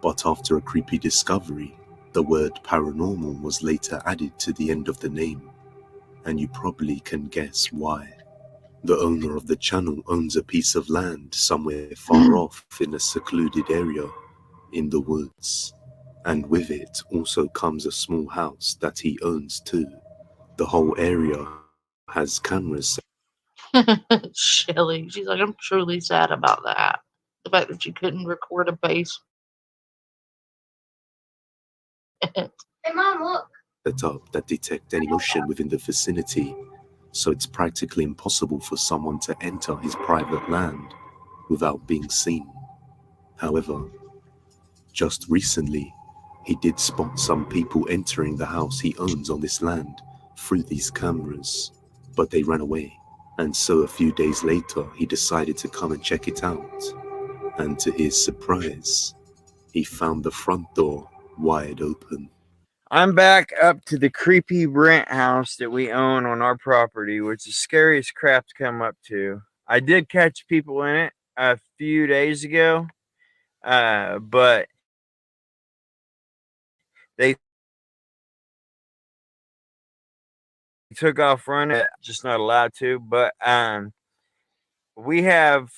Speaker 5: but after a creepy discovery, the word paranormal was later added to the end of the name, and you probably can guess why. The owner of the channel owns a piece of land somewhere far off in a secluded area in the woods, and with it also comes a small house that he owns too. The whole area has cameras.
Speaker 1: Shelly, she's like, I'm truly sad about that. The fact that you couldn't record a base.
Speaker 2: Hey, Mom, look.
Speaker 5: Set up that detect any motion within the vicinity, so it's practically impossible for someone to enter his private land without being seen. However, just recently, he did spot some people entering the house he owns on this land through these cameras, but they ran away. And so a few days later, he decided to come and check it out. And to his surprise, he found the front door wide open.
Speaker 18: I'm back up to the creepy rent house that we own on our property, which is scary as crap to come up to. I did catch people in it a few days ago, but they took off running, just not allowed to. But we have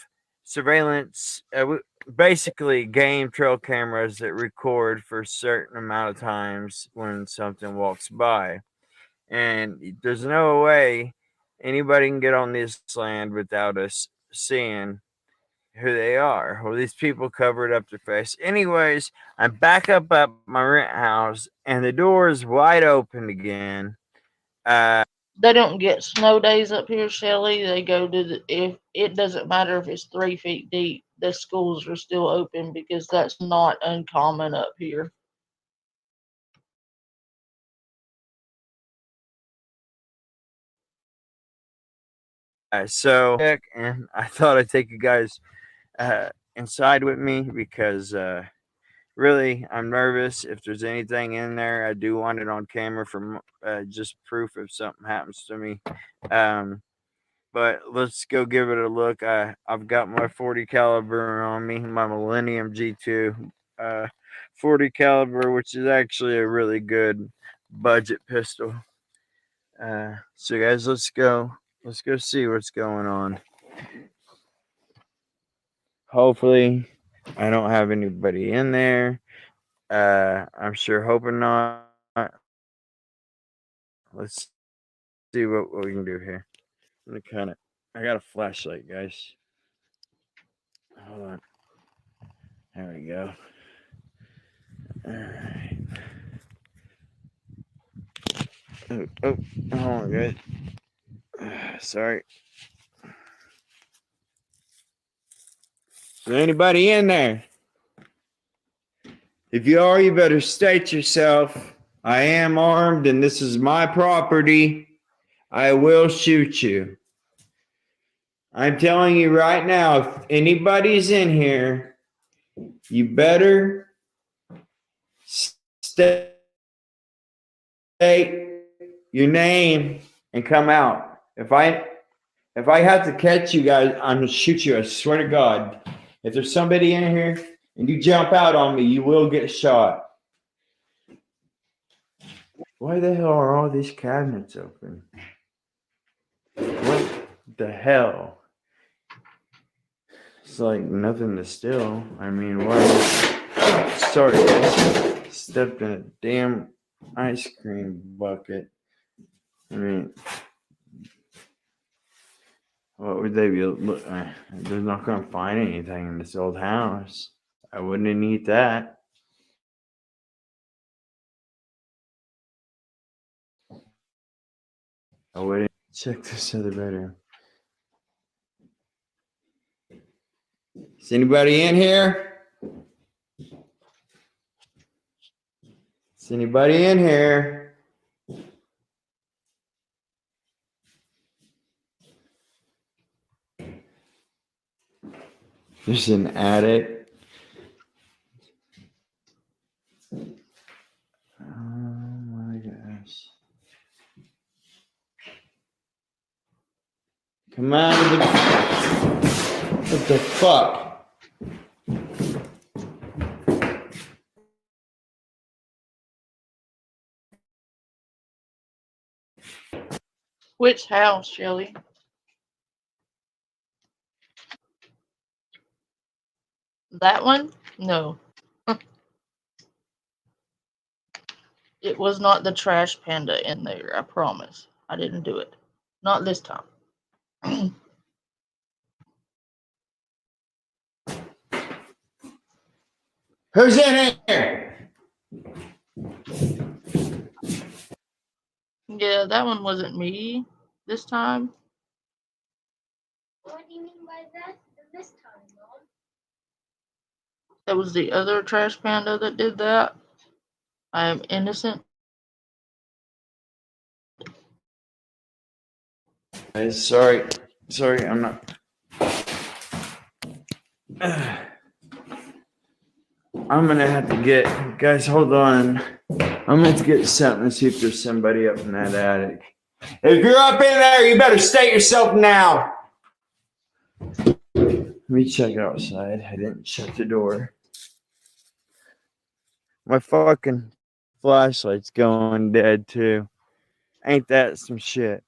Speaker 18: surveillance, basically game trail cameras that record for a certain amount of times when something walks by. And there's no way anybody can get on this land without us seeing who they are. Well, these people covered up their face. Anyways, I'm back up at my rent house, and the door is wide open again.
Speaker 1: They don't get snow days up here, Shelly. They go to if it doesn't matter if it's 3 feet deep, the schools are still open because that's not uncommon up here.
Speaker 18: So, and I thought I'd take you guys inside with me because really, I'm nervous. If there's anything in there, I do want it on camera for just proof if something happens to me. But let's go give it a look. I've got my 40 caliber on me, my Millennium G2 40 caliber, which is actually a really good budget pistol. So guys, let's go see what's going on. Hopefully I don't have anybody in there. I'm sure hoping not. Let's see what we can do here. I'm gonna I got a flashlight, guys. Hold on. There we go. Alright. Oh, hold on, guys. Sorry. Is there anybody in there? If you are, you better state yourself. I am armed and this is my property. I will shoot you. I'm telling you right now, if anybody's in here, you better state your name and come out. If I have to catch you guys, I'm gonna shoot you. I swear to God. If there's somebody in here and you jump out on me, you will get shot. Why the hell are all these cabinets open? What the hell? It's like nothing to steal. I mean, what? Sorry, guys. Stepped in a damn ice cream bucket. I mean, what would they be? Look, they're not going to find anything in this old house. I wouldn't eat that. I wouldn't check this other bedroom. Is anybody in here? Is anybody in here? There's an attic. Oh my gosh. Come on. What the fuck?
Speaker 1: Which house, Shelly? That one? No. It was not the trash panda in there, I promise. I didn't do it. Not this time.
Speaker 18: Who's in here?
Speaker 1: Yeah, that one wasn't me this time.
Speaker 2: What do you mean by that this time, Mom?
Speaker 1: That was the other trash panda that did that. I am innocent
Speaker 18: Sorry, I'm not. I'm gonna have to get, guys, hold on. I'm gonna have to get something to see if there's somebody up in that attic. If you're up in there, you better state yourself now. Let me check outside. I didn't shut the door. My fucking flashlight's going dead too. Ain't that some shit?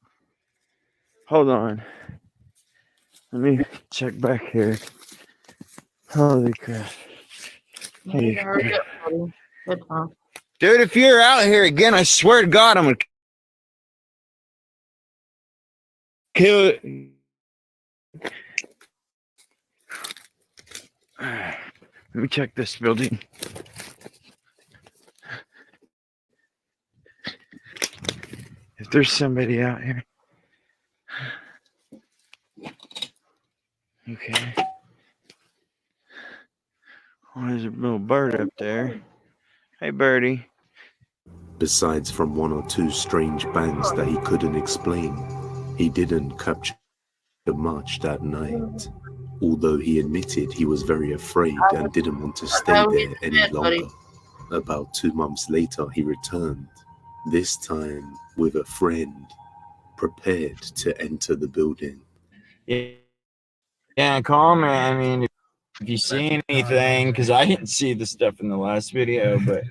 Speaker 18: Hold on. Let me check back here. Holy crap.
Speaker 1: You need to hurry up, buddy. Good time.
Speaker 18: Dude, if you're out here again, I swear to God, I'm gonna kill it. Let me check this building. If there's somebody out here. Okay. Oh, there's a little bird up there. Hey, birdie.
Speaker 5: Besides from one or two strange bangs that he couldn't explain, he didn't capture much that night. Although he admitted he was very afraid and didn't want to stay there any longer. About 2 months later, he returned, this time with a friend, prepared to enter the building.
Speaker 18: Yeah, call me. I mean, if you see anything, because I didn't see the stuff in the last video, but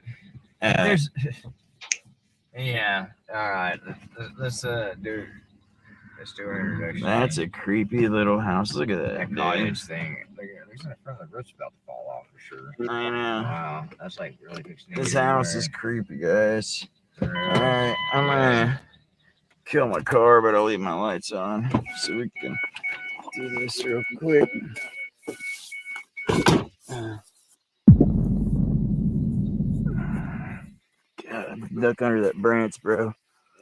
Speaker 18: there's. Yeah. All right. Let's do an introduction. That's a creepy little house. Look at that cottage thing. There's in the front of the roof's about to fall off for sure. I know. Wow, that's like really big. This house is creepy, guys. All right, I'm gonna kill my car, but I'll leave my lights on so we can do this real quick. God, duck under that branch, bro.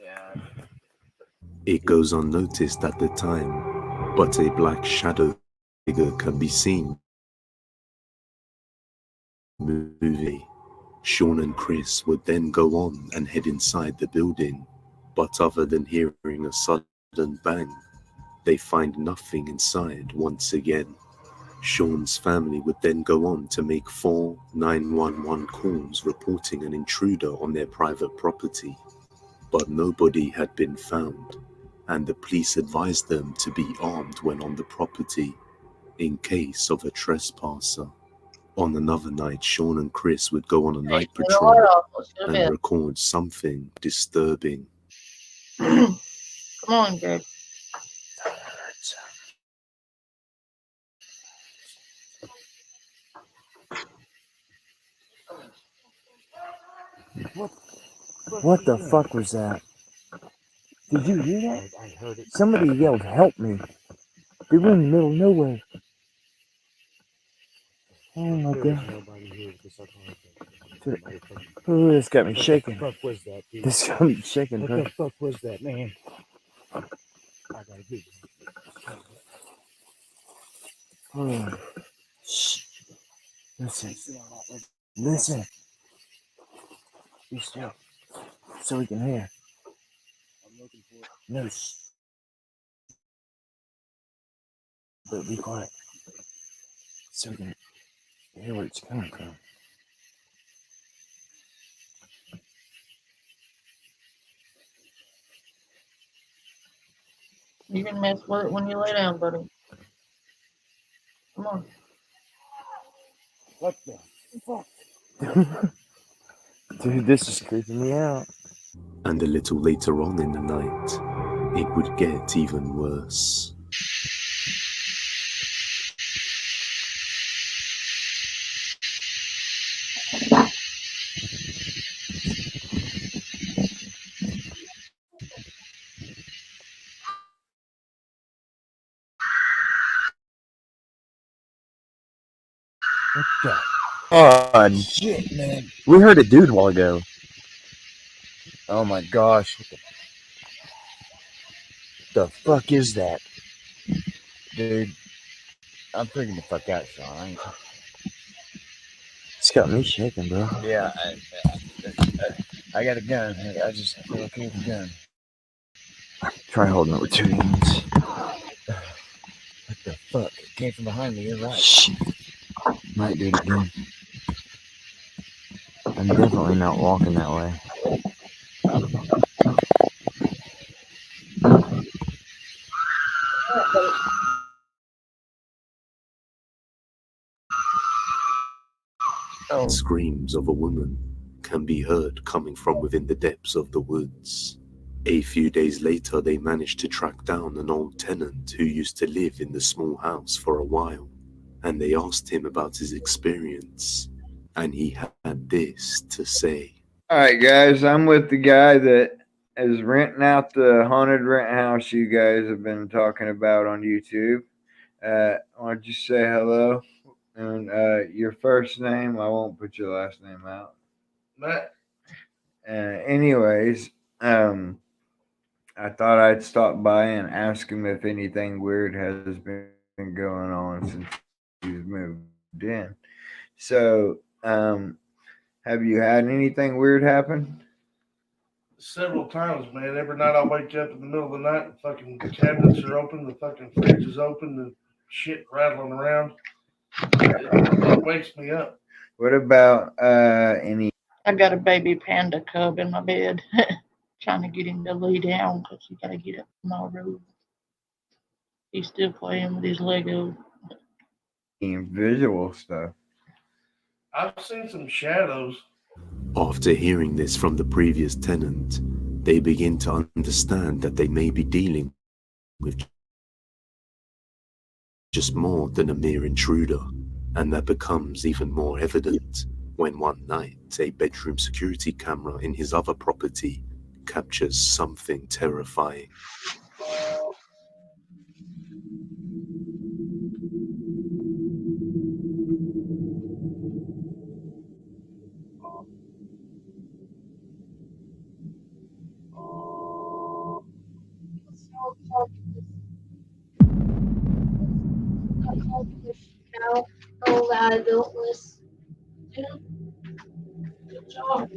Speaker 18: Yeah.
Speaker 5: It goes unnoticed at the time, but a black shadow figure can be seen moving. Sean and Chris would then go on and head inside the building, but other than hearing a sudden bang, they find nothing inside once again. Sean's family would then go on to make 4 911 calls reporting an intruder on their private property, but nobody had been found, and the police advised them to be armed when on the property in case of a trespasser. On another night, Sean and Chris would go on a night patrol and record something disturbing.
Speaker 1: Come on, Gabe.
Speaker 18: What the fuck was that? Did you hear that? I heard it. Somebody yelled, "Help me!" They were in the middle of nowhere. Oh my god. Oh, this got me shaking. What the fuck was that, dude? This got me shaking, bro. What the fuck was that, man? I gotta get you. Shh. Listen. Listen. Be still. So we can hear. No. Shh. But be quiet. So we can hear where it's coming from.
Speaker 1: You can mess with it when you lay down, buddy. Come on.
Speaker 18: What the fuck? Dude, this is creeping me out.
Speaker 5: And a little later on in the night, it would get even worse.
Speaker 18: Oh, shit, man. We heard a dude a while ago. Oh my gosh. What the fuck is that? Dude, I'm freaking the fuck out, Sean. It's got me shaking, bro. Yeah, I got a gun. I just feel okay with a gun. Try holding it with 2 hands. What the fuck? It came from behind me. You're right. Shit. Might do it again. I'm definitely not walking that way.
Speaker 5: Screams of a woman can be heard coming from within the depths of the woods. A few days later, they managed to track down an old tenant who used to live in the small house for a while, and they asked him about his experience, and he had this to say.
Speaker 18: All right, guys, I'm with the guy that is renting out the haunted rent house you guys have been talking about on YouTube. Why don't you say hello? And your first name, I won't put your last name out.
Speaker 19: Matt.
Speaker 18: Anyways, I thought I'd stop by and ask him if anything weird has been going on since he's moved in. So, have you had anything weird happen?
Speaker 19: Several times, man. Every night I wake up in the middle of the night, the fucking cabinets are open, the fucking fridge is open, the shit rattling around. It wakes me up.
Speaker 18: What about any?
Speaker 1: I got a baby panda cub in my bed, trying to get him to lay down because he got to get up from my room. He's still playing with his Lego.
Speaker 18: Visual stuff.
Speaker 19: I've seen some shadows.
Speaker 5: After hearing this from the previous tenant, they begin to understand that they may be dealing with just more than a mere intruder, and that becomes even more evident when one night a bedroom security camera in his other property captures something terrifying.
Speaker 2: Now, oh, I don't listen. Good job.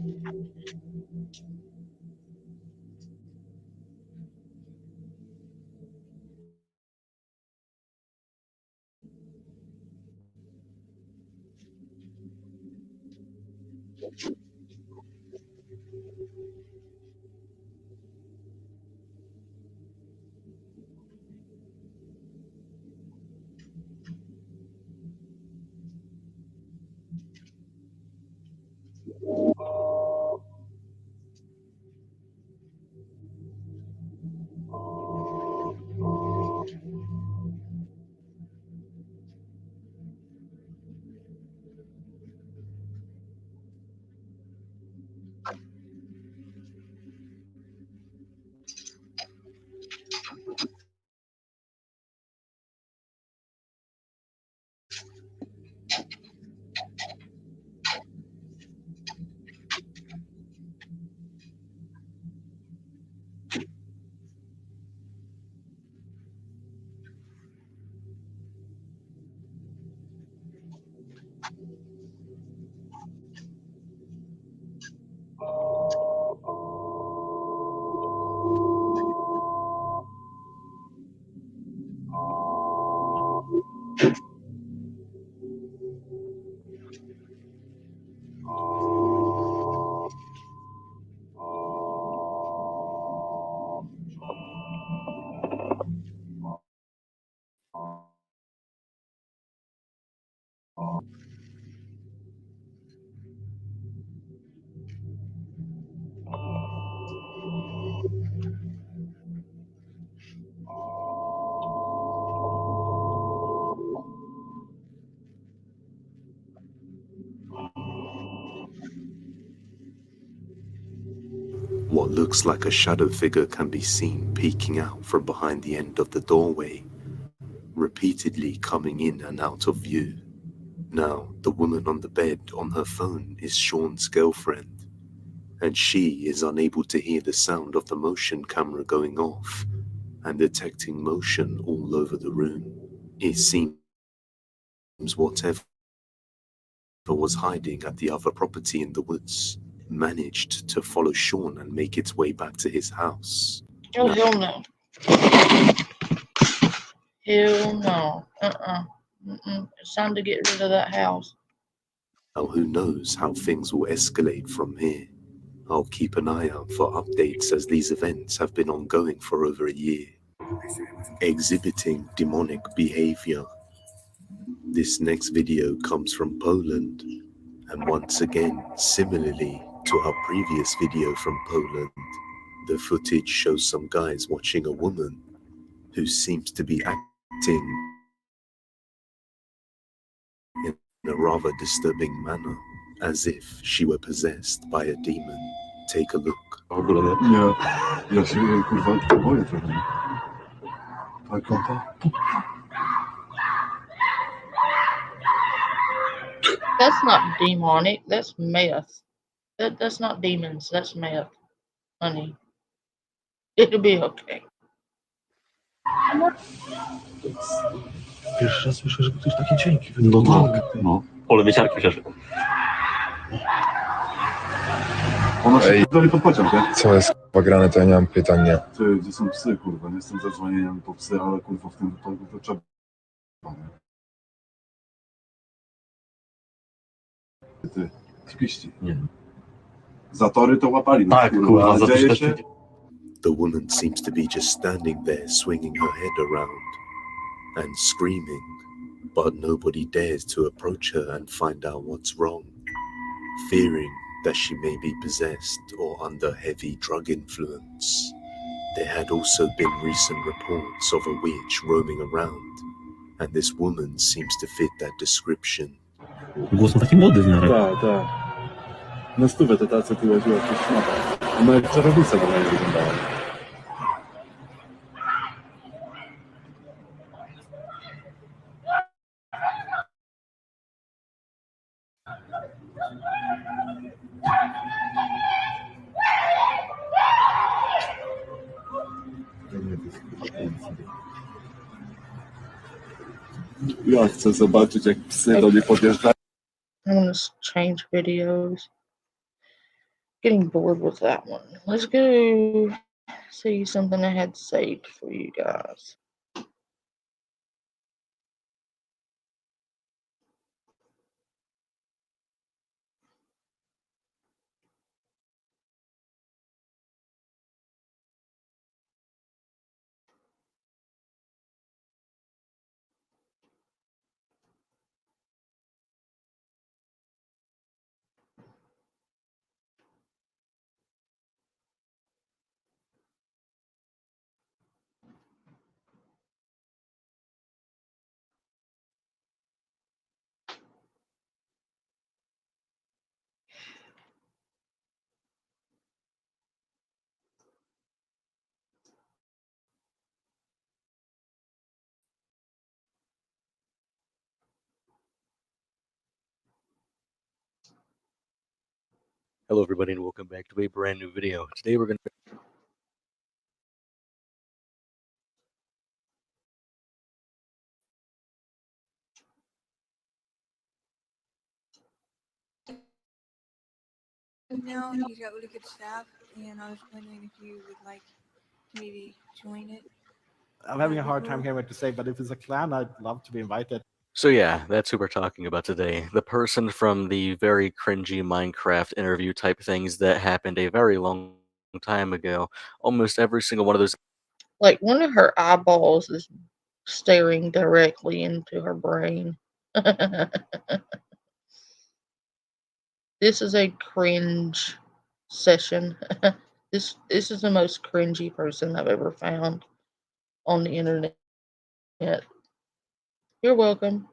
Speaker 5: What looks like a shadow figure can be seen peeking out from behind the end of the doorway, repeatedly coming in and out of view. Now, the woman on the bed on her phone is Sean's girlfriend, and she is unable to hear the sound of the motion camera going off and detecting motion all over the room. It seems whatever was hiding at the other property in the woods managed to follow Sean and make its way back to his house.
Speaker 1: Oh, hell no. Hell no. It's time to get rid of that house.
Speaker 5: Now, who knows how things will escalate from here? I'll keep an eye out for updates as these events have been ongoing for over a year, exhibiting demonic behavior. This next video comes from Poland, and once again, similarly to our previous video from Poland, the footage shows some guys watching a woman who seems to be acting in a rather disturbing manner, as if she were possessed by a demon. Take a look.
Speaker 20: Nie, ja się kurwa boję trochę. Tak,
Speaker 1: That's not demonic. That's meth. That's not demons. That's meth, honey. It'll be okay.
Speaker 20: Pierwszy raz słyszę, że ktoś takie dźwięki wydaje. No tak, no. Pole wieciarki przeszedł. Ona się dalej pod pociąg, nie?
Speaker 21: Co jest kurwa grane, to ja nie mam pytania.
Speaker 20: Ty, gdzie są psy, kurwa? Nie jestem za dzwonieniem po psy, ale kurwa w tym wypadku to trzeba. Ty, śpiści. Nie. Zatory to łapali. Tak, kurwa, ale dzieje się...
Speaker 5: The woman seems to be just standing there swinging her head around and screaming, but nobody dares to approach her and find out what's wrong, fearing that she may be possessed or under heavy drug influence. There had also been recent reports of a witch roaming around, and this woman seems to fit that description.
Speaker 20: Głos ma taki młody w miarę. Tak, tak. Na stówę to ta, co tu łaziła, to szmata. Ona jak czarownica do mnie wyglądała. Ja chcę zobaczyć, jak psy do mnie podjeżdżają.
Speaker 1: I'm gonna change videos. Getting bored with that one. Let's go see something I had saved for you guys.
Speaker 22: Hello everybody and welcome back to a brand new video. Today we're going to
Speaker 23: No, he's got really good staff, and I was wondering if you would like to maybe join it.
Speaker 24: I'm having a hard time hearing what to say, but if it's a clan, I'd love to be invited.
Speaker 22: So yeah, that's who we're talking about today. The person from the very cringy Minecraft interview type things that happened a very long time ago. Almost every single one of those.
Speaker 1: Like one of her eyeballs is staring directly into her brain. This is a cringe session. This is the most cringy person I've ever found on the internet. You're welcome.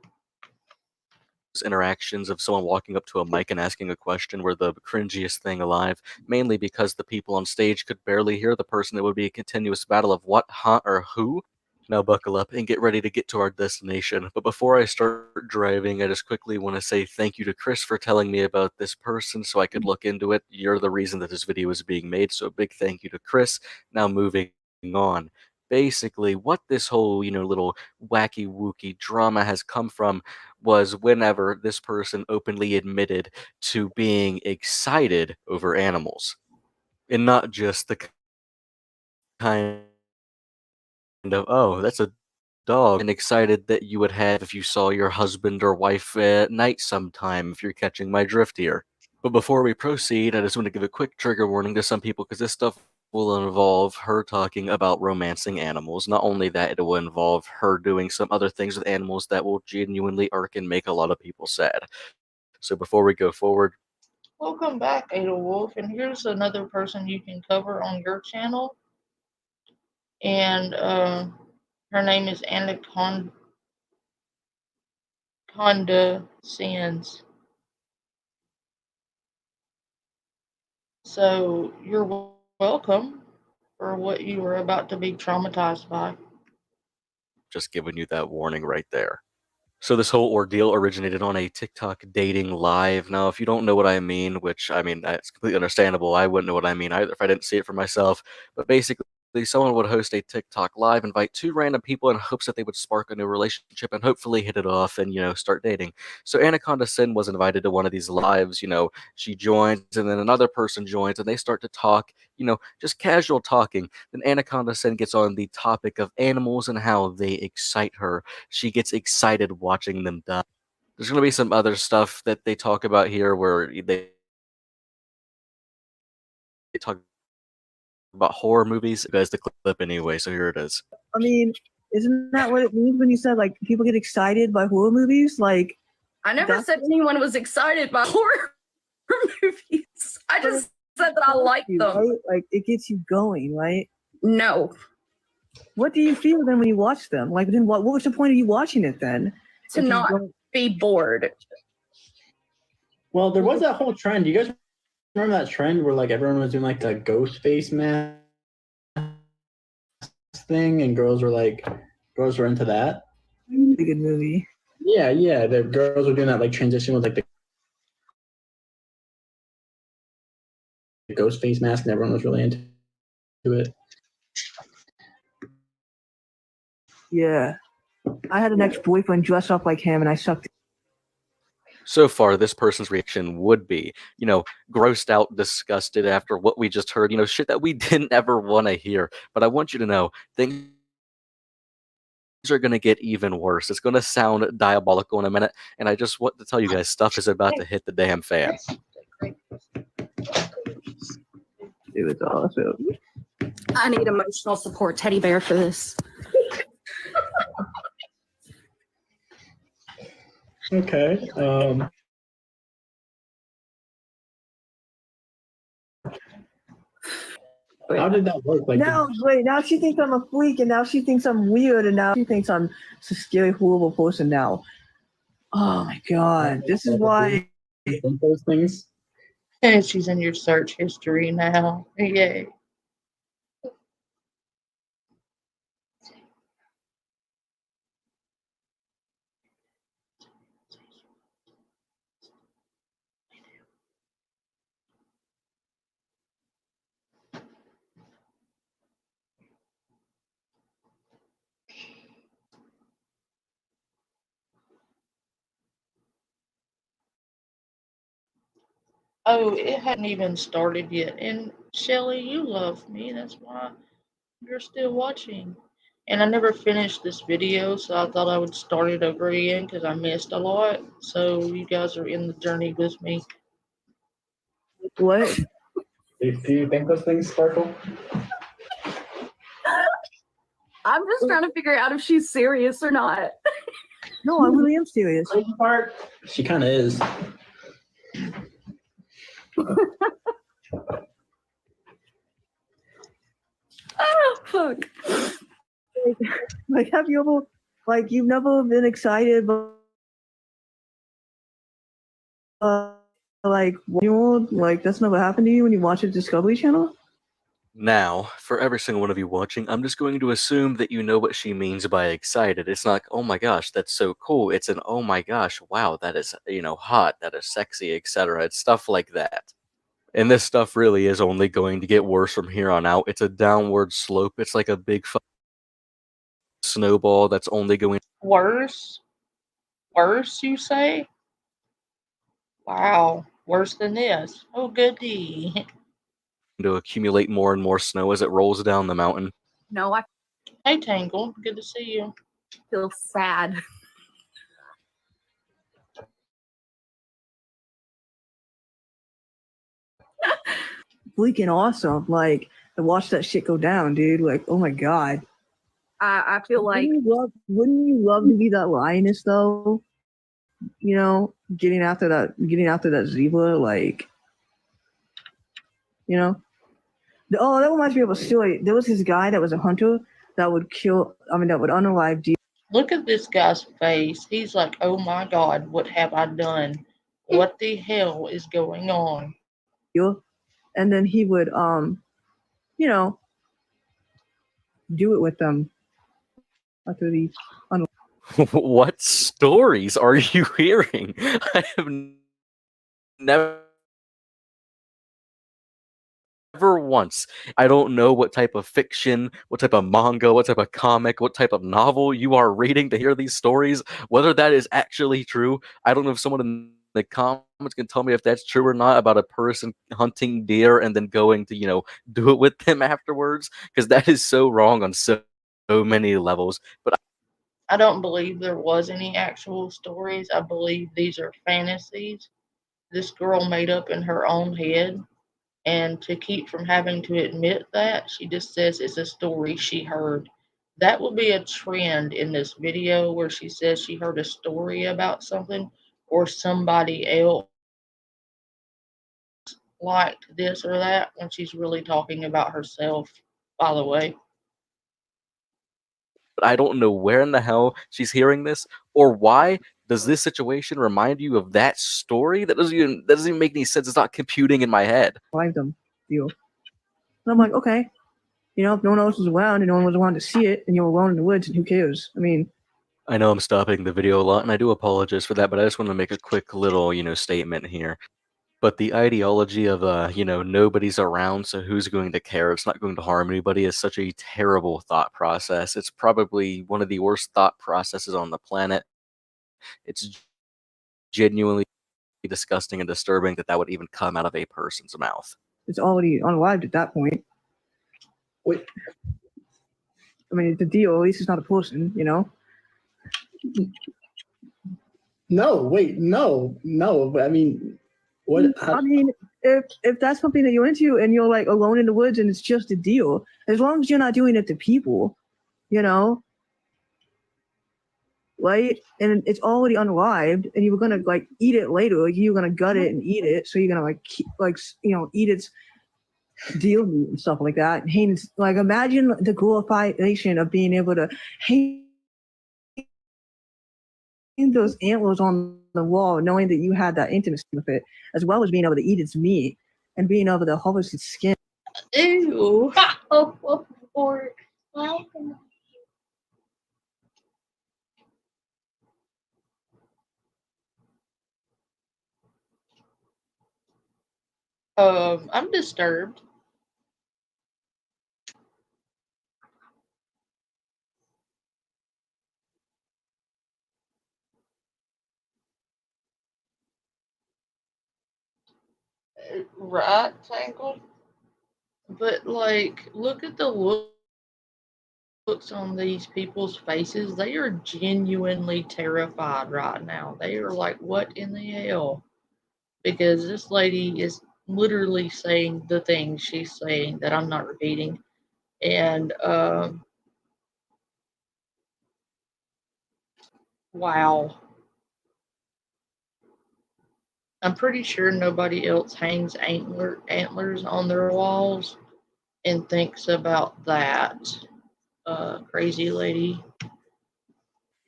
Speaker 22: Interactions of someone walking up to a mic and asking a question were the cringiest thing alive, mainly because the people on stage could barely hear the person. It would be a continuous battle of what, huh, or who. Now buckle up and get ready to get to our destination. But before I start driving, I just quickly want to say thank you to Chris for telling me about this person so I could look into it. You're the reason that this video is being made, so a big thank you to Chris. Now moving on. Basically, what this whole, little wacky wookie drama has come from was whenever this person openly admitted to being excited over animals. And not just the kind of, oh, that's a dog, and excited that you would have if you saw your husband or wife at night sometime, if you're catching my drift here. But before we proceed, I just want to give a quick trigger warning to some people because this stuff will involve her talking about romancing animals. Not only that, it will involve her doing some other things with animals that will genuinely irk and make a lot of people sad. So before we go forward,
Speaker 1: Welcome back, Ada Wolf, and here's another person you can cover on your channel. And her name is Anaconda Sands. So you're welcome for what you were about to be traumatized by.
Speaker 22: just giving you that warning right there. So this whole ordeal originated on a TikTok dating live. Now, if you don't know what I mean, which, I mean, that's completely understandable. I wouldn't know what I mean either if I didn't see it for myself. But basically, someone would host a TikTok live, invite two random people in hopes that they would spark a new relationship and hopefully hit it off and, start dating. So Anaconda Sin was invited to one of these lives. She joins and then another person joins and they start to talk, just casual talking. Then Anaconda Sin gets on the topic of animals and how they excite her. She gets excited watching them die. There's going to be some other stuff that they talk about here where they talk about horror movies. You guys, the clip anyway, so here it is.
Speaker 3: I mean, isn't that what it means when you said like people get excited by horror movies? Like,
Speaker 4: I never said anyone was excited by horror movies. I just said that I like them.
Speaker 3: Right? Like it gets you going, right?
Speaker 4: No.
Speaker 3: What do you feel then when you watch them? Like, then what was the point of you watching it then?
Speaker 4: To not be bored.
Speaker 7: Well, there was that whole trend. You guys remember that trend where like everyone was doing like the ghost face mask thing, and girls were into that?
Speaker 3: A good movie.
Speaker 7: Yeah. The girls were doing that like transition with like the ghost face mask, and everyone was really into it.
Speaker 3: Yeah. I had an ex-boyfriend dress up like him and I sucked.
Speaker 22: So far, this person's reaction would be, grossed out, disgusted after what we just heard, shit that we didn't ever want to hear. But I want you to know, things are going to get even worse. It's going to sound diabolical in a minute, and I just want to tell you guys, stuff is about to hit the damn fan.
Speaker 3: It was awesome.
Speaker 4: I need emotional support teddy bear for this.
Speaker 7: Okay. How did that work? Like,
Speaker 3: now she thinks I'm a freak, and now she thinks I'm weird, and now she thinks I'm a scary, horrible person now. Oh my god, this is why.
Speaker 7: Those things.
Speaker 1: And she's in your search history now. Yay. Oh, it hadn't even started yet. And Shelly, you love me. That's why you're still watching. And I never finished this video, so I thought I would start it over again because I missed a lot. So you guys are in the journey with me.
Speaker 3: What?
Speaker 7: Do you think those things sparkle?
Speaker 4: I'm just trying to figure out if she's serious or not.
Speaker 3: No, I really am serious.
Speaker 7: She kind of is.
Speaker 4: Oh, fuck.
Speaker 3: Like, have you ever, like, you've never been excited, but, like, that's never happened to you when you watch a Discovery Channel?
Speaker 22: Now, for every single one of you watching, I'm just going to assume that you know what she means by excited. It's not like, oh my gosh, that's so cool. It's an, oh my gosh, wow, that is, hot, that is sexy, etc. It's stuff like that. And this stuff really is only going to get worse from here on out. It's a downward slope. It's like a big snowball that's only going
Speaker 1: Worse? Worse, you say? Wow, worse than this. Oh, goody.
Speaker 22: to accumulate more and more snow as it rolls down the mountain.
Speaker 4: No,
Speaker 1: Hey, Tangle. Good to see you.
Speaker 4: Feel sad.
Speaker 3: Freaking awesome. Like, to watch that shit go down, dude. Like, oh my god.
Speaker 4: I feel like
Speaker 3: Wouldn't you love to be that lioness though? You know, getting after that zebra, like, you know. Oh, that reminds me of a story. There was this guy that was a hunter that would that would unalive deer.
Speaker 1: Look at this guy's face. He's like, oh my god, what have I done? What the hell is going on?
Speaker 3: And then he would, you know, do it with them after the
Speaker 22: What stories are you hearing? I have never once. I don't know what type of fiction, what type of manga, what type of comic, what type of novel you are reading to hear these stories. Whether that is actually true, I don't know if someone in the comments can tell me if that's true or not about a person hunting deer and then going to, you know, do it with them afterwards, because that is so wrong on so many levels. But
Speaker 1: I don't believe there was any actual stories. I believe these are fantasies this girl made up in her own head. And to keep from having to admit that, she just says it's a story she heard. That will be a trend in this video where she says she heard a story about something or somebody else liked this or that when she's really talking about herself, by the way.
Speaker 22: I don't know where in the hell she's hearing this, or why does this situation remind you of that story? That doesn't even make any sense. It's not computing in my head.
Speaker 3: Live them deal. And I'm like, okay, you know, if no one else was around and no one was around to see it, and you're alone in the woods, and who cares? I mean,
Speaker 22: I know I'm stopping the video a lot, and I do apologize for that, but I just want to make a quick little, you know, statement here. But the ideology of, you know, nobody's around, so who's going to care? It's not going to harm anybody is such a terrible thought process. It's probably one of the worst thought processes on the planet. It's genuinely disgusting and disturbing that that would even come out of a person's mouth.
Speaker 3: it's already unalived at that point.
Speaker 7: Wait.
Speaker 3: I mean, it's a deal. At least it's not a person, you know.
Speaker 7: No, wait, no. I mean, what?
Speaker 3: I mean, if that's something that you're into and you're like alone in the woods and it's just a deal, as long as you're not doing it to people, you know, right? And it's already unalived, and you were gonna like eat it later. Like, you're gonna gut it and eat it, so you're gonna like eat its deal meat and stuff like that. And Haynes, like, imagine the glorification of being able to hang those antlers on the wall, knowing that you had that intimacy with it, as well as being able to eat its meat and being able to harvest its skin.
Speaker 1: Ew. I'm disturbed. Right, Tangle? But, like, look at the looks on these people's faces. They are genuinely terrified right now. They are like, what in the hell? Because this lady is literally saying the things she's saying that I'm not repeating. And, wow. I'm pretty sure nobody else hangs antlers on their walls and thinks about that. Crazy lady.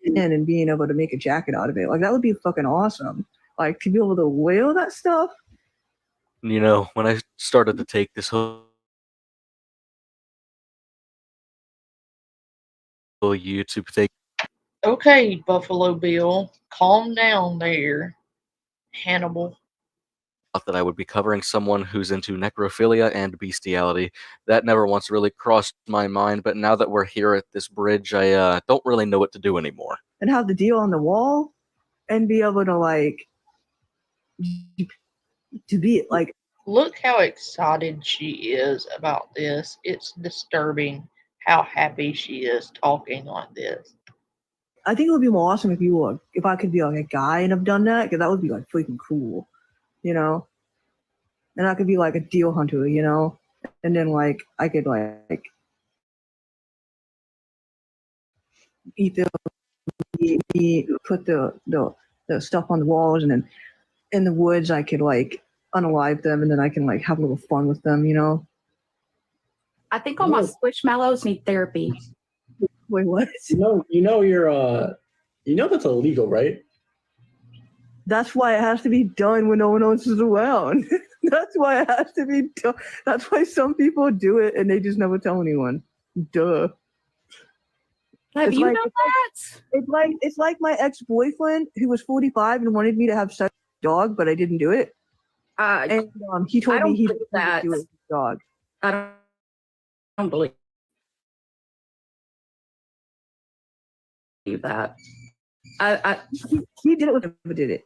Speaker 3: And being able to make a jacket out of it, like, that would be fucking awesome. Like, to be able to wear that stuff.
Speaker 22: You know, when I started to take this whole YouTube thing,
Speaker 1: Okay, Buffalo Bill, calm down there, Hannibal.
Speaker 22: that I would be covering someone who's into necrophilia and bestiality. That never once really crossed my mind, but now that we're here at this bridge, I don't really know what to do anymore.
Speaker 3: And have the deal on the wall and be able to, like, to be like,
Speaker 1: look how excited she is about this. It's disturbing how happy she is talking like this.
Speaker 3: I think it would be more awesome if you were, if I could be like a guy and have done that, because that would be like freaking cool, you know. And I could be like a deer hunter, you know, and then like I could like eat the put the stuff on the walls, and then in the woods I could like unalive them, and then I can like have a little fun with them, you know.
Speaker 8: I think all my squishmallows need therapy.
Speaker 3: Wait, what?
Speaker 7: You know that's illegal, right?
Speaker 3: That's why it has to be done when no one else is around. That's why it has to be done. That's why some people do it and they just never tell anyone. Duh.
Speaker 8: Have you done that?
Speaker 3: It's like my ex-boyfriend who was 45 and wanted me to have sex with a dog, but I didn't do it. And he told me he didn't
Speaker 8: that.
Speaker 3: do it with his dog.
Speaker 8: I don't believe that.
Speaker 3: He did it with never did it.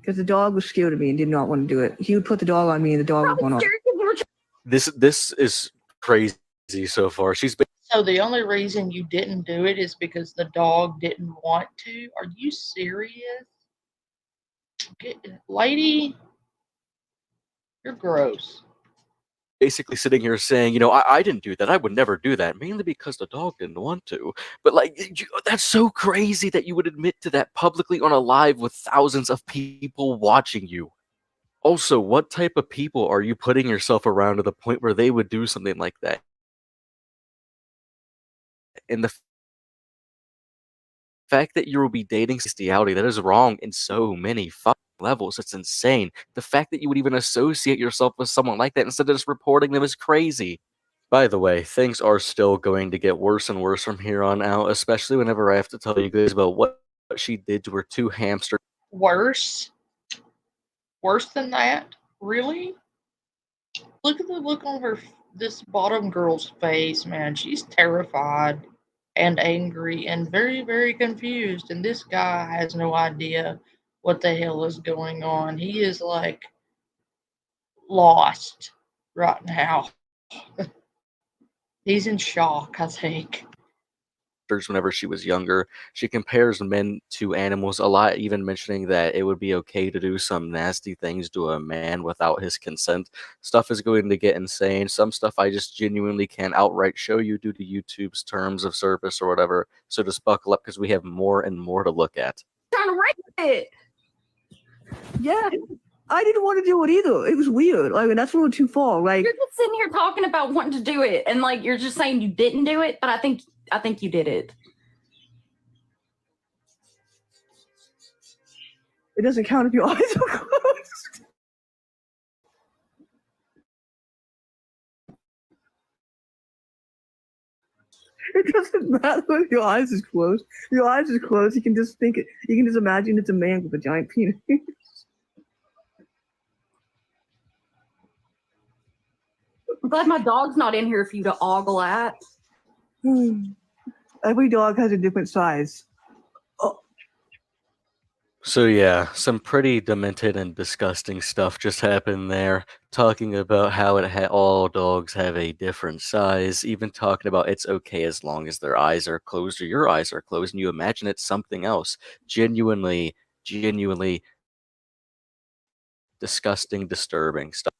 Speaker 3: Because the dog was scared of me and did not want to do it. He would put the dog on me and the dog would run off.
Speaker 22: This is crazy so far. She's been
Speaker 1: So the only reason you didn't do it is because the dog didn't want to? Are you serious? Lady, you're gross.
Speaker 22: basically sitting here saying, you know, I didn't do that. I would never do that, mainly because the dog didn't want to. But like, that's so crazy that you would admit to that publicly on a live with thousands of people watching you. Also, what type of people are you putting yourself around to the point where they would do something like that? And the fact that you will be dating bestiality, that is wrong in so many fucking levels. It's insane. The fact that you would even associate yourself with someone like that instead of just reporting them is crazy. By the way, things are still going to get worse and worse from here on out, especially whenever I have to tell you guys about what she did to her two hamsters.
Speaker 1: Worse? Worse than that? Really? Look at the look on this bottom girl's face, man. She's terrified and angry and very, very confused. And this guy has no idea what the hell is going on. He is like lost right now. He's in shock, I think.
Speaker 22: Whenever she was younger, she compares men to animals a lot, even mentioning that it would be okay to do some nasty things to a man without his consent. Stuff is going to get insane. Some stuff I just genuinely can't outright show you due to YouTube's terms of service or whatever. So just buckle up because we have more and more to look at.
Speaker 8: Trying to write it.
Speaker 3: Yeah. I didn't want to do it either. It was weird. Like, that's a little too far. Like,
Speaker 8: you're just sitting here talking about wanting to do it, and like you're just saying you didn't do it, but I think you did it.
Speaker 3: It doesn't count if your eyes are closed. It doesn't matter if your eyes is closed. Your eyes is closed. You can just think it. You can just imagine it's a man with a giant penis.
Speaker 8: I'm glad my dog's not in here for you to ogle at.
Speaker 3: Every dog has a different size. Oh.
Speaker 22: So yeah, some pretty demented and disgusting stuff just happened there. Talking about how all dogs have a different size. Even talking about it's okay as long as their eyes are closed or your eyes are closed, and you imagine it's something else. Genuinely disgusting, disturbing stuff.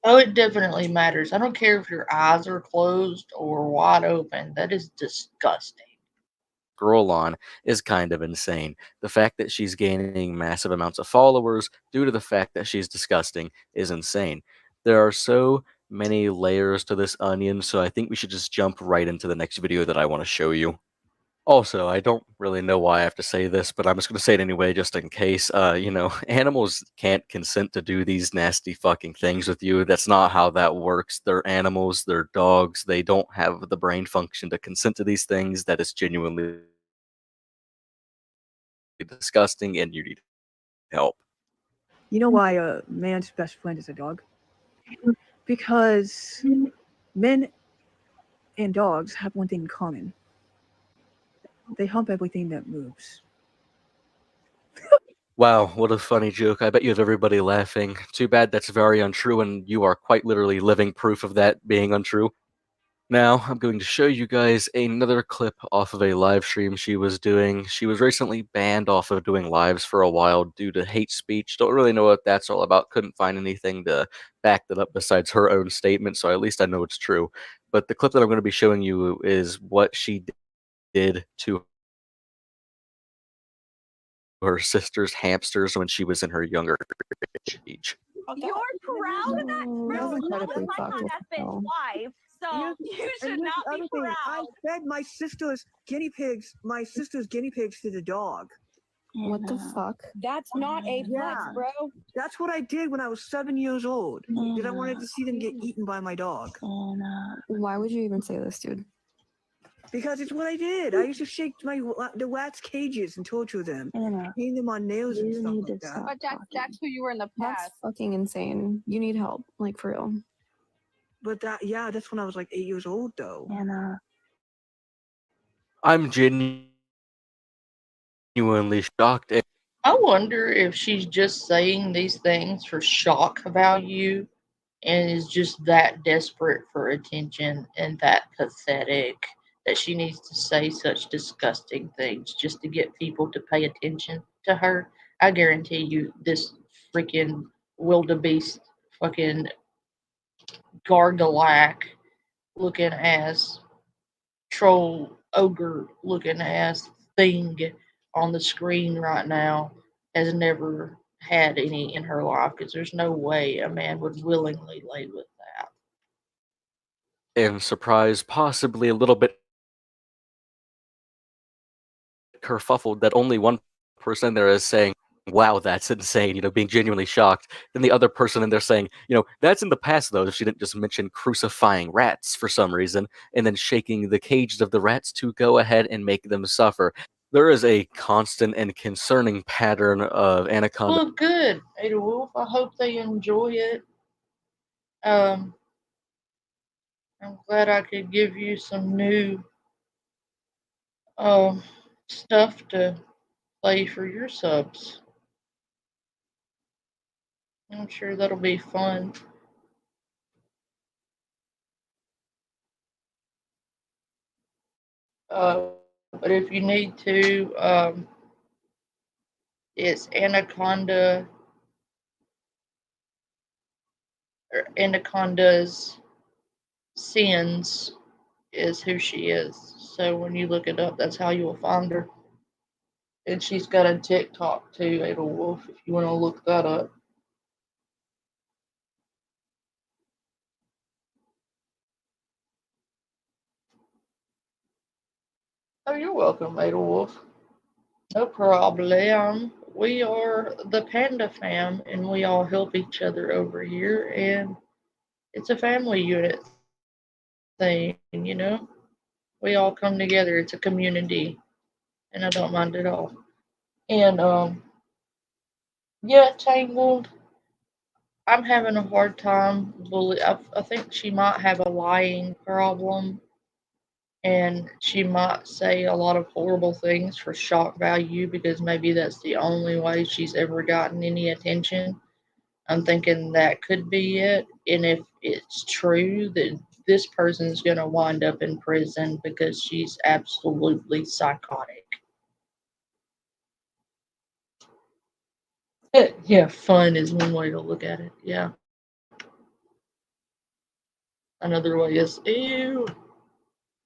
Speaker 1: Oh, it definitely matters. I don't care if your eyes are closed or wide open. That is disgusting.
Speaker 22: Girl on is kind of insane. The fact that she's gaining massive amounts of followers due to the fact that she's disgusting is insane. There are so many layers to this onion, so I think we should just jump right into the next video that I want to show you. Also, I don't really know why I have to say this, but I'm just going to say it anyway, just in case. You know, animals can't consent to do these nasty fucking things with you. That's not how that works. They're animals, they're dogs. They don't have the brain function to consent to these things. That is genuinely disgusting, and you need help.
Speaker 3: You know why a man's best friend is a dog? Because men and dogs have one thing in common. They hump everything that moves.
Speaker 22: Wow, what a funny joke. I bet you have everybody laughing. Too bad that's very untrue, and you are quite literally living proof of that being untrue. Now, I'm going to show you guys another clip off of a live stream she was doing. She was recently banned off of doing lives for a while due to hate speech. Don't really know what that's all about. Couldn't find anything to back that up besides her own statement, so at least I know it's true. But the clip that I'm going to be showing you is what she did to her sister's hamsters when she was in her younger age.
Speaker 10: You're proud of that?
Speaker 3: That was incredibly
Speaker 10: That's
Speaker 3: fucked.
Speaker 10: my husband's wife, so you should
Speaker 3: and
Speaker 10: not
Speaker 3: here's the
Speaker 10: be
Speaker 3: other thing. I
Speaker 10: proud.
Speaker 3: fed my sister's guinea pigs to the dog.
Speaker 10: What the fuck? That's not a flex,
Speaker 3: Yeah.
Speaker 10: bro.
Speaker 3: That's what I did when I was 7 years old. Because I wanted to see them get eaten by my dog.
Speaker 10: Why would you even say this, dude?
Speaker 3: Because it's what I did. I used to shake the rats' cages and torture them, hang them on nails and stuff like that.
Speaker 10: But that's who you were in the past. That's fucking insane. You need help, like for real.
Speaker 3: But that's when I was like 8 years old, though.
Speaker 22: I'm genuinely shocked.
Speaker 1: I wonder if she's just saying these things for shock value and is just that desperate for attention and that pathetic that she needs to say such disgusting things just to get people to pay attention to her. I guarantee you, this freaking wildebeest, fucking gargalac looking ass, troll ogre looking ass thing on the screen right now has never had any in her life because there's no way a man would willingly lay with that.
Speaker 22: And surprised, possibly a little bit kerfuffled that only one person there is saying, wow, that's insane, being genuinely shocked. Then the other person in there saying, that's in the past though, if she didn't just mention crucifying rats for some reason, and then shaking the cages of the rats to go ahead and make them suffer. There is a constant and concerning pattern of anaconda.
Speaker 1: Well, good, Ada Wolf. I hope they enjoy it. I'm glad I could give you some new stuff to play for your subs. I'm sure that'll be fun. But if you need to, it's Anaconda's Sins is who she is. So when you look it up, that's how you'll find her. And she's got a TikTok too, Ada Wolf, if you want to look that up. Oh, you're welcome, Ada Wolf. No problem. We are the Panda Fam, and we all help each other over here, and it's a family unit thing, We all come together. It's a community, and I don't mind at all. And yeah, Tangled. I'm having a hard time. I think she might have a lying problem, and she might say a lot of horrible things for shock value because maybe that's the only way she's ever gotten any attention. I'm thinking that could be it. And if it's true, then this person's going to wind up in prison because she's absolutely psychotic. Yeah, fun is one way to look at it. Yeah. Another way is, ew.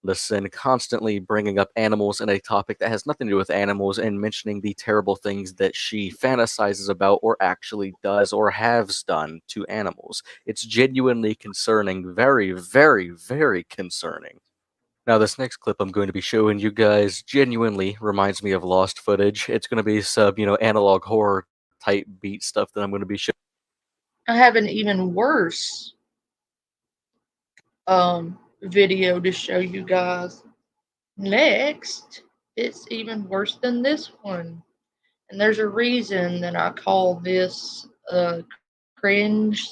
Speaker 22: Listen, constantly bringing up animals in a topic that has nothing to do with animals and mentioning the terrible things that she fantasizes about or actually does or has done to animals. It's genuinely concerning, very, very, very concerning. Now, this next clip I'm going to be showing you guys genuinely reminds me of lost footage. It's going to be some, analog horror type beat stuff that I'm going to be showing.
Speaker 1: I have an even worse video to show you guys. Next, it's even worse than this one. And there's a reason that I call this a cringe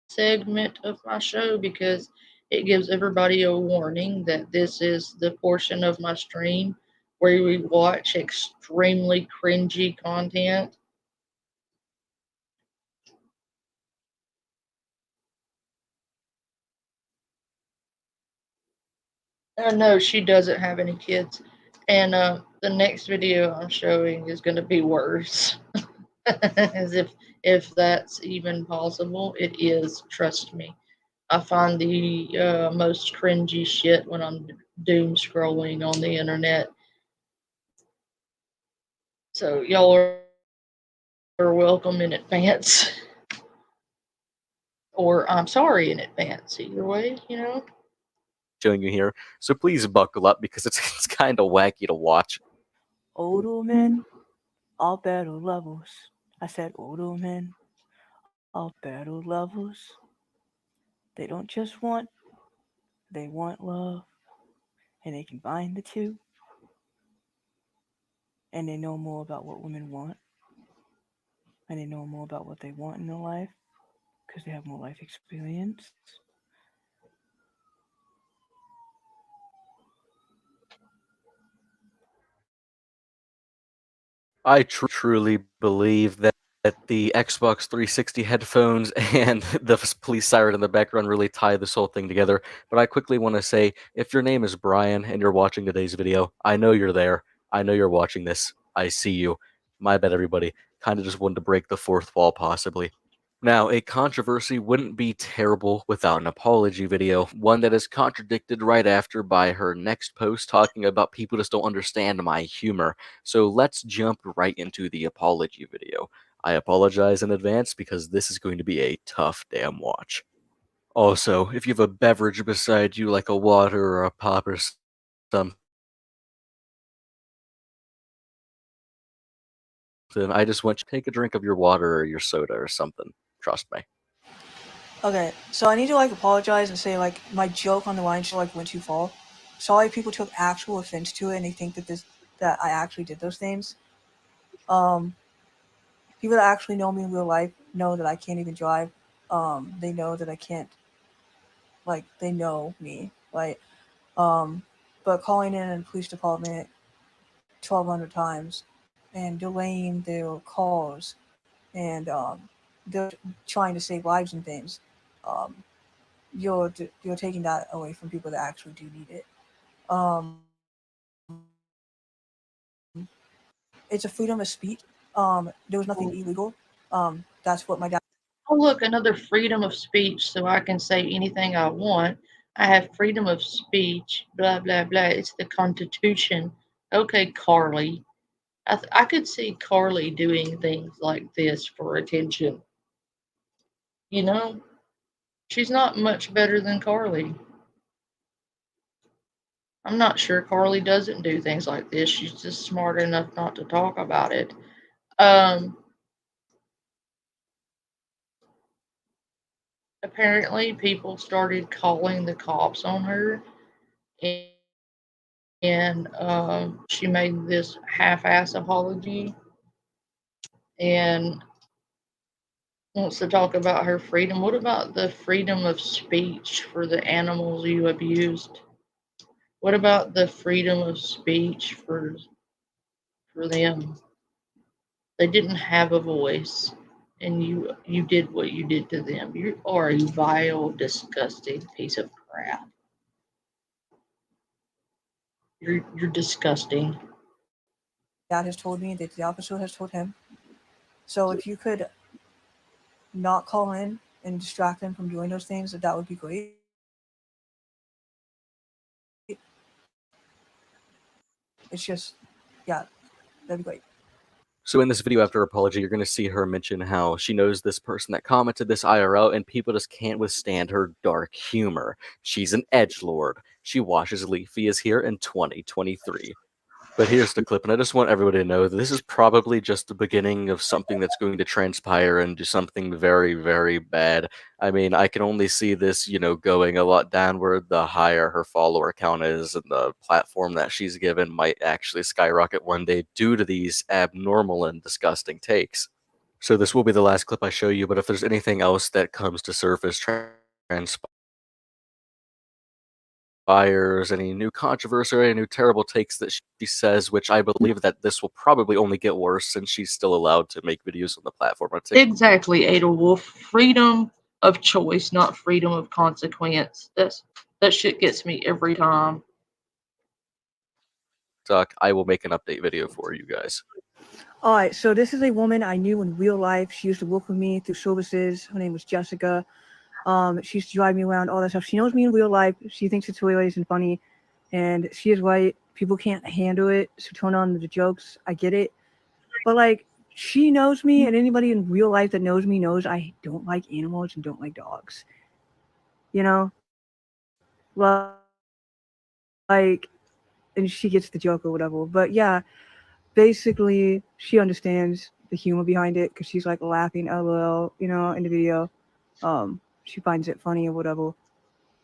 Speaker 1: segment of my show because it gives everybody a warning that this is the portion of my stream where we watch extremely cringy content. No, she doesn't have any kids. And the next video I'm showing is going to be worse. As if that's even possible. It is, trust me. I find the most cringy shit when I'm doom scrolling on the internet. So y'all are welcome in advance. Or I'm sorry in advance. Either way, you know.
Speaker 22: Showing you here, so please buckle up because it's kind of wacky to watch.
Speaker 3: Older men are better lovers. I said older men are better lovers. They don't just want, they want love. And they combine the two. And they know more about what women want. And they know more about what they want in their life because they have more life experience.
Speaker 22: I truly believe that the Xbox 360 headphones and the police siren in the background really tie this whole thing together. But I quickly want to say, if your name is Brian and you're watching today's video, I know you're there. I know you're watching this. I see you. My bad, everybody. Kind of just wanted to break the fourth wall, possibly. Now, a controversy wouldn't be terrible without an apology video, one that is contradicted right after by her next post talking about people just don't understand my humor. So let's jump right into the apology video. I apologize in advance because this is going to be a tough damn watch. Also, if you have a beverage beside you like a water or a pop or something, I just want you to take a drink of your water or your soda or something. Trust me.
Speaker 3: Okay, so I need to apologize and say my joke on the wine show went too far. Sorry, people took actual offense to it and they think that I actually did those things. People that actually know me in real life know that I can't even drive. They know that I can't. They know me. But calling in the police department 1,200 times and delaying their calls and they're trying to save lives and things. You're taking that away from people that actually do need it. It's a freedom of speech. There was nothing illegal. That's what my dad.
Speaker 1: Oh, look, another freedom of speech, so I can say anything I want. I have freedom of speech, blah, blah, blah. It's the Constitution. Okay, Carly. I could see Carly doing things like this for attention. You know? She's not much better than Carly. I'm not sure Carly doesn't do things like this. She's just smart enough not to talk about it. Apparently, people started calling the cops on her, and she made this half-ass apology and wants to talk about her freedom. What about the freedom of speech for the animals you abused? What about the freedom of speech for them? They didn't have a voice, and you did what you did to them. You are a vile, disgusting piece of crap. You're disgusting.
Speaker 3: Dad has told me that the officer has told him. So if you could not call in and distract them from doing those things, that would be great. It's just, yeah, that'd be great.
Speaker 22: So in this video after her apology, you're going to see her mention how she knows this person that commented this IRL and people just can't withstand her dark humor. She's an edgelord. She washes Leafy is here in 2023. But here's the clip, and I just want everybody to know that this is probably just the beginning of something that's going to transpire into something very, very bad. I mean, I can only see this, going a lot downward the higher her follower count is, and the platform that she's given might actually skyrocket one day due to these abnormal and disgusting takes. So this will be the last clip I show you, but if there's anything else that comes to surface, any new controversy, any new terrible takes that she says, which I believe that this will probably only get worse since she's still allowed to make videos on the platform.
Speaker 1: Exactly, Adelwolf. Freedom of choice, not freedom of consequence. That shit gets me every time.
Speaker 22: TikTok, I will make an update video for you guys.
Speaker 3: All right, so this is a woman I knew in real life. She used to work with me through services. Her name was Jessica. She used to drive me around, all that stuff. She knows me in real life. She thinks it's hilarious and funny, and she is right. People can't handle it, so turn on the jokes. I get it, but like, she knows me, and anybody in real life that knows me knows I don't like animals and don't like dogs. You know, like, and she gets the joke or whatever. But yeah, basically, she understands the humor behind it because she's like laughing LOL, you know, in the video. She finds it funny or whatever.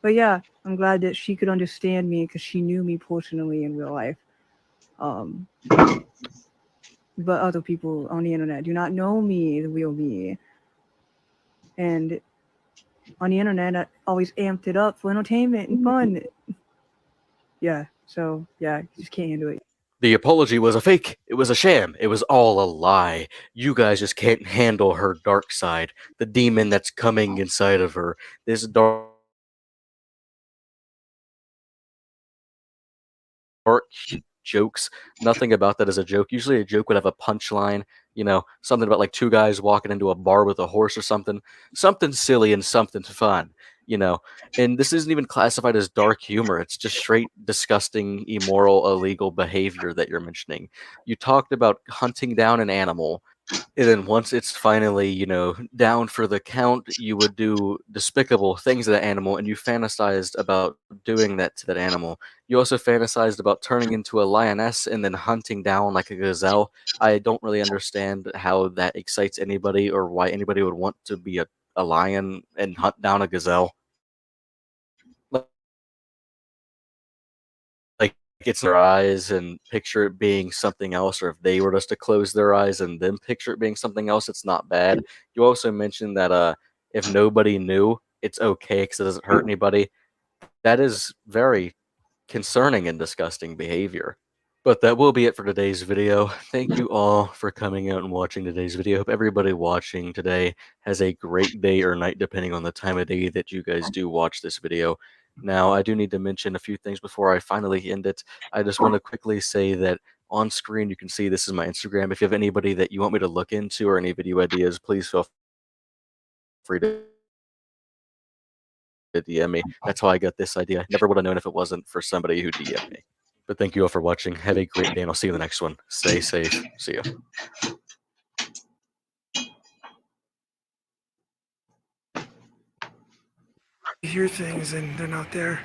Speaker 3: But yeah, I'm glad that she could understand me because she knew me personally in real life. But other people on the internet do not know me, the real me. And on the internet, I always amped it up for entertainment and fun. Yeah, so yeah, you just can't handle it.
Speaker 22: The apology was a fake. It was a sham. It was all a lie. You guys just can't handle her dark side. The demon that's coming inside of her. This dark jokes. Nothing about that is a joke. Usually a joke would have a punchline, you know, something about like two guys walking into a bar with a horse or something. Something silly and something fun, you know. And this isn't even classified as dark humor. It's just straight disgusting, immoral, illegal behavior that you're mentioning. You talked about hunting down an animal. And then once it's finally, you know, down for the count, you would do despicable things to that animal, and you fantasized about doing that to that animal. You also fantasized about turning into a lioness and then hunting down like a gazelle. I don't really understand how that excites anybody or why anybody would want to be a lion and hunt down a gazelle. Like, it's their eyes and picture it being something else, or if they were just to close their eyes and then picture it being something else, it's not bad. You also mentioned that if nobody knew, it's okay because it doesn't hurt anybody. That is very concerning and disgusting behavior. But that will be it for today's video. Thank you all for coming out and watching today's video. Hope everybody watching today has a great day or night, depending on the time of day that you guys do watch this video. Now, I do need to mention a few things before I finally end it. I just want to quickly say that on screen, you can see this is my Instagram. If you have anybody that you want me to look into or any video ideas, please feel free to DM me. That's how I got this idea. Never would have known if it wasn't for somebody who DM'd me. But thank you all for watching. Have a great day, and I'll see you in the next one. Stay safe. See ya.
Speaker 6: You hear things and they're not there.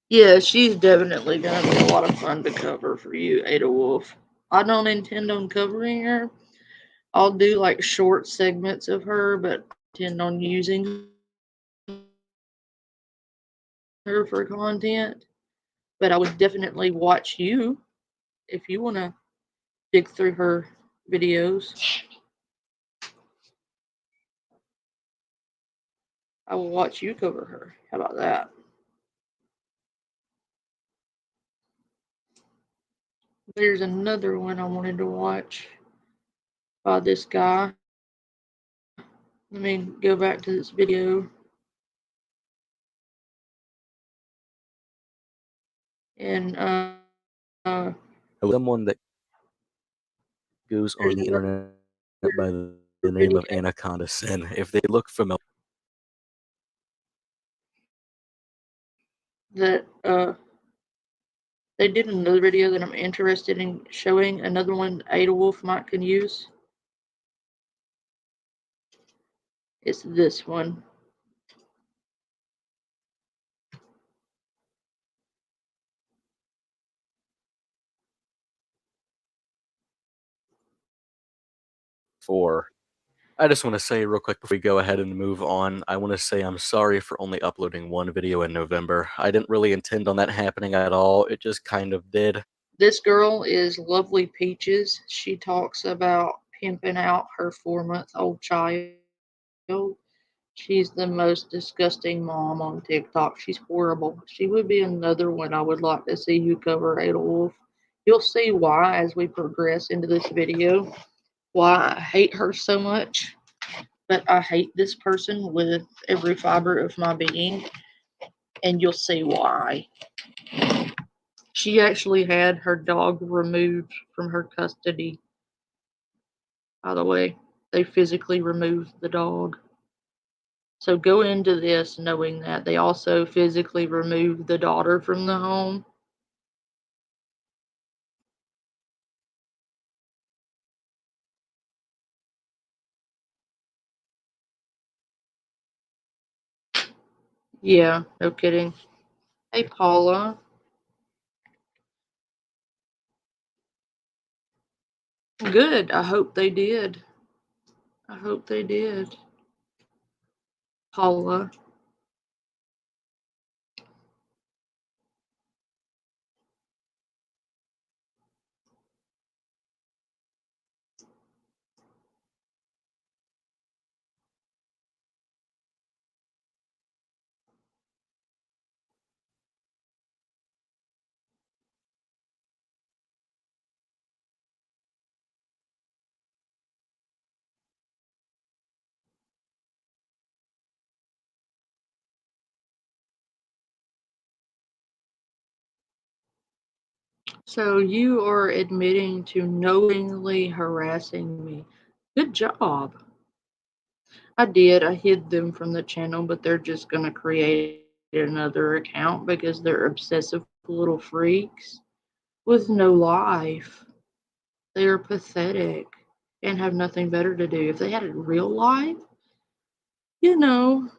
Speaker 1: Yeah, she's definitely gonna be a lot of fun to cover for you, Ada Wolf. I don't intend on covering her. I'll do like short segments of her, but I intend on using her for content. But I would definitely watch you if you want to dig through her videos. I will watch you cover her. How about that? There's another one I wanted to watch by this guy. Let me go back to this video. And
Speaker 22: someone that goes on the internet by the name of Anaconda Sin. If they look familiar,
Speaker 1: that they did another video that I'm interested in showing. Another one Ada Wolf might can use. It's this one.
Speaker 22: I just want to say real quick before we go ahead and move on, I want to say I'm sorry for only uploading one video in November. I didn't really intend on that happening at all. It just kind of did.
Speaker 1: This girl is Lovely Peaches. She talks about pimping out her 4-month-old child. She's the most disgusting mom on TikTok. She's horrible. She would be another one I would like to see you cover, Ada Wolf. You'll see why as we progress into this video, why I hate her so much. but I hate this person with every fiber of my being, and you'll see why. She actually had her dog removed from her custody. By the way, they physically removed the dog. So go into this knowing that they also physically removed the daughter from the home. Yeah, no kidding. Hey, Paula. Good. I hope they did. I hope they did. Paula. So you are admitting to knowingly harassing me. Good job. I did. I hid them from the channel, but they're just going to create another account because they're obsessive little freaks with no life. They are pathetic and have nothing better to do. If they had a real life, you know,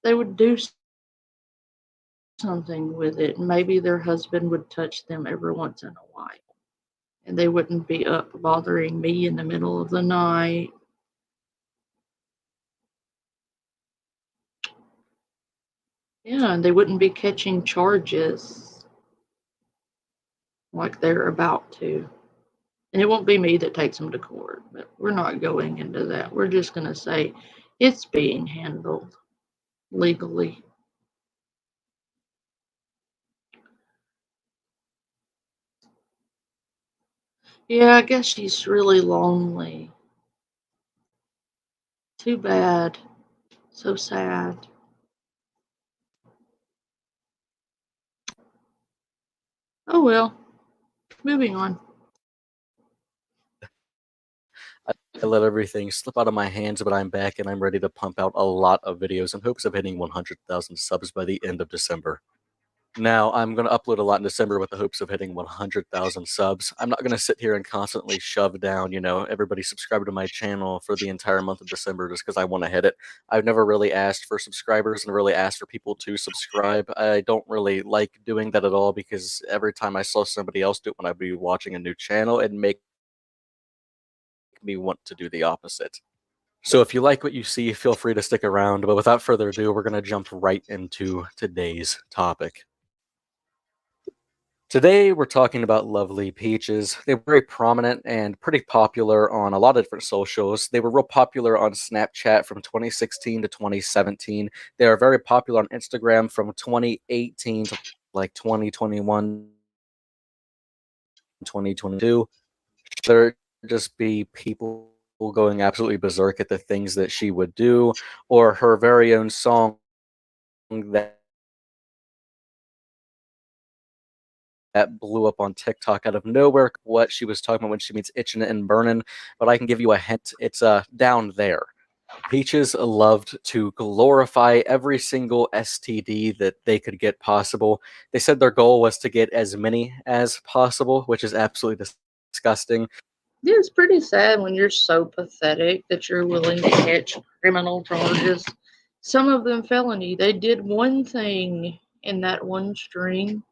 Speaker 1: they would do something with it. Maybe their husband would touch them every once in a while. And they wouldn't be up bothering me in the middle of the night. Yeah, and they wouldn't be catching charges like they're about to. And it won't be me that takes them to court, but we're not going into that. We're just going to say it's being handled legally. Yeah, I guess she's really lonely. Too bad. So sad. Oh well. Moving on.
Speaker 22: I let everything slip out of my hands, but I'm back and I'm ready to pump out a lot of videos in hopes of hitting 100,000 subs by the end of December. Now, I'm going to upload a lot in December with the hopes of hitting 100,000 subs. I'm not going to sit here and constantly shove down, everybody subscribe to my channel for the entire month of December just because I want to hit it. I've never really asked for subscribers and really asked for people to subscribe. I don't really like doing that at all because every time I saw somebody else do it when I'd be watching a new channel, it'd make me want to do the opposite. So if you like what you see, feel free to stick around. But without further ado, we're going to jump right into today's topic. Today, we're talking about lovely peaches. They were very prominent and pretty popular on a lot of different socials. They were real popular on Snapchat from 2016 to 2017. They are very popular on Instagram from 2018 to like 2021, 2022. There just be people going absolutely berserk at the things that she would do, or her very own song that blew up on TikTok out of nowhere. What she was talking about when she means itching and burning, but I can give you a hint. It's down there. Peaches loved to glorify every single STD that they could get possible. They said their goal was to get as many as possible, which is absolutely disgusting.
Speaker 1: Yeah, it's pretty sad when you're so pathetic that you're willing to catch criminal charges. Some of them felony. They did one thing in that one string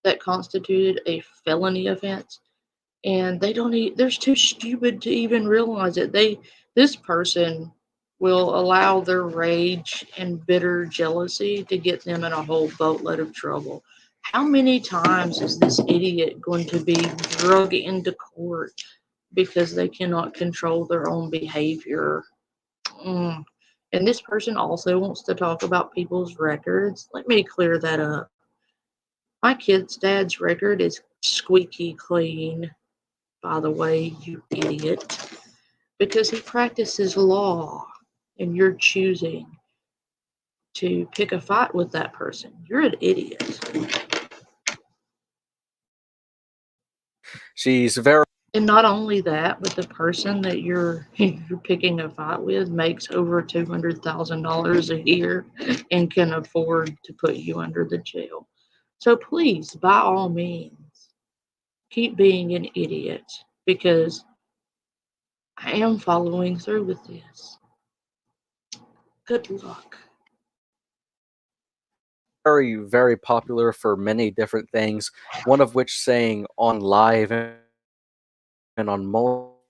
Speaker 1: that constituted a felony offense, and they're too stupid to even realize it. This person will allow their rage and bitter jealousy to get them in a whole boatload of trouble. How many times is this idiot going to be drug into court because they cannot control their own behavior? And this person also wants to talk about people's records. Let me clear that up. My kid's dad's record is squeaky clean, by the way, you idiot, because he practices law. and you're choosing to pick a fight with that person, you're an idiot.
Speaker 22: She's very
Speaker 1: And not only that, but the person that you're picking a fight with makes over $200,000 a year and can afford to put you under the jail. So please, by all means, keep being an idiot because I am following through with this. Good luck.
Speaker 22: very, very popular for many different things, one of which saying on live and on multiple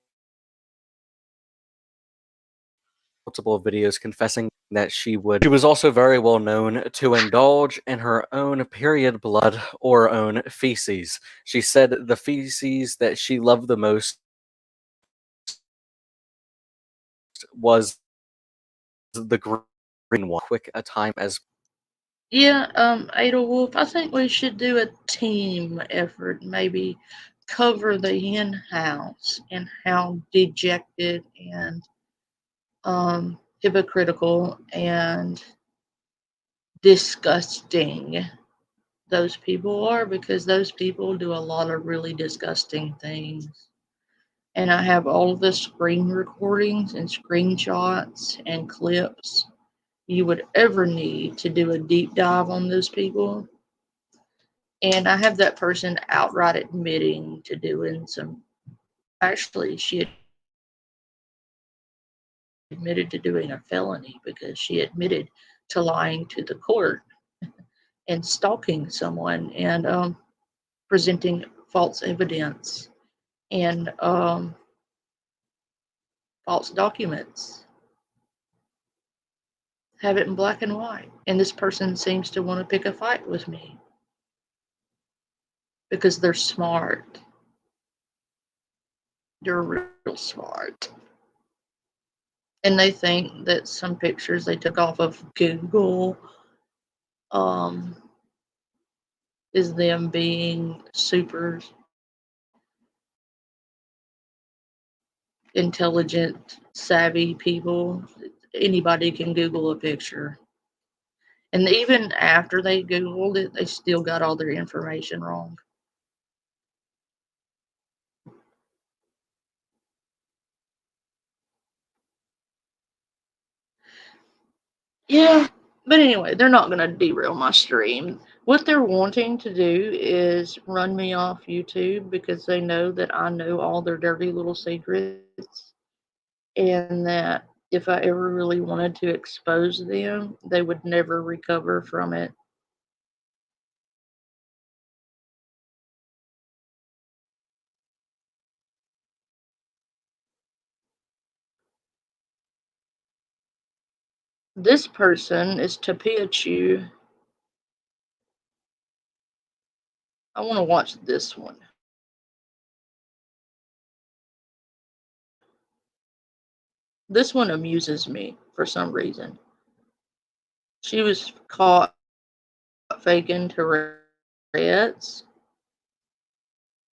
Speaker 22: videos confessing that she was also very well known to indulge in her own period blood or own feces. She said the feces that she loved the most was the green one. Quick a time as
Speaker 1: Yeah, Adolwolf, I think we should do a team effort, maybe cover the hen house and how dejected and hypocritical and disgusting those people are because those people do a lot of really disgusting things. And I have all of the screen recordings and screenshots and clips you would ever need to do a deep dive on those people. And I have that person outright admitting to doing some. Actually, she admitted to doing a felony because she admitted to lying to the court and stalking someone and presenting false evidence and false documents. Have it in black and white. And this person seems to want to pick a fight with me because they're smart. They're real smart. And they think that some pictures they took off of Google is them being super intelligent, savvy people. Anybody can Google a picture. And even after they Googled it, they still got all their information wrong. Yeah, but anyway, they're not going to derail my stream. What they're wanting to do is run me off YouTube because they know that I know all their dirty little secrets and that if I ever really wanted to expose them, they would never recover from it. This person is Tapiachu. I want to watch this one. This one amuses me for some reason. She was caught faking Tourette's.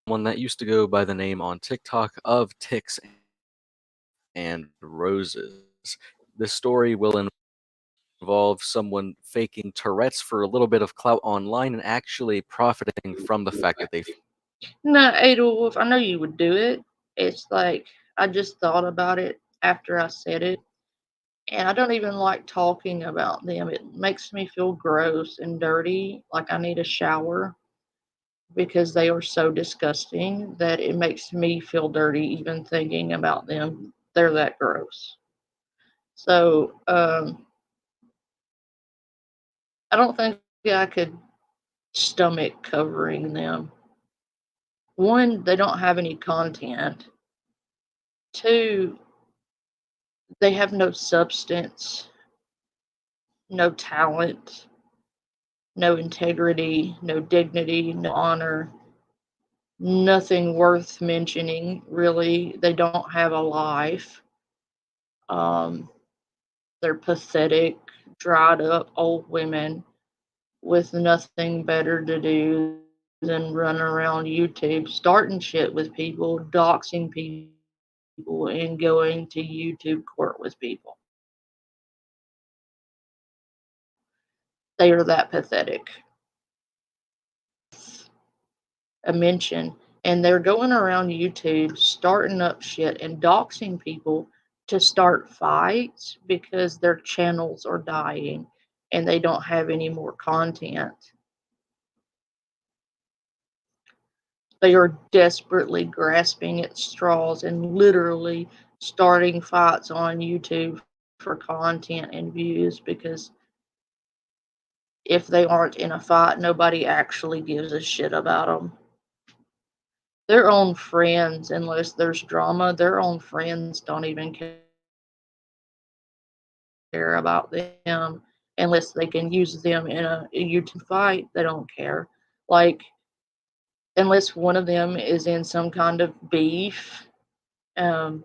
Speaker 22: one that used to go by the name on TikTok of Ticks and Roses. This story will involve someone faking Tourette's for a little bit of clout online and actually profiting from the fact that they.
Speaker 1: No, Adolf, I know you would do it. It's like I just thought about it after I said it. And I don't even like talking about them. It makes me feel gross and dirty, like I need a shower because they are so disgusting that it makes me feel dirty even thinking about them. They're that gross. So, I don't think I could stomach covering them. One, they don't have any content. Two, they have no substance, no talent, no integrity, no dignity, no honor, nothing worth mentioning, really. They don't have a life. They're pathetic, dried up old women with nothing better to do than run around YouTube, starting shit with people, doxing people, and going to YouTube court with people. they are that pathetic. A mention, and they're going around YouTube starting up shit and doxing people to start fights because their channels are dying and they don't have any more content. They are desperately grasping at straws and literally starting fights on YouTube for content and views because if they aren't in a fight, nobody actually gives a shit about them. Their own friends, unless there's drama, their own friends don't even care about them unless they can use them in a YouTube fight. They don't care. Like, unless one of them is in some kind of beef, and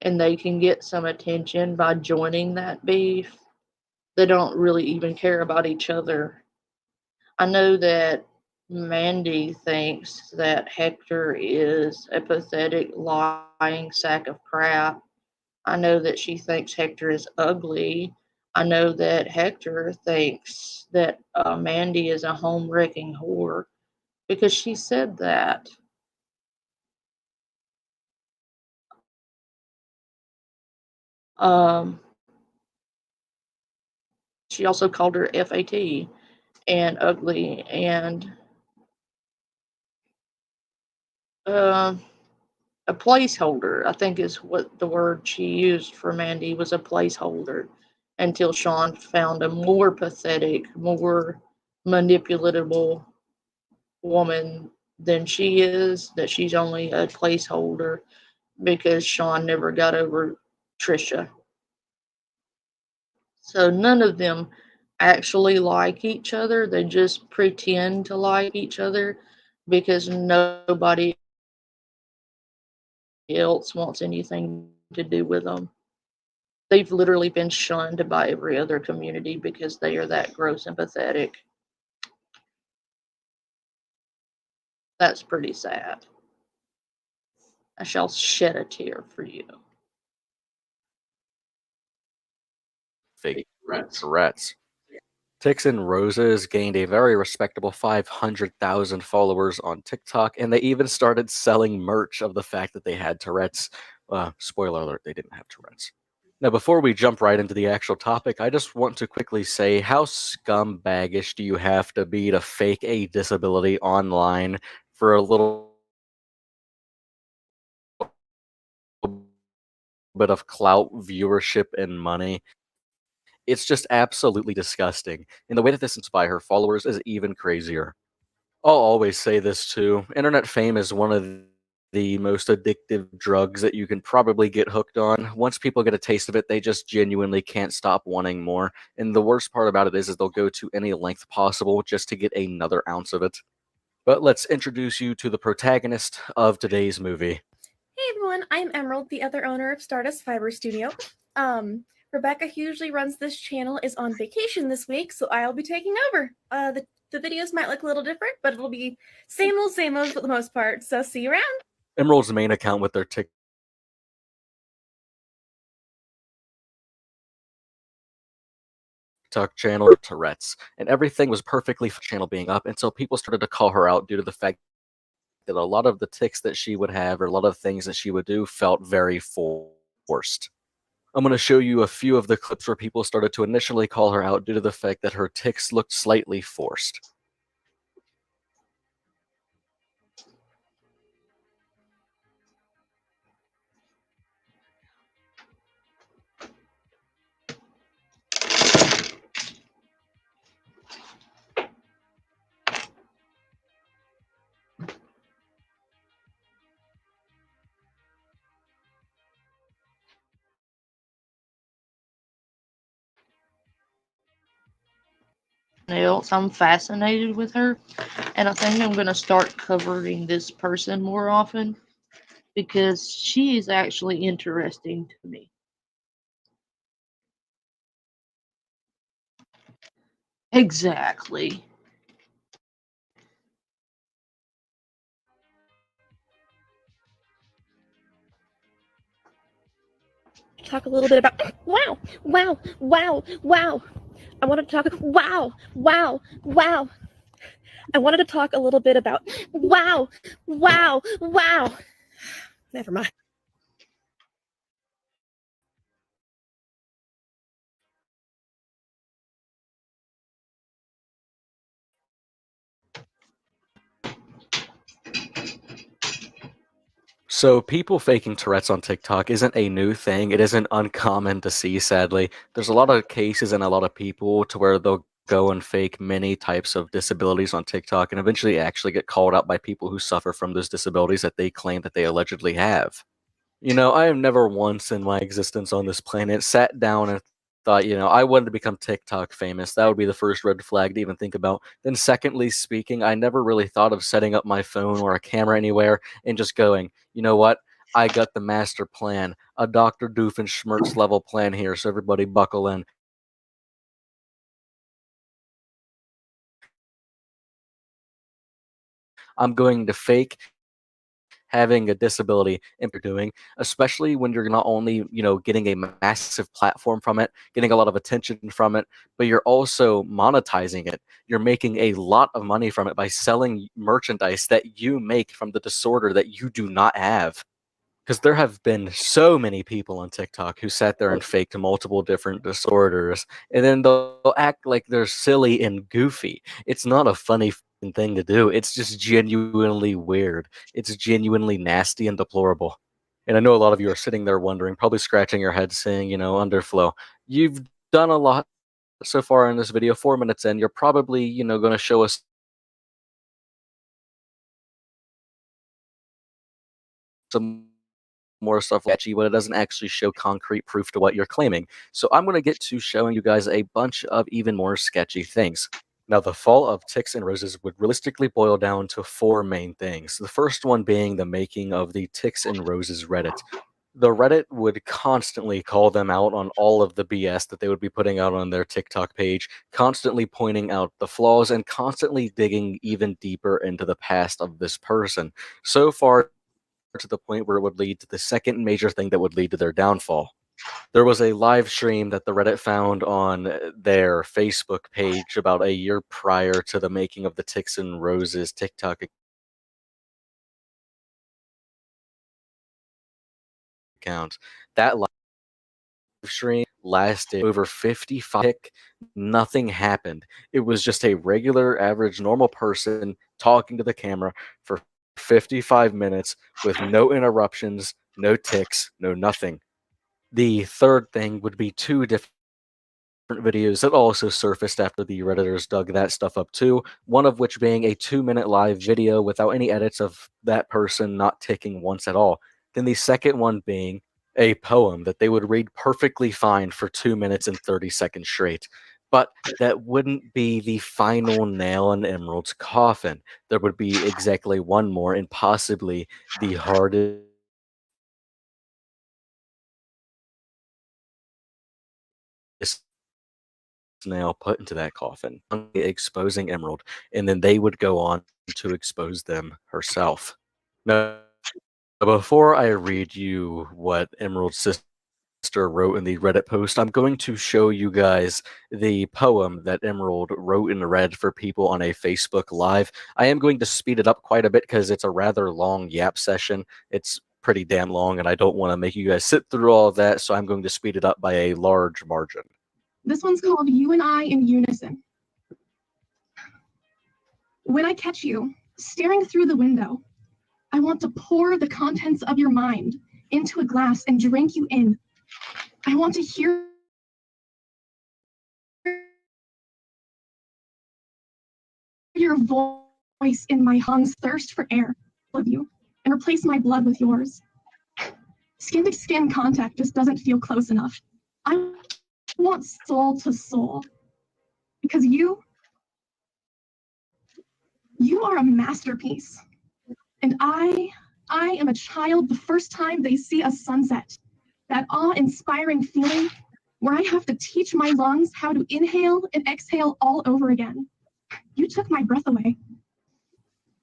Speaker 1: they can get some attention by joining that beef, they don't really even care about each other. I know that Mandy thinks that Hector is a pathetic, lying sack of crap. I know that she thinks Hector is ugly. I know that Hector thinks that Mandy is a home-wrecking whore because she said that. She also called her FAT and ugly and a placeholder, I think is what the word she used for Mandy was, a placeholder, until Sean found a more pathetic, more manipulatable woman than she is, that she's only a placeholder because Sean never got over Trisha. So none of them actually like each other. They just pretend to like each other because nobody else wants anything to do with them. They've literally been shunned by every other community because they are that gross and pathetic. That's pretty sad. I shall shed a tear for you.
Speaker 22: Fake Tourette's. Tix and Roses gained a very respectable 500,000 followers on TikTok, and they even started selling merch of the fact that they had Tourette's. Spoiler alert, they didn't have Tourette's. Now, before we jump right into the actual topic, I just want to quickly say, how scumbaggish do you have to be to fake a disability online for a little bit of clout, viewership, and money? It's just absolutely disgusting. And the way that this inspires her followers is even crazier. I'll always say this too. Internet fame is one of the most addictive drugs that you can probably get hooked on. Once people get a taste of it, they just genuinely can't stop wanting more. And the worst part about it is they'll go to any length possible just to get another ounce of it. But let's introduce you to the protagonist of today's movie.
Speaker 4: Hey everyone, I'm Emerald, the other owner of Stardust Fiber Studio. Rebecca, who usually runs this channel, is on vacation this week, so I'll be taking over. The videos might look a little different, but it'll be same old for the most part, so see you around.
Speaker 22: Emerald's main account with their TikTok channel or Tourette's, and everything was perfectly channel being up until people started to call her out due to the fact that a lot of the tics that she would have or a lot of things that she would do felt very forced. I'm going to show you a few of the clips where people started to initially call her out due to the fact that her tics looked slightly forced.
Speaker 1: Else, I'm fascinated with her, and I think I'm going to start covering this person more often because she is actually interesting to me. Exactly.
Speaker 4: Talk a little bit about wow. I wanted to talk. Wow. I wanted to talk a little bit about wow. Never mind.
Speaker 22: So people faking Tourette's on TikTok isn't a new thing. It isn't uncommon to see, sadly. There's a lot of cases and a lot of people to where they'll go and fake many types of disabilities on TikTok and eventually actually get called out by people who suffer from those disabilities that they claim that they allegedly have. You know, I have never once in my existence on this planet sat down and thought, I wanted to become TikTok famous. That would be the first red flag to even think about. Then, secondly speaking, I never really thought of setting up my phone or a camera anywhere and just going, you know what? I got the master plan, a Dr. Doofenshmirtz level plan here, so everybody buckle in. I'm going to fake having a disability and you're doing, especially when you're not only, getting a massive platform from it, getting a lot of attention from it, but you're also monetizing it. You're making a lot of money from it by selling merchandise that you make from the disorder that you do not have. Because there have been so many people on TikTok who sat there and faked multiple different disorders, and then they'll act like they're silly and goofy. It's not a funny thing to do. It's just genuinely weird. It's genuinely nasty and deplorable. And I know a lot of you are sitting there wondering, probably scratching your head saying, Underflow, you've done a lot so far in this video, 4 minutes in. You're probably, going to show us some more stuff sketchy, but it doesn't actually show concrete proof to what you're claiming. So I'm going to get to showing you guys a bunch of even more sketchy things. Now, the fall of Ticks and Roses would realistically boil down to 4 main things. The first one being the making of the Ticks and Roses Reddit. The Reddit would constantly call them out on all of the BS that they would be putting out on their TikTok page, constantly pointing out the flaws and constantly digging even deeper into the past of this person. So far, to the point where it would lead to the second major thing that would lead to their downfall. There was a live stream that the Reddit found on their Facebook page about a year prior to the making of the Ticks and Roses TikTok account. That live stream lasted over 55 nothing happened. It was just a regular average normal person talking to the camera for 55 minutes with no interruptions, no ticks, no nothing. The third thing would be 2 different videos that also surfaced after the Redditors dug that stuff up too, one of which being a 2-minute live video without any edits of that person not ticking once at all. Then the second one being a poem that they would read perfectly fine for 2 minutes and 30 seconds straight. But that wouldn't be the final nail in Emerald's coffin. There would be exactly one more and possibly the hardest nail put into that coffin, exposing Emerald, and then they would go on to expose them herself. Now, before I read you what Emerald's sister wrote in the Reddit post, I'm going to show you guys the poem that Emerald wrote and read for people on a Facebook Live. I am going to speed it up quite a bit because it's a rather long yap session. It's pretty damn long, and I don't want to make you guys sit through all of that, so I'm going to speed it up by a large margin.
Speaker 9: This one's called You and I in Unison. When I catch you staring through the window, I want to pour the contents of your mind into a glass and drink you in. I want to hear your voice in my lungs thirst for air of you and replace my blood with yours. Skin to skin contact just doesn't feel close enough. I want soul to soul because you are a masterpiece. And I am a child the first time they see a sunset, that awe-inspiring feeling where I have to teach my lungs how to inhale and exhale all over again. You took my breath away.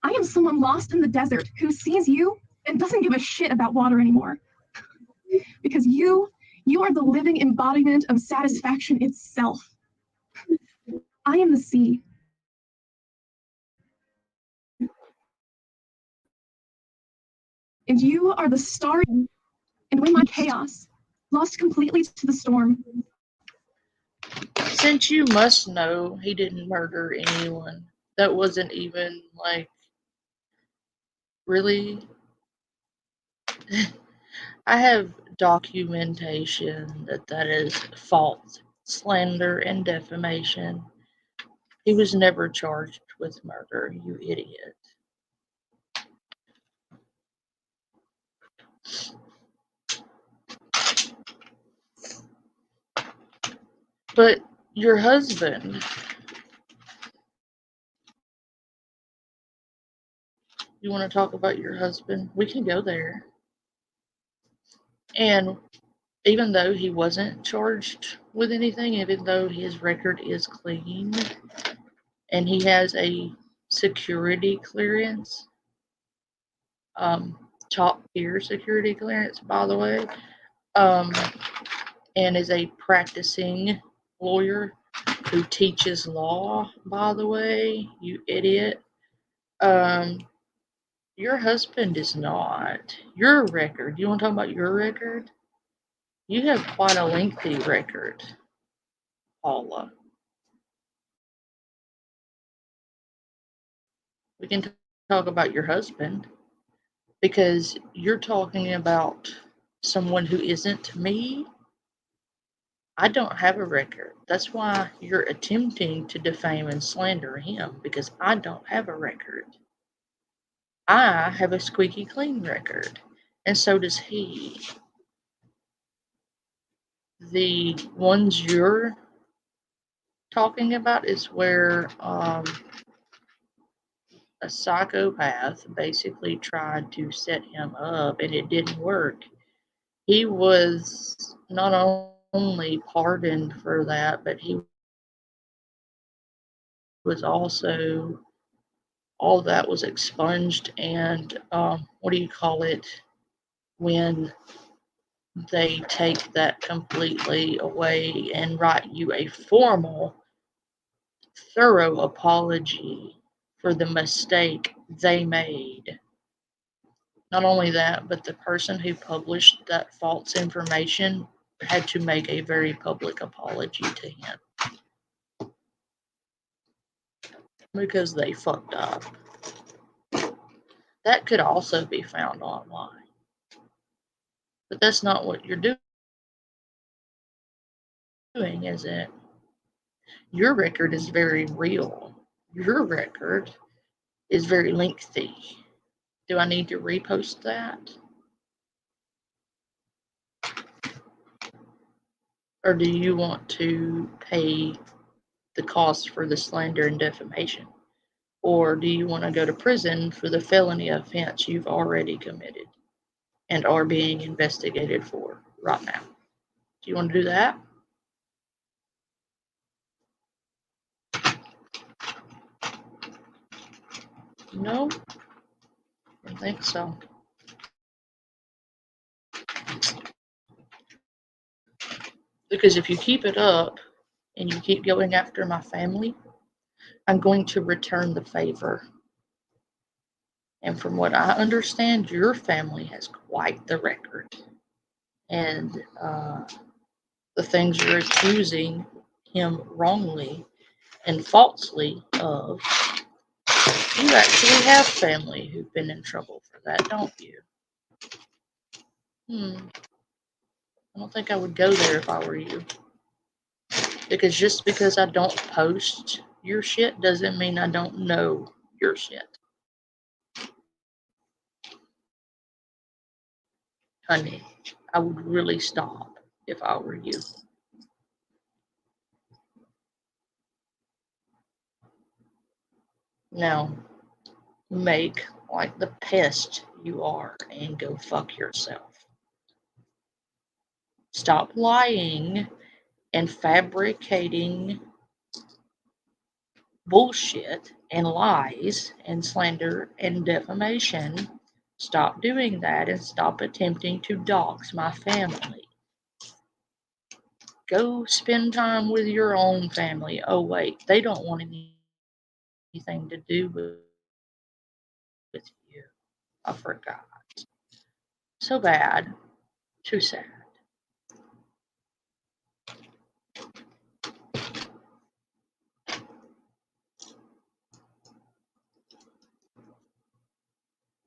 Speaker 9: I am someone lost in the desert who sees you and doesn't give a shit about water anymore. Because you are the living embodiment of satisfaction itself. I am the sea. And you are the star. And when my chaos, lost completely to the storm.
Speaker 1: Since you must know he didn't murder anyone, that wasn't even like really. I have documentation that is false, slander, and defamation. He was never charged with murder, you idiot. But your husband, you want to talk about your husband? We can go there. And even though he wasn't charged with anything, even though his record is clean, and he has a security clearance, top tier security clearance, by the way, and is a practicing lawyer who teaches law, by the way, you idiot. Your husband is not. Your record, you want to talk about your record? You have quite a lengthy record, Paula. We can talk about your husband because you're talking about someone who isn't me. I don't have a record. That's why you're attempting to defame and slander him, because I don't have a record. I have a squeaky clean record, and so does he. The ones you're talking about is where a psychopath basically tried to set him up, and it didn't work. He was not only pardoned for that, but he was also, all that was expunged, and what do you call it, when they take that completely away and write you a formal, thorough apology for the mistake they made. Not only that, but the person who published that false information had to make a very public apology to him because they fucked up. That could also be found online. But that's not what you're doing, is it? Your record is very real. Your record is very lengthy. Do I need to repost that? Or do you want to pay the cost for the slander and defamation? Or do you want to go to prison for the felony offense you've already committed and are being investigated for right now? Do you want to do that? No? I don't think so. Because if you keep it up and you keep going after my family, I'm going to return the favor. And from what I understand, your family has quite the record. And the things you're accusing him wrongly and falsely of, you actually have family who've been in trouble for that, don't you? I don't think I would go there if I were you. Because just because I don't post your shit doesn't mean I don't know your shit. Honey, I would really stop if I were you. Now, make like the pest you are and go fuck yourself. Stop lying and fabricating bullshit and lies and slander and defamation. Stop doing that and stop attempting to dox my family. Go spend time with your own family. Oh, wait, they don't want anything to do with you. I forgot. So bad. Too sad.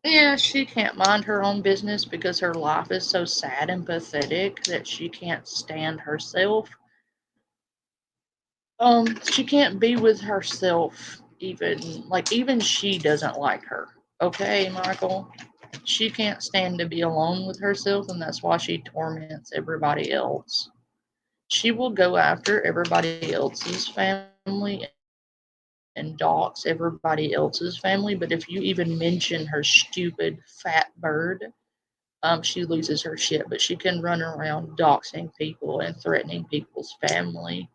Speaker 1: Yeah, she can't mind her own business because her life is so sad and pathetic that she can't stand herself. She can't be with herself even she doesn't like her. Okay, Michael? She can't stand to be alone with herself, and that's why she torments everybody else. She will go after everybody else's family and dox everybody else's family, but if you even mention her stupid fat bird, she loses her shit. But she can run around doxing people and threatening people's family,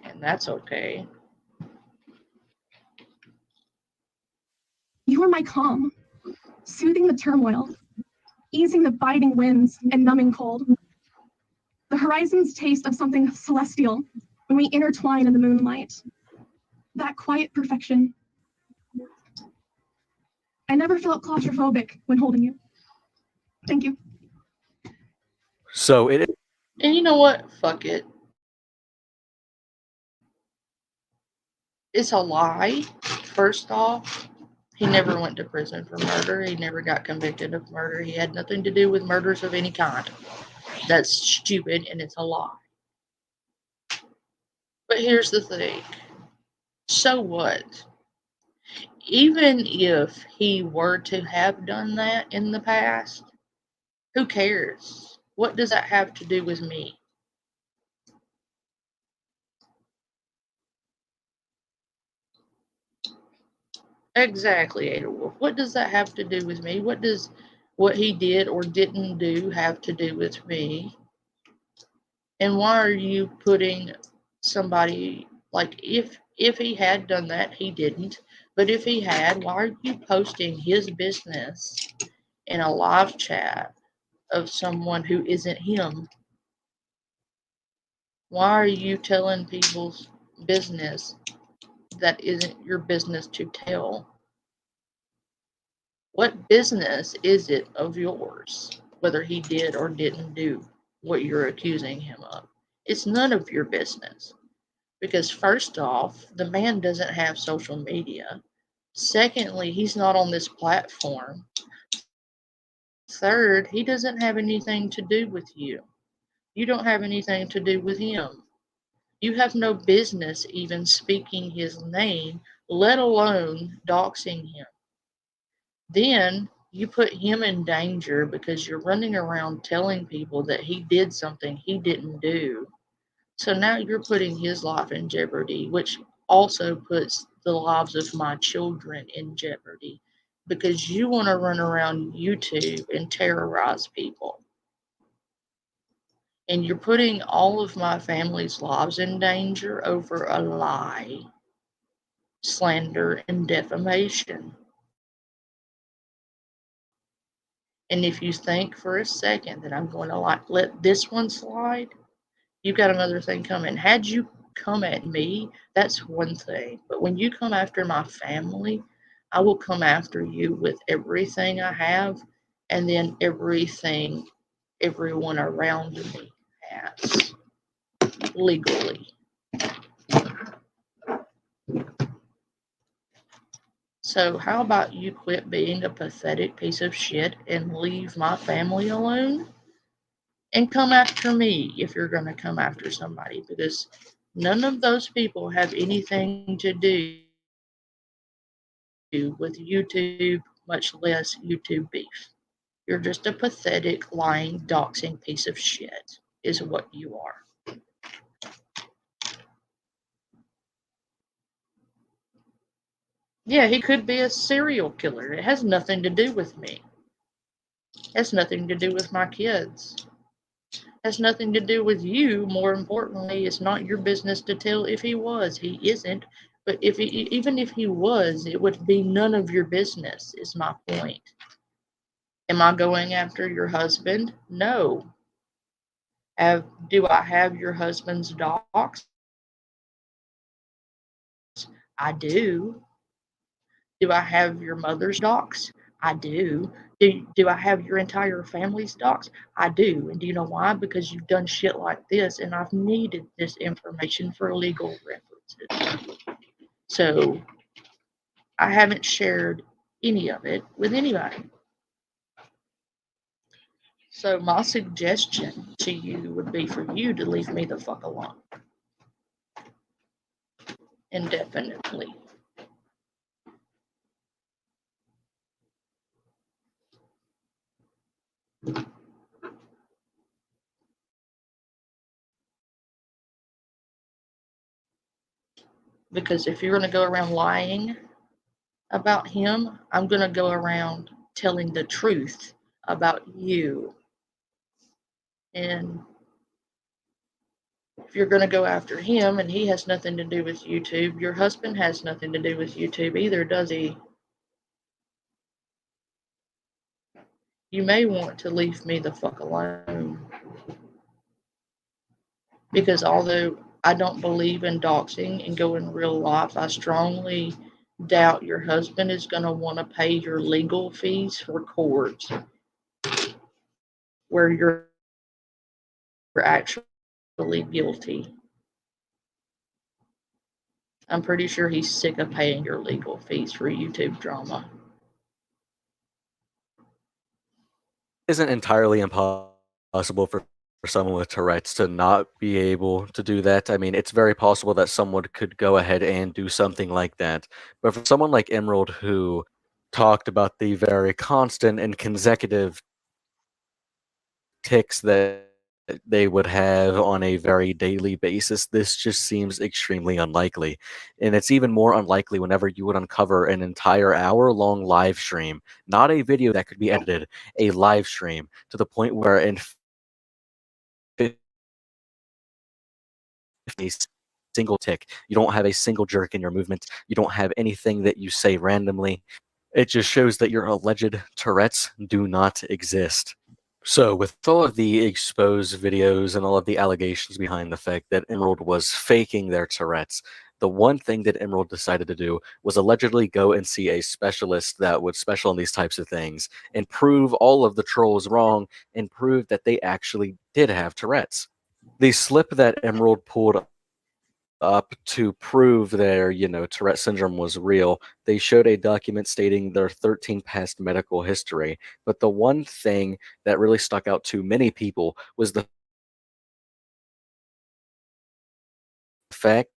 Speaker 1: and that's okay.
Speaker 9: You are my calm, soothing the turmoil, easing the biting winds and numbing cold. The horizon's taste of something celestial when we intertwine in the moonlight. That quiet perfection. I never felt claustrophobic when holding you. Thank you.
Speaker 22: So it.
Speaker 1: And you know what? Fuck it. It's a lie. First off, he never went to prison for murder. He never got convicted of murder. He had nothing to do with murders of any kind. That's stupid and it's a lie. But here's the thing. So what? Even if he were to have done that in the past, who cares? What does that have to do with me? Exactly, Adolf. What does that have to do with me? What does what he did or didn't do have to do with me? And why are you putting somebody like if he had done that, he didn't. But if he had, why are you posting his business in a live chat of someone who isn't him? Why are you telling people's business that isn't your business to tell? What business is it of yours, whether he did or didn't do what you're accusing him of? It's none of your business. Because first off, the man doesn't have social media. Secondly, he's not on this platform. Third, he doesn't have anything to do with you. You don't have anything to do with him. You have no business even speaking his name, let alone doxing him. Then you put him in danger because you're running around telling people that he did something he didn't do. So now you're putting his life in jeopardy, which also puts the lives of my children in jeopardy because you want to run around YouTube and terrorize people. And you're putting all of my family's lives in danger over a lie, slander, and defamation. And if you think for a second that I'm going to let this one slide, you've got another thing coming. Had you come at me, that's one thing. But when you come after my family, I will come after you with everything I have and then everything everyone around me has legally. So how about you quit being a pathetic piece of shit and leave my family alone? And come after me if you're going to come after somebody, because none of those people have anything to do with YouTube, much less YouTube beef. You're just a pathetic, lying, doxing piece of shit, is what you are. Yeah, he could be a serial killer. It has nothing to do with me. It has nothing to do with my kids. It has nothing to do with you. More importantly, it's not your business to tell if he was. He isn't. But even if he was, it would be none of your business, is my point. Am I going after your husband? No. Do I have your husband's docs? I do. Do I have your mother's docs? I do. Do I have your entire family's docs? I do. And do you know why? Because you've done shit like this, and I've needed this information for legal references. So I haven't shared any of it with anybody. So my suggestion to you would be for you to leave me the fuck alone. Indefinitely. Because if you're going to go around lying about him, I'm going to go around telling the truth about you. And if you're going to go after him and he has nothing to do with YouTube, your husband has nothing to do with YouTube either, does he? You may want to leave me the fuck alone. Because although I don't believe in doxing and go in real life, I strongly doubt your husband is going to want to pay your legal fees for court where you're actually guilty. I'm pretty sure he's sick of paying your legal fees for YouTube drama.
Speaker 22: Isn't entirely impossible for someone with Tourette's to not be able to do that. I mean, it's very possible that someone could go ahead and do something like that. But for someone like Emerald, who talked about the very constant and consecutive ticks that they would have on a very daily basis, this just seems extremely unlikely. And it's even more unlikely whenever you would uncover an entire hour-long live stream, not a video that could be edited, a live stream, to the point where in a single tick, you don't have a single jerk in your movement, you don't have anything that you say randomly. It just shows that your alleged Tourette's do not exist. So, with all of the exposed videos and all of the allegations behind the fact that Emerald was faking their Tourette's, the one thing that Emerald decided to do was allegedly go and see a specialist that would special in these types of things and prove all of the trolls wrong and prove that they actually did have Tourette's. The slip that Emerald pulled up to prove their, Tourette syndrome was real, they showed a document stating their 13 past medical history. But the one thing that really stuck out to many people was the fact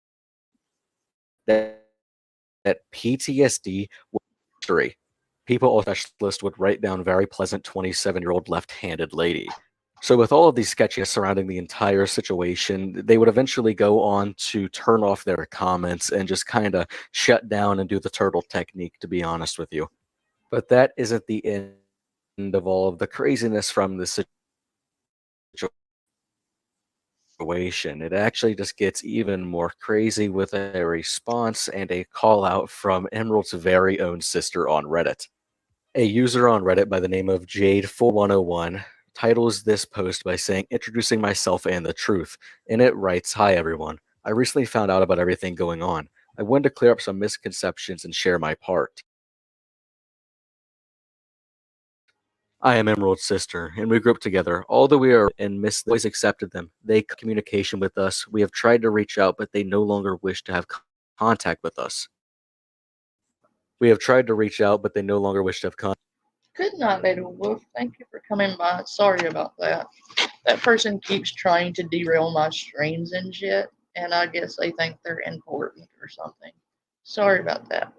Speaker 22: that, PTSD was history. People or specialists would write down very pleasant 27-year-old left-handed lady. So with all of these sketchiness surrounding the entire situation, they would eventually go on to turn off their comments and just kind of shut down and do the turtle technique, to be honest with you. But that isn't the end of all of the craziness from the situation. It actually just gets even more crazy with a response and a call out from Emerald's very own sister on Reddit. A user on Reddit by the name of Jade4101 titles this post by saying, "Introducing myself and the truth." In it writes, "Hi everyone. I recently found out about everything going on. I wanted to clear up some misconceptions and share my part. I am Emerald's sister, and we grew up together. Although we are and Miss always accepted them. They communication with us. We have tried to reach out, but they no longer wish to have contact with us. We have tried to reach out, but they no longer wish to have contact."
Speaker 1: Good night, little wolf. Thank you for coming by. Sorry about that. That person keeps trying to derail my streams and shit, and I guess they think they're important or something. Sorry about that.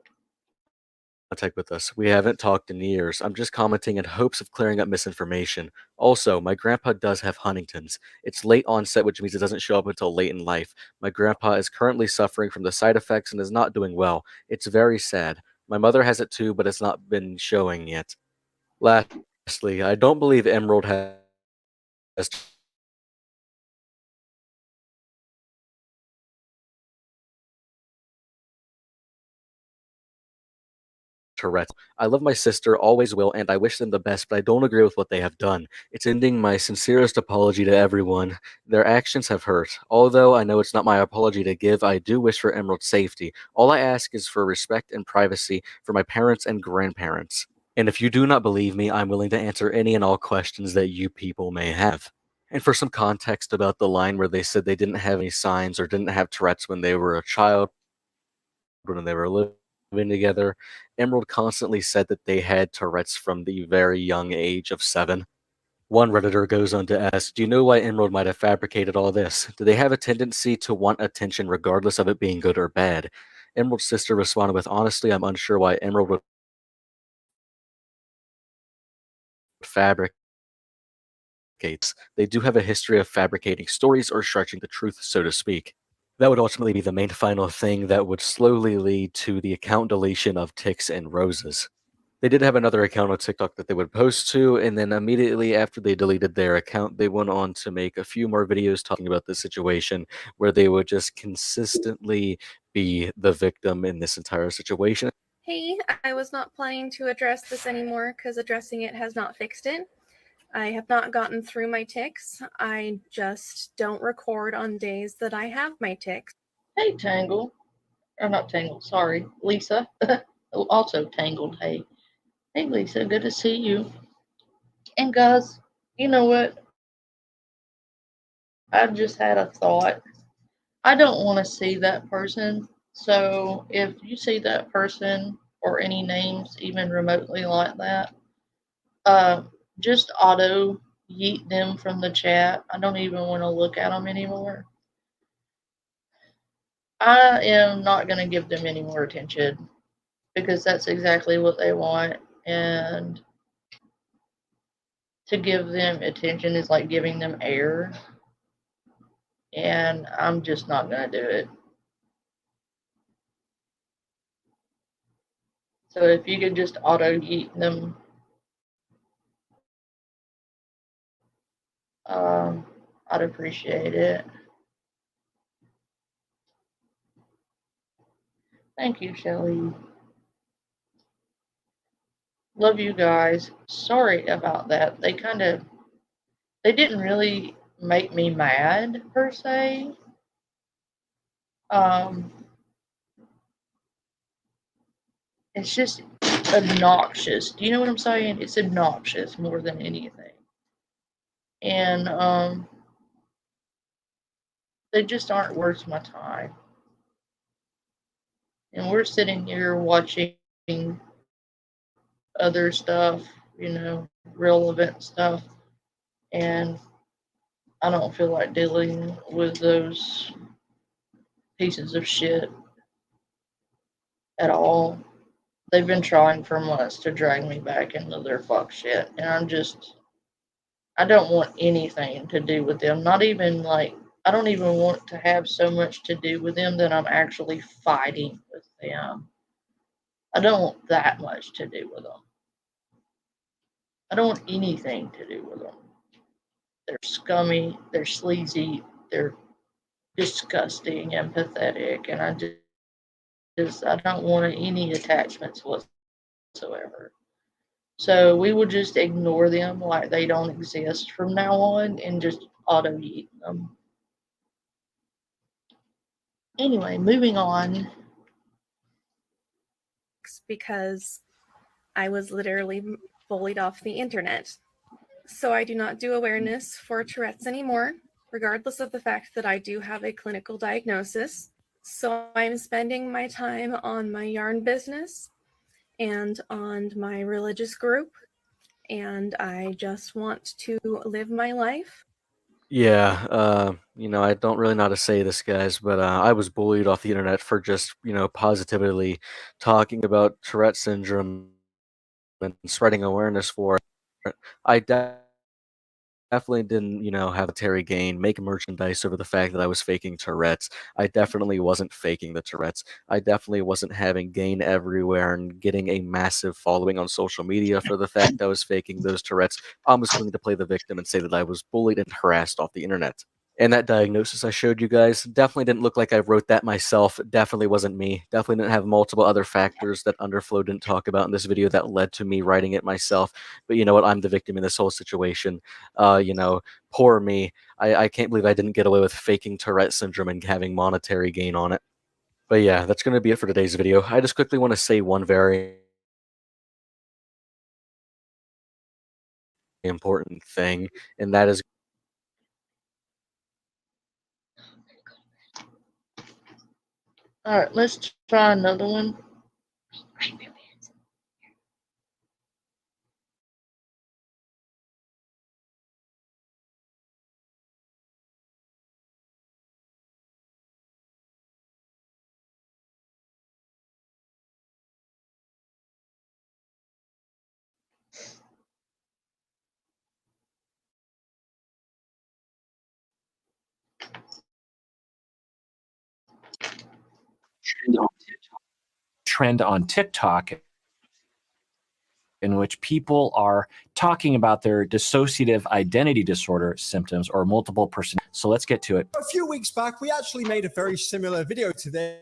Speaker 22: Contact with us. We haven't talked in years. I'm just commenting in hopes of clearing up misinformation. Also, my grandpa does have Huntington's. It's late onset, which means it doesn't show up until late in life. My grandpa is currently suffering from the side effects and is not doing well. It's very sad. My mother has it too, but it's not been showing yet. Lastly, I don't believe Emerald has Tourette's. I love my sister, always will, and I wish them the best, but I don't agree with what they have done. It's ending my sincerest apology to everyone. Their actions have hurt. Although I know it's not my apology to give, I do wish for Emerald's safety. All I ask is for respect and privacy for my parents and grandparents. And if you do not believe me, I'm willing to answer any and all questions that you people may have. And for some context about the line where they said they didn't have any signs or didn't have Tourette's when they were a child, when they were living together, Emerald constantly said that they had Tourette's from the very young age of 7. One Redditor goes on to ask, do you know why Emerald might have fabricated all this? Do they have a tendency to want attention regardless of it being good or bad? Emerald's sister responded with, honestly, I'm unsure why Emerald would fabricate. They do have a history of fabricating stories or stretching the truth, so to speak. That would ultimately be the main final thing that would slowly lead to the account deletion of Ticks and Roses. They did have another account on TikTok that they would post to, and then immediately after they deleted their account, they went on to make a few more videos talking about the situation where they would just consistently be the victim in this entire situation.
Speaker 11: Hey, I was not planning to address this anymore because addressing it has not fixed it. I have not gotten through my ticks. I just don't record on days that I have my ticks.
Speaker 1: Hey, Tangle. Or not Tangle, sorry. Lisa. Also Tangled, hey. Hey, Lisa, good to see you. And guys, you know what? I just had a thought. I don't want to see that person. So if you see that person or any names even remotely like that, just auto yeet them from the chat. I don't even want to look at them anymore. I am not going to give them any more attention because that's exactly what they want. And to give them attention is like giving them air. And I'm just not going to do it. So if you could just auto yeet them, I'd appreciate it. Thank you, Shelly. Love you guys. Sorry about that. They didn't really make me mad per se. It's just obnoxious. Do you know what I'm saying? It's obnoxious more than anything. And they just aren't worth my time. And we're sitting here watching other stuff, relevant stuff, and I don't feel like dealing with those pieces of shit at all. They've been trying for months to drag me back into their fuck shit, and I don't want anything to do with them. Not even like, I don't even want to have so much to do with them that I'm actually fighting with them. I don't want that much to do with them. I don't want anything to do with them. They're scummy, they're sleazy, they're disgusting and pathetic, and I don't want any attachments whatsoever. So we will just ignore them like they don't exist from now on and just auto-yeet them. Anyway, moving on.
Speaker 11: Because I was literally bullied off the internet. So I do not do awareness for Tourette's anymore, regardless of the fact that I do have a clinical diagnosis. So I'm spending my time on my yarn business and on my religious group, and I just want to live my life.
Speaker 22: Yeah, I don't really know how to say this, guys, but I was bullied off the internet for just, positively talking about Tourette syndrome and spreading awareness for it. I definitely didn't, have a Terry gain, make merchandise over the fact that I was faking Tourette's. I definitely wasn't faking the Tourette's. I definitely wasn't having gain everywhere and getting a massive following on social media for the fact I was faking those Tourette's. I was going to play the victim and say that I was bullied and harassed off the internet. And that diagnosis I showed you guys definitely didn't look like I wrote that myself. It definitely wasn't me. Definitely didn't have multiple other factors that Underflow didn't talk about in this video that led to me writing it myself. But you know what? I'm the victim in this whole situation. You know, poor me. I can't believe I didn't get away with faking Tourette syndrome and having monetary gain on it. But yeah, that's going to be it for today's video. I just quickly want to say one very important thing, and that is
Speaker 1: All right, let's try another one.
Speaker 12: Trend on TikTok in which people are talking about their dissociative identity disorder symptoms or multiple personality. So let's get to it.
Speaker 13: A few weeks back, we actually made a very similar video to this,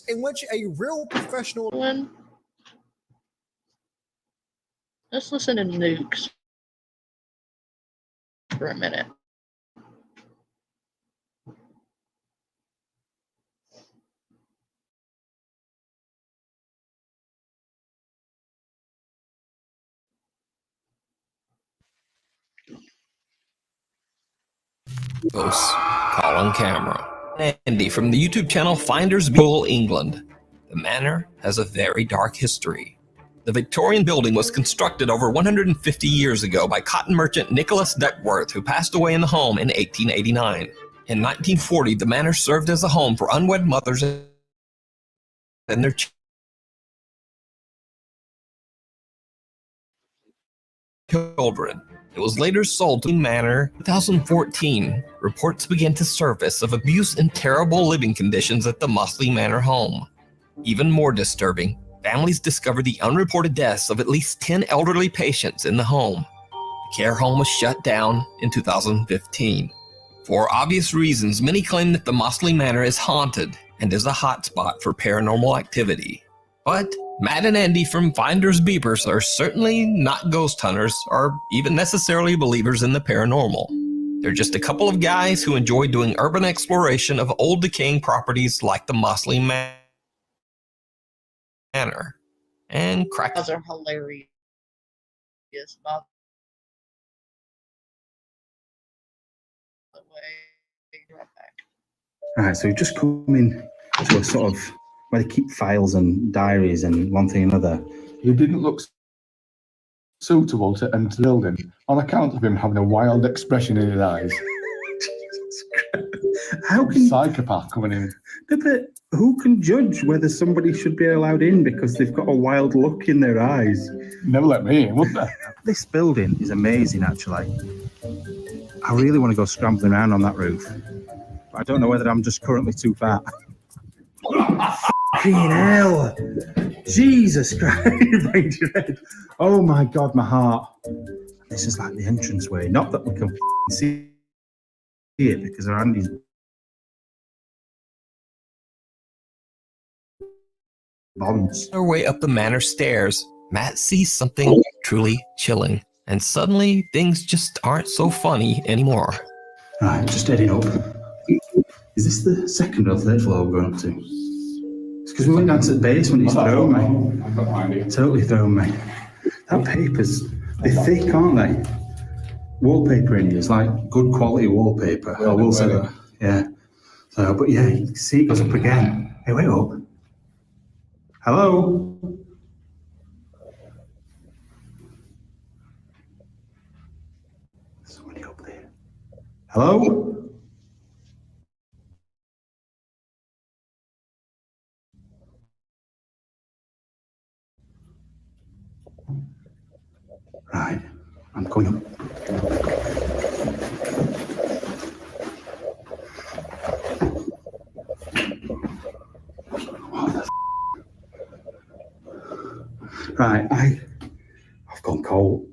Speaker 13: in which a real professional
Speaker 1: one. Let's listen to Nukes for a minute.
Speaker 14: Call on camera. Andy from the YouTube channel Finders Bull England. The manor has a very dark history. The Victorian building was constructed over 150 years ago by cotton merchant Nicholas Duckworth, who passed away in the home in 1889. In 1940, the manor served as a home for unwed mothers and their children. It was later sold to the manor in 2014. Reports began to surface of abuse and terrible living conditions at the Mosley Manor home. Even more disturbing, families discovered the unreported deaths of at least 10 elderly patients in the home. The care home was shut down in 2015. For obvious reasons, many claim that the Mosley Manor is haunted and is a hotspot for paranormal activity. But Matt and Andy from Finders Beepers are certainly not ghost hunters or even necessarily believers in the paranormal. They're just a couple of guys who enjoy doing urban exploration of old decaying properties like the Mosley Manor and crack.
Speaker 1: Those are hilarious. By the way, right back.
Speaker 15: Right, so we've just come in to a sort of where they keep files and diaries and one thing and another.
Speaker 20: He didn't look suitable to enter the building on account of him having a wild expression in his eyes.
Speaker 15: How can
Speaker 20: psychopath coming in?
Speaker 15: No, but who can judge whether somebody should be allowed in because they've got a wild look in their eyes?
Speaker 20: Never let me in, would they?
Speaker 15: This building is amazing, actually. I really want to go scrambling around on that roof. But I don't know whether I'm just currently too fat. Fucking hell! Jesus Christ! Oh my God, my heart. This is like the entranceway. Not that we can see it because our Andy's bonds.
Speaker 14: On their way up the manor stairs, Matt sees something truly chilling. And suddenly, things just aren't so funny anymore.
Speaker 15: Right, just heading up. Is this the second or third floor we're going up to? It's because we went down to the basement, it's thrown me. Totally thrown me. That paper's, they're thick, aren't they? Wallpaper in here is like good quality wallpaper. I will say that. Yeah. So, but yeah, you can see it goes up again. Hey, wait up. Hello? Somebody up there. Hello? Right, I'm going up. What the f? Right, I've gone cold.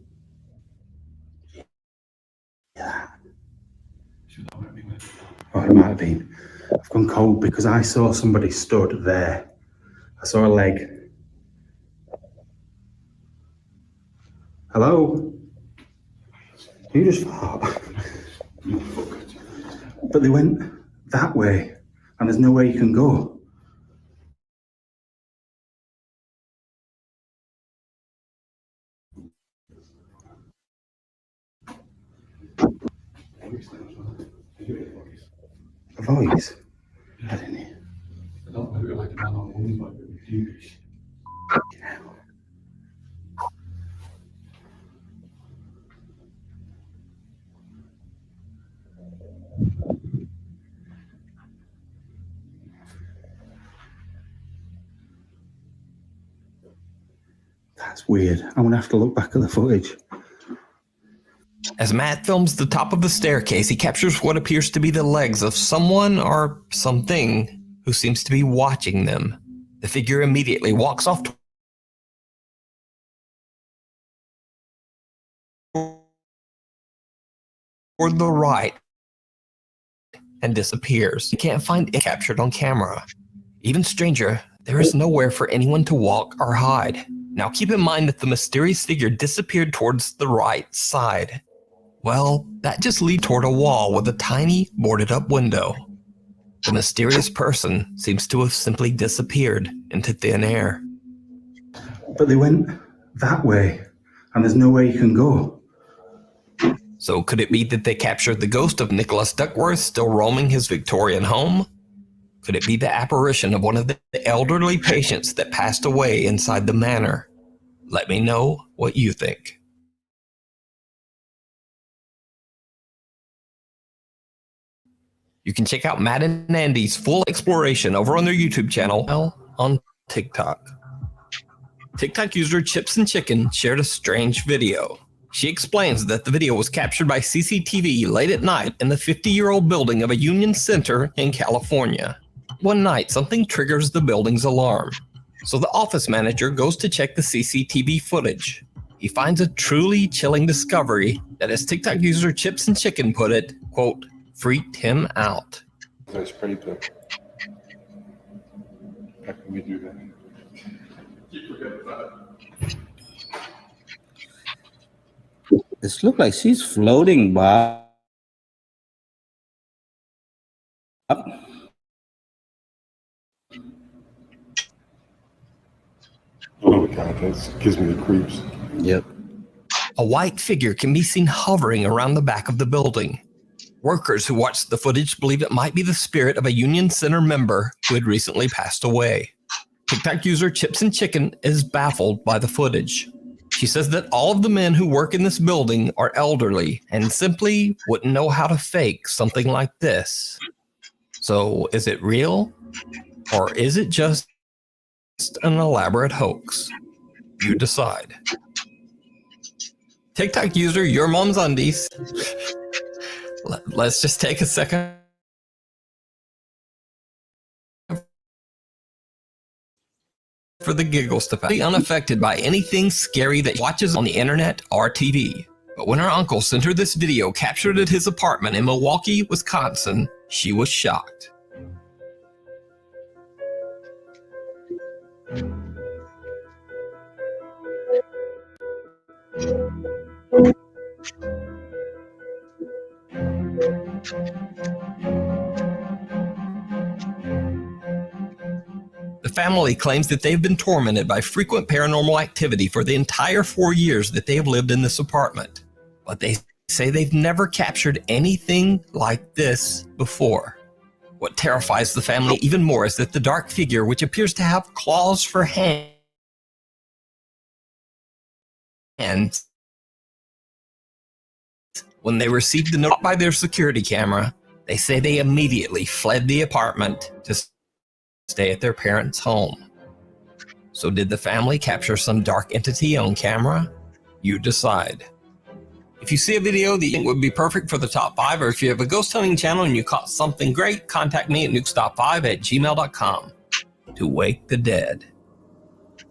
Speaker 15: it might have been. I've gone cold because I saw somebody stood there. I saw a leg. Hello? You just fart. But they went that way, and there's no way you can go. A voice? I didn't hear. I don't know, like a man or a woman's voice, but we do this. That's weird. I'm gonna have to look back at the footage.
Speaker 14: As Matt films the top of the staircase, he captures what appears to be the legs of someone or something who seems to be watching them. The figure immediately walks off toward the right and disappears. You can't find it captured on camera. Even stranger, there is nowhere for anyone to walk or hide. Now keep in mind that the mysterious figure disappeared towards the right side. Well, that just leads toward a wall with a tiny boarded up window. The mysterious person seems to have simply disappeared into thin air.
Speaker 15: But they went that way, and there's no way you can go.
Speaker 14: So could it be that they captured the ghost of Nicholas Duckworth still roaming his Victorian home? Could it be the apparition of one of the elderly patients that passed away inside the manor? Let me know what you think. You can check out Matt and Andy's full exploration over on their YouTube channel on TikTok. TikTok user Chips and Chicken shared a strange video. She explains that the video was captured by CCTV late at night in the 50-year-old building of a Union Center in California. One night, something triggers the building's alarm. So the office manager goes to check the CCTV footage. He finds a truly chilling discovery that, as TikTok user Chips and Chicken put it, quote, freaked him out.
Speaker 21: That's paper. How can we do that?
Speaker 16: This looks like she's floating, Bob.
Speaker 21: Oh my God, that gives me the creeps.
Speaker 16: Yep.
Speaker 14: A white figure can be seen hovering around the back of the building. Workers who watched the footage believe it might be the spirit of a Union Center member who had recently passed away. TikTok user Chips and Chicken is baffled by the footage. She says that all of the men who work in this building are elderly and simply wouldn't know how to fake something like this. So is it real? Or is it just an elaborate hoax? You decide. TikTok user Your Mom's Undies. Let's just take a second for the giggles to pass. Unaffected by anything scary that watches on the internet or TV. But when her uncle sent her this video captured at his apartment in Milwaukee, Wisconsin, she was shocked. The family claims that they've been tormented by frequent paranormal activity for the entire 4 years that they have lived in this apartment. But they say they've never captured anything like this before. What terrifies the family even more is that the dark figure, which appears to have claws for hands, when they received the note by their security camera, they say they immediately fled the apartment to stay at their parents' home. So did the family capture some dark entity on camera? You decide. If you see a video that you think would be perfect for the top 5, or if you have a ghost hunting channel and you caught something great, contact me at nukestop5@gmail.com to wake the dead.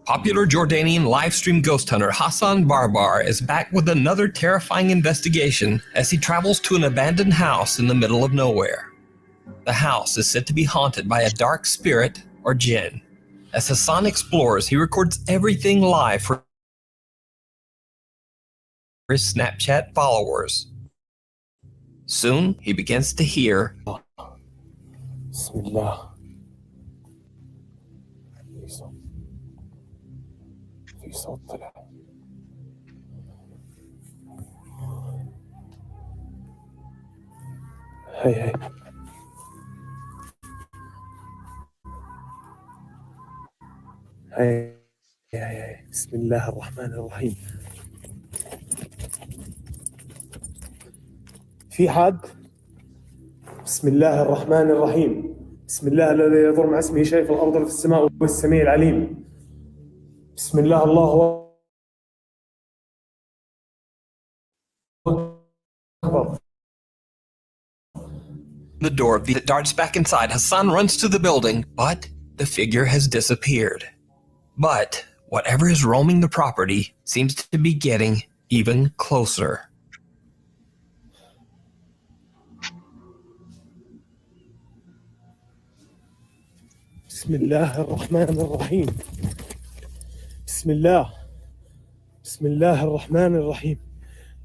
Speaker 14: Popular Jordanian live stream ghost hunter Hassan Barbar is back with another terrifying investigation as he travels to an abandoned house in the middle of nowhere. the house is said to be haunted by a dark spirit or jinn. As Hassan explores, he records everything live for his Snapchat followers. Soon, he begins to hear
Speaker 6: Bismillah. في صوت طلع. هي بسم الله الرحمن الرحيم. في حد؟ بسم الله الرحمن الرحيم. بسم الله الذي يضر مع اسمه شيء في الأرض وفي السماء وهو السميع العليم. بسم الله الله أكبر.
Speaker 14: the door that darts back inside. Hassan runs to the building, but the figure has disappeared. But whatever is roaming the property seems to be getting even closer.
Speaker 6: بسم الله الرحمن الرحيم. بسم الله. بسم الله الرحمن الرحيم.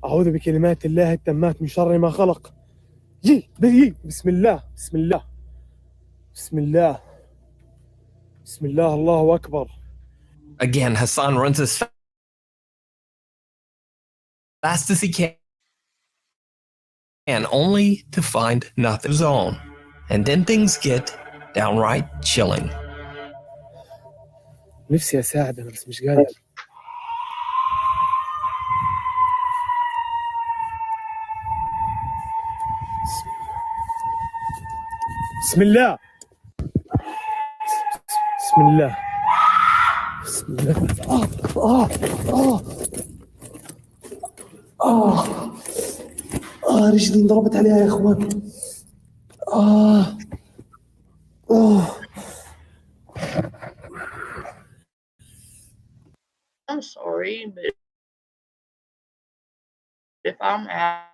Speaker 6: أعوذ بكلمات الله التامات من شر ما خلق. بسم الله. بسم الله. بسم الله. بسم الله الله أكبر.
Speaker 14: Again, Hassan runs as fast as he can, only to find nothing of his own. And then things get downright chilling.
Speaker 6: نفسي أساعد أنا بس مش قادر. بسم الله. بسم الله. بسم الله. رجلي انضربت عليها يا اخوان.
Speaker 1: I'm sorry, but if I'm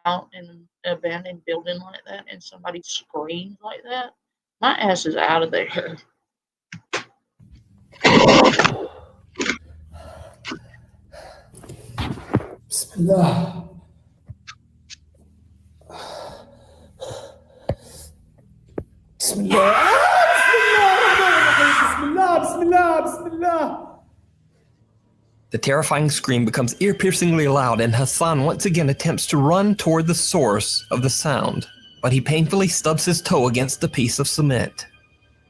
Speaker 1: out in an abandoned building like that and somebody screams like that, my ass is out of there.
Speaker 6: بسم الله. بسم الله. بسم الله. بسم الله. بسم الله.
Speaker 14: The terrifying scream becomes ear-piercingly loud, and Hassan once again attempts to run toward the source of the sound, but he painfully stubs his toe against a piece of cement.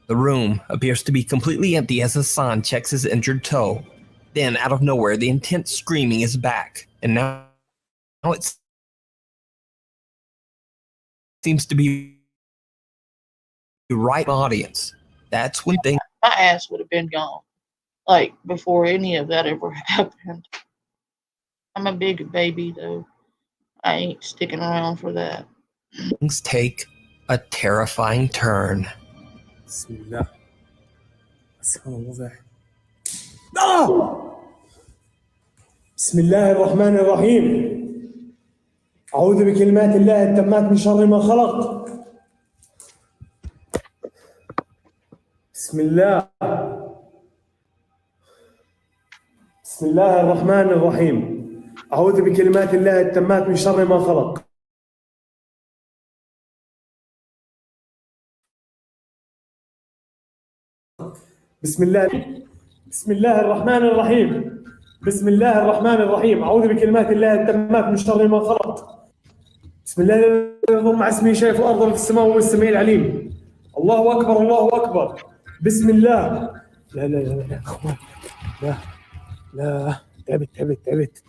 Speaker 14: The room appears to be completely empty as Hassan checks his injured toe. Then, out of nowhere, the intense screaming is back, and now it seems to be the right audience. That's when things...
Speaker 1: My ass would have been gone, like, before any of that ever happened. I'm a big baby, though. I ain't sticking around for that.
Speaker 14: Things take a terrifying turn.
Speaker 6: بسم الله. سبحان الله. بسم الله الرحمن الرحيم. أعوذ بكلمات الله التامات من شر ما خلق. بسم الله. بسم الله الرحمن الرحيم. أعوذ بكلمات الله التامات من شر ما خلق. بسم الله. بسم الله الرحمن الرحيم. بسم الله الرحمن الرحيم. أعوذ بكلمات الله التامات من شر ما خلق. بسم الله الذي يضر مع اسمه شيء في الأرض وفي السماء وهو السميع العليم. الله أكبر. الله أكبر. بسم الله. لا لا لا لا أخوان. لا لا. تعبت.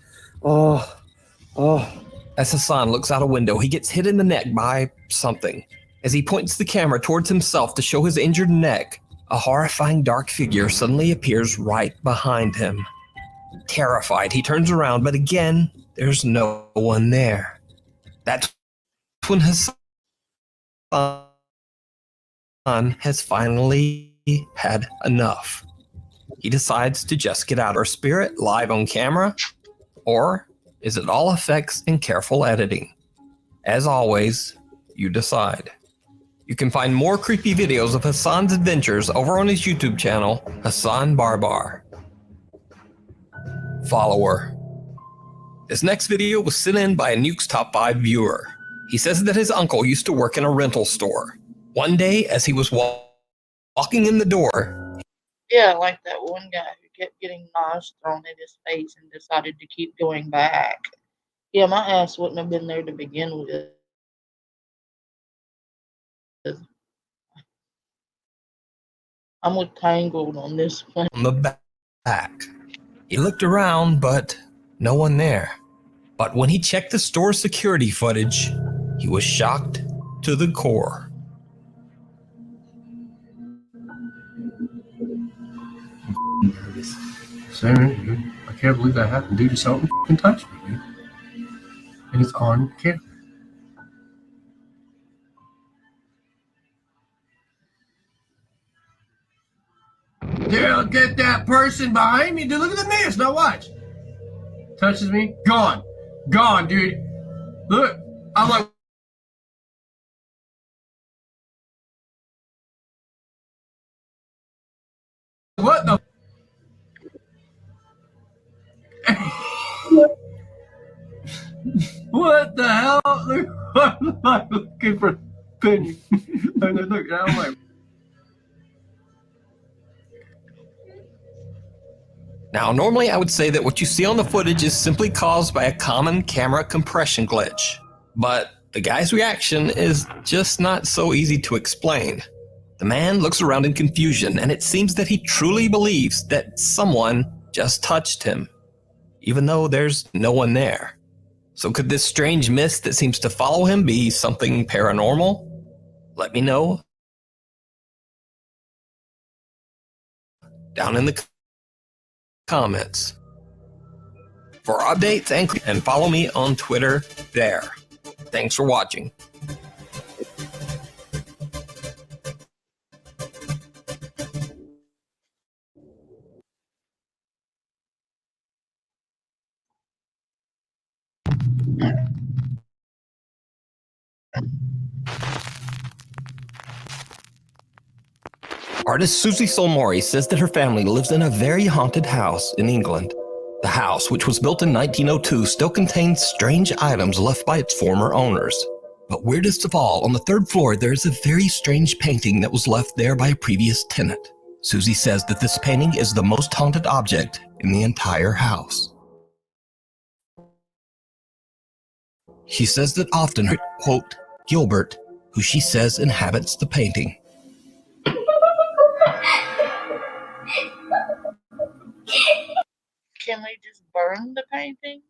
Speaker 14: As Hassan looks out a window, he gets hit in the neck by something. As he points the camera towards himself to show his injured neck, a horrifying dark figure suddenly appears right behind him. Terrified, he turns around, but again, there's no one there. That's when Hassan has finally had enough. He decides to just get out. Or spirit live on camera? Or is it all effects and careful editing? As always, you decide. You can find more creepy videos of Hassan's adventures over on his YouTube channel, Hassan Barbar. Follower. This next video was sent in by a Nuke's Top 5 viewer. He says that his uncle used to work in a rental store. One day, as he was walking in the door,
Speaker 1: Yeah, like that one guy who kept getting knives thrown at his face and decided to keep going back. Yeah, my ass wouldn't have been there to begin with. I'm with Tangled on this one.
Speaker 14: on the back. He looked around, but no one there. But when he checked the store security footage, he was shocked to the core.
Speaker 2: Sir, I can't believe that happened. Dude just helped me touch me, dude. And it's on camera. Dude, get that person behind me. Dude, look at the mess. Now watch. Touches me. Gone. Gone, dude. Look. I'm like, what the? What the hell? Look, I'm not looking for penny. And then look, I'm like,
Speaker 14: Now, normally I would say that what you see on the footage is simply caused by a common camera compression glitch. But the guy's reaction is just not so easy to explain. The man looks around in confusion, and it seems that he truly believes that someone just touched him, even though there's no one there. So could this strange mist that seems to follow him be something paranormal? Let me know down in the comments. For updates and follow me on Twitter there. Thanks for watching. Artist Susie Solmori says that her family lives in a very haunted house in England. The house, which was built in 1902, still contains strange items left by its former owners. But weirdest of all, on the third floor there is a very strange painting that was left there by a previous tenant. Susie says that this painting is the most haunted object in the entire house. She says that often her, quote, Gilbert, who she says inhabits the painting.
Speaker 1: Can we just burn the painting?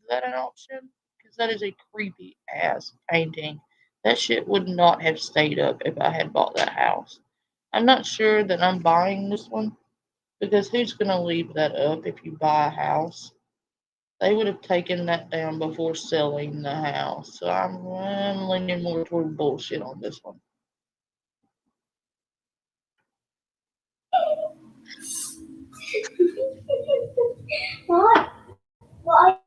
Speaker 1: Is that an option? Because that is a creepy ass painting. That shit would not have stayed up if I had bought that house. I'm not sure that I'm buying this one, because who's going to leave that up if you buy a house? They would have taken that down before selling the house. So I'm leaning more toward bullshit on this one.
Speaker 17: What? What?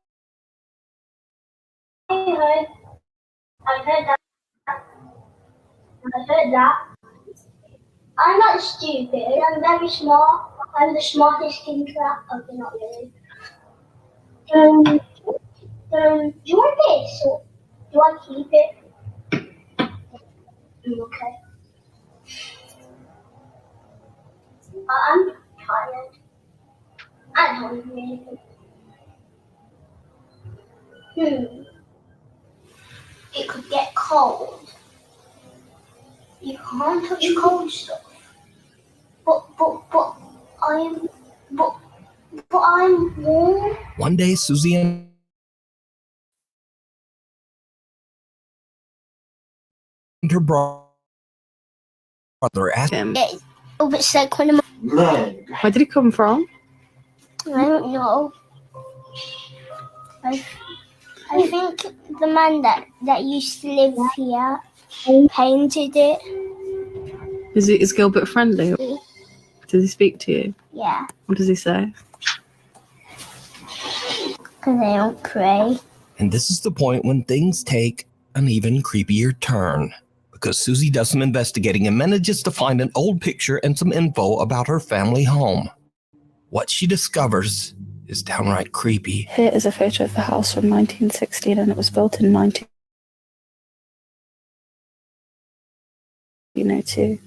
Speaker 17: I heard that. I heard that. I'm not stupid. I'm very smart. I'm the smartest thinker. Okay, not really. Do you want this or do I keep it? Okay. I'm tired. I'm hungry. It could get cold. You can't touch cold stuff. But I'm warm.
Speaker 14: One day, Susie and her brother asked him.
Speaker 17: It's like one of my...
Speaker 10: Where did it come from?
Speaker 17: I don't know. I think the man that used to live here painted it.
Speaker 10: Is Gilbert friendly? Does he speak to you?
Speaker 17: Yeah,
Speaker 10: What does he say?
Speaker 17: because I don't pray.
Speaker 14: And this is the point when things take an even creepier turn. because Susie does some investigating and manages to find an old picture and some info about her family home. What she discovers is downright creepy.
Speaker 5: Here is a photo of the house from 1916, and it was built in 1902.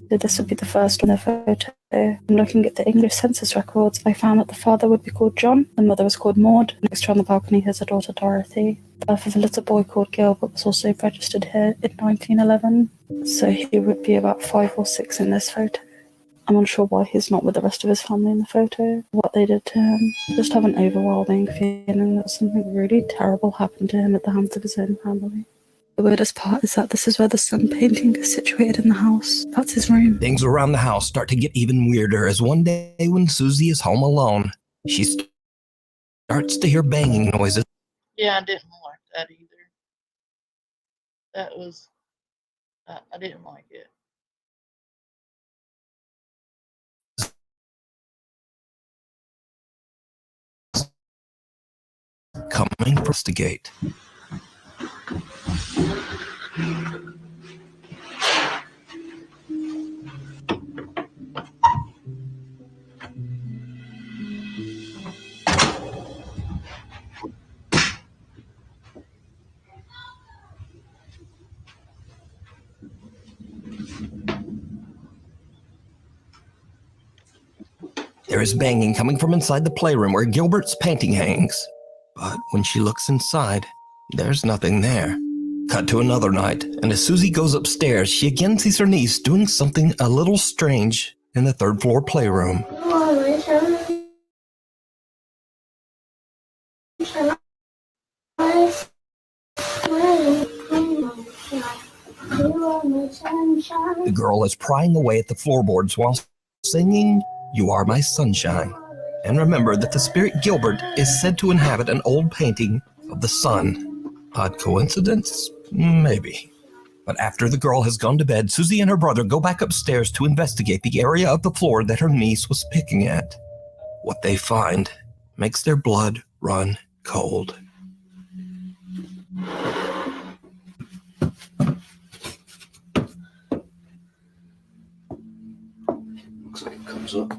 Speaker 5: This would be the first on the photo. Looking at the English census records, I found that the father would be called John, the mother was called Maud. Next to her on the balcony is a daughter, Dorothy. The birth of a little boy called Gilbert was also registered here in 1911. So he would be about 5 or 6 in this photo. I'm unsure why he's not with the rest of his family in the photo, what they did to him. Just have an overwhelming feeling that something really terrible happened to him at the hands of his own family. The weirdest part is that this is where the sun painting is situated in the house. That's his room.
Speaker 14: Things around the house start to get even weirder as one day when Susie is home alone, she starts to hear banging noises.
Speaker 1: Yeah, I didn't like that either. That was, I didn't like it.
Speaker 14: Coming across the gate. There is banging coming from inside the playroom where Gilbert's painting hangs. But when she looks inside, there's nothing there. Cut to another night, and as Susie goes upstairs, she again sees her niece doing something a little strange in the third floor playroom. The girl is prying away at the floorboards while singing, "You Are My Sunshine." And remember that the spirit Gilbert is said to inhabit an old painting of the sun. Odd coincidence? Maybe. But after the girl has gone to bed, Susie and her brother go back upstairs to investigate the area of the floor that her niece was picking at. What they find makes their blood run cold.
Speaker 15: Looks like it comes up.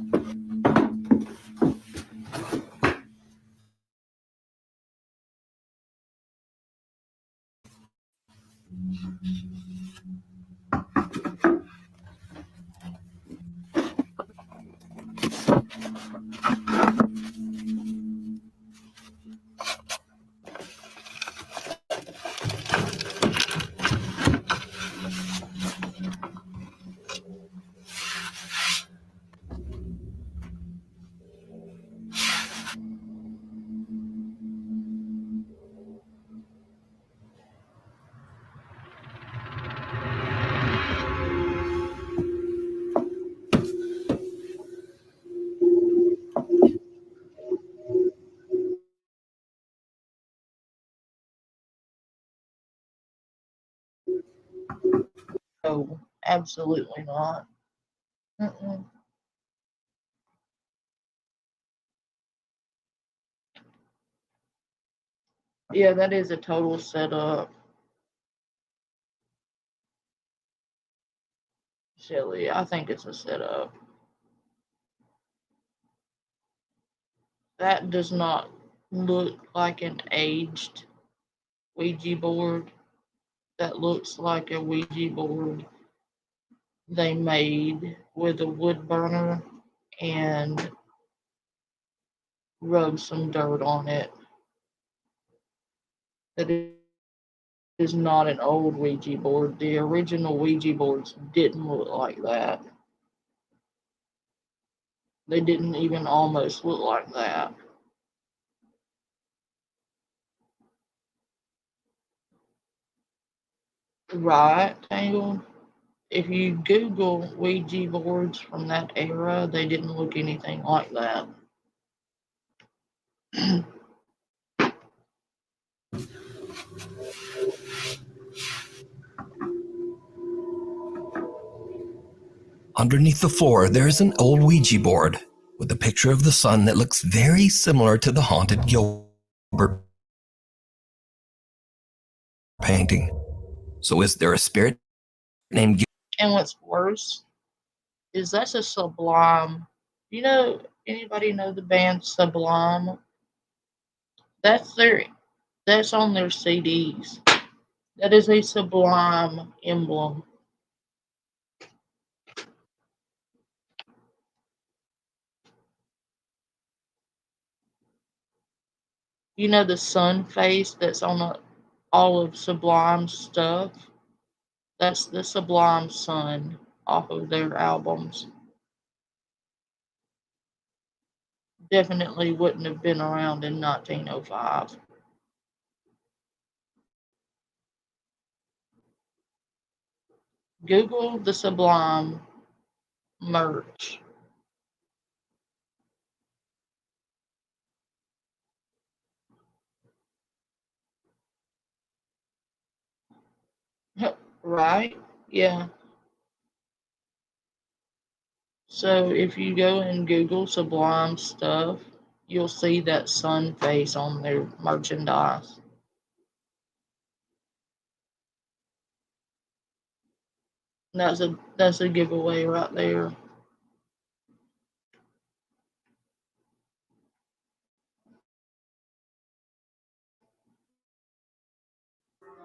Speaker 1: No, absolutely not. Mm-mm. Yeah, that is a total setup. Silly. I think it's a setup. That does not look like an aged Ouija board. That looks like a Ouija board they made with a wood burner and rubbed some dirt on it. That is not an old Ouija board. The original Ouija boards didn't look like that. They didn't even almost look like that. Right, Tangled? If you Google Ouija boards from that era, they didn't look anything like that.
Speaker 14: Underneath the floor, there is an old Ouija board with a picture of the sun that looks very similar to the haunted Gilbert painting. So is there a spirit named.
Speaker 1: And what's worse is that's a Sublime. You know, anybody know the band Sublime? That's on their CDs. That is a Sublime emblem. You know the sun face that's on all of Sublime's stuff? That's the Sublime sun off of their albums. Definitely wouldn't have been around in 1905. Google the Sublime merch. Right? Yeah. So if you go and Google Sublime stuff, you'll see that sun face on their merchandise. That's a giveaway right there.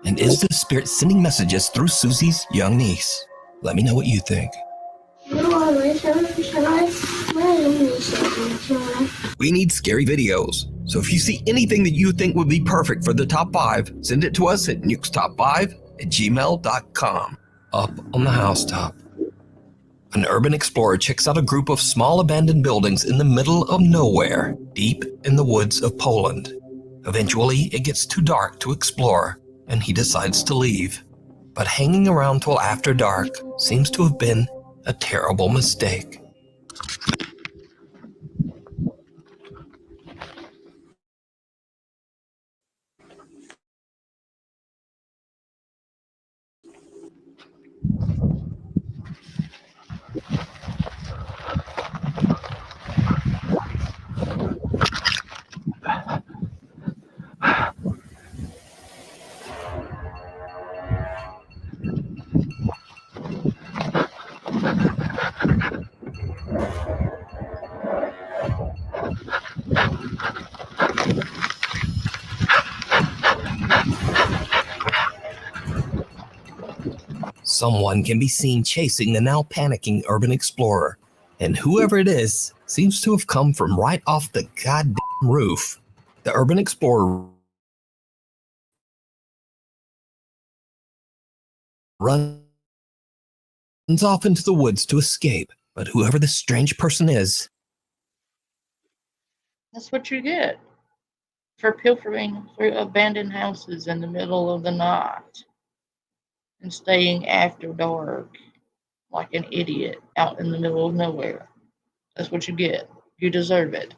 Speaker 14: And is the spirit sending messages through Susie's young niece? Let me know what you think. We need scary videos. So if you see anything that you think would be perfect for the top 5, send it to us at nukestop5@gmail.com. Up on the housetop, an urban explorer checks out a group of small abandoned buildings in the middle of nowhere, deep in the woods of Poland. Eventually, it gets too dark to explore, and he decides to leave. But hanging around till after dark seems to have been a terrible mistake. Someone can be seen chasing the now panicking urban explorer, and whoever it is seems to have come from right off the goddamn roof. The urban explorer runs off into the woods to escape, but whoever this strange person is,
Speaker 1: That's what you get for pilfering through abandoned houses in the middle of the night and staying after dark like an idiot out in the middle of nowhere. That's what you get. You deserve it.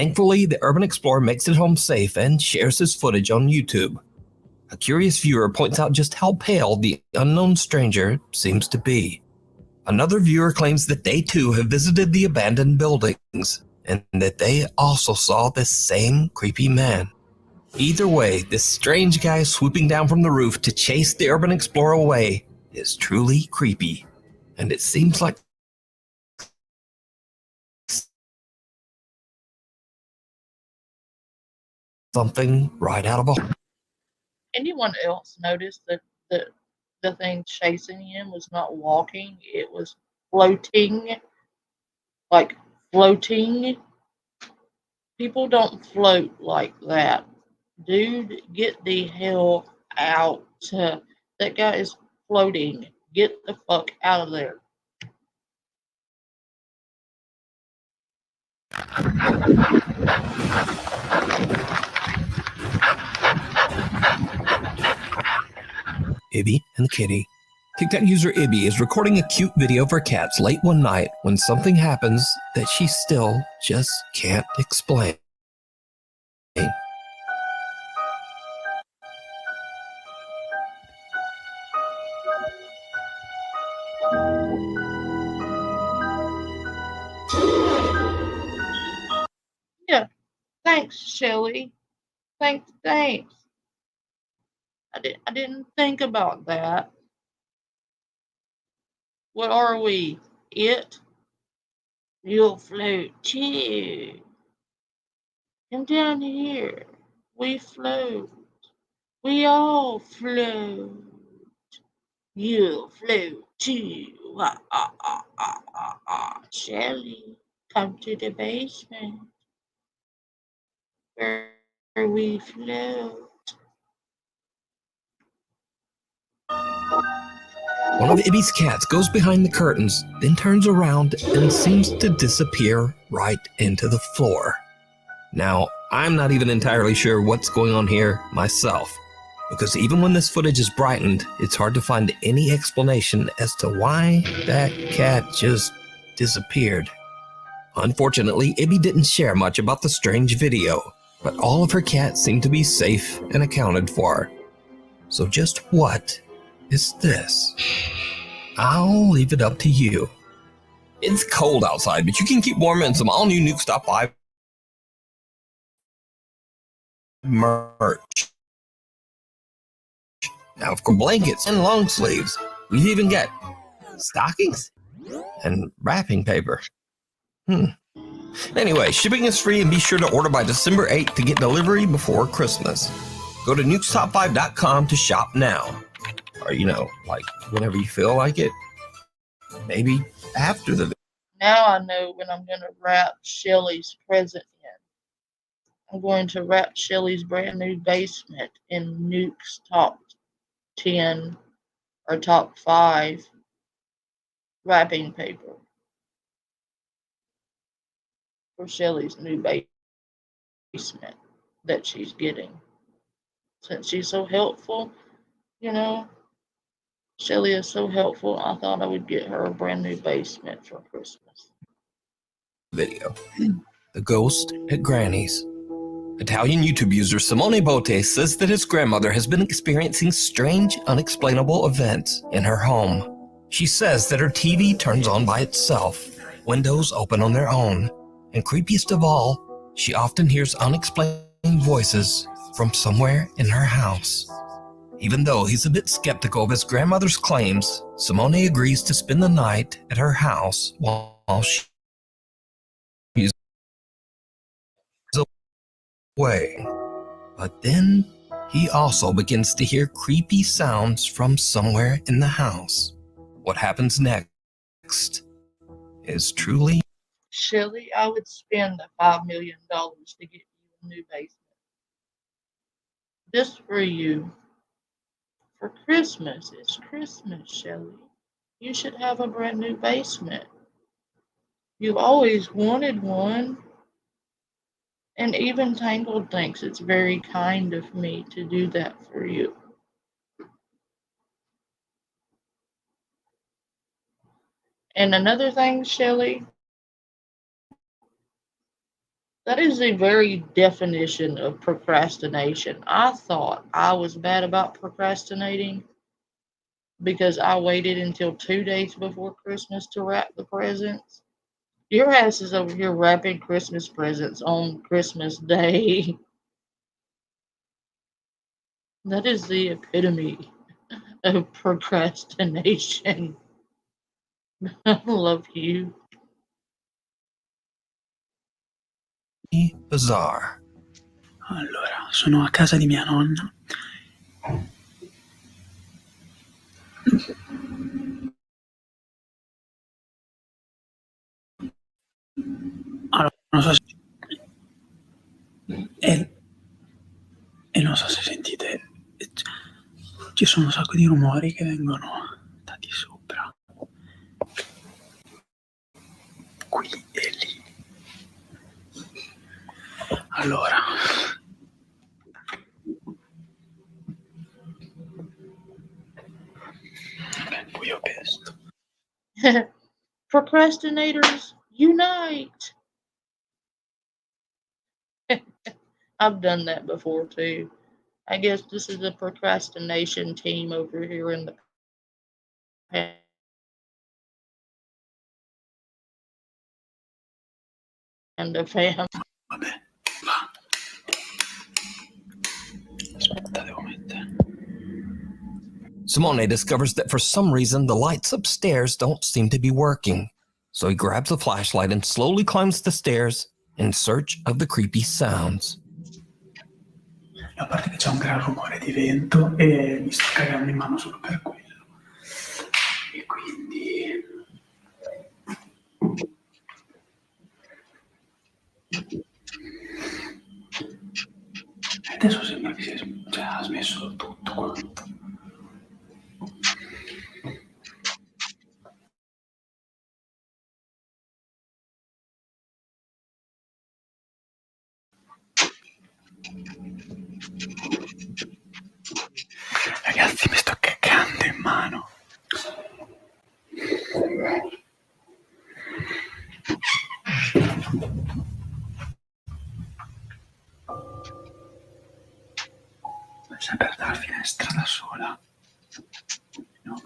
Speaker 14: thankfully, the urban explorer makes it home safe and shares his footage on YouTube. A curious viewer points out just how pale the unknown stranger seems to be. Another viewer claims that they too have visited the abandoned buildings and that they also saw this same creepy man. Either way, this strange guy swooping down from the roof to chase the urban explorer away is truly creepy, and it seems like something right out of a...
Speaker 1: Anyone else notice that the thing chasing him was not walking, it was floating? Like floating? People don't float like that. Dude, get the hell out. That guy is floating. Get the fuck out of there.
Speaker 14: Ibby and the kitty. TikTok user Ibby is recording a cute video of her cats late one night when something happens that she still just can't explain.
Speaker 1: Yeah. Thanks, Shelly. Thanks. I didn't think about that. What are we? It? You'll float too. Come down here. We float. We all float. You'll float too. Shelly, come to the basement where we float.
Speaker 14: One of Ibby's cats goes behind the curtains, then turns around and seems to disappear right into the floor. Now, I'm not even entirely sure what's going on here myself, because even when this footage is brightened, it's hard to find any explanation as to why that cat just disappeared. Unfortunately, Ibby didn't share much about the strange video, but all of her cats seem to be safe and accounted for. So just what is this? I'll leave it up to you. It's cold outside, but you can keep warm in some all-new Nuke's Top 5 merch. Now, of course, blankets and long sleeves. We've even got stockings and wrapping paper. Anyway, shipping is free, and be sure to order by December 8th to get delivery before Christmas. Go to nukestop5.com to shop now. Or, like whenever you feel like it. Maybe after the...
Speaker 1: Now I know when I'm going to wrap Shelly's present in. I'm going to wrap Shelly's brand new basement in Nuke's top 10 or top 5 wrapping paper for Shelly's new basement that she's getting. Since she's so helpful, Shelly is so helpful, I thought I would get her a brand new basement for Christmas.
Speaker 14: Video. The Ghost at Granny's. Italian YouTube user Simone Botte says that his grandmother has been experiencing strange, unexplainable events in her home. She says that her TV turns on by itself, windows open on their own, and creepiest of all, she often hears unexplained voices from somewhere in her house. Even though he's a bit skeptical of his grandmother's claims, Simone agrees to spend the night at her house while she's away. But then he also begins to hear creepy sounds from somewhere in the house. What happens next is truly...
Speaker 1: Shelly, I would spend the $5 million to get you a new basement. Just for you. For Christmas. It's Christmas, Shelly. You should have a brand new basement. You've always wanted one. And even Tangled thinks it's very kind of me to do that for you. And another thing, Shelly, that is the very definition of procrastination. I thought I was bad about procrastinating because I waited until 2 days before Christmas to wrap the presents. Your ass is over here wrapping Christmas presents on Christmas Day. That is the epitome of procrastination. I love you.
Speaker 14: Bizarre.
Speaker 18: Allora, sono a casa di mia nonna. Allora, non so se... E non so se sentite, ci sono un sacco di rumori che vengono da di sopra. Qui e lì. Allora. Qui ho chiesto.
Speaker 1: Procrastinators, unite! I've done that before too. I guess this is the procrastination team over here in the Panda fam.
Speaker 14: Simone discovers that for some reason the lights upstairs don't seem to be working. So he grabs a flashlight and slowly climbs the stairs in search of the creepy sounds.
Speaker 18: A parte che c'è un gran rumore di vento e mi sto cagando in mano solo per quello. E quindi... Adesso sembra che ha smesso tutto quanto. Ragazzi, mi sto cagando in mano. Sempre dalla finestra da sola. No,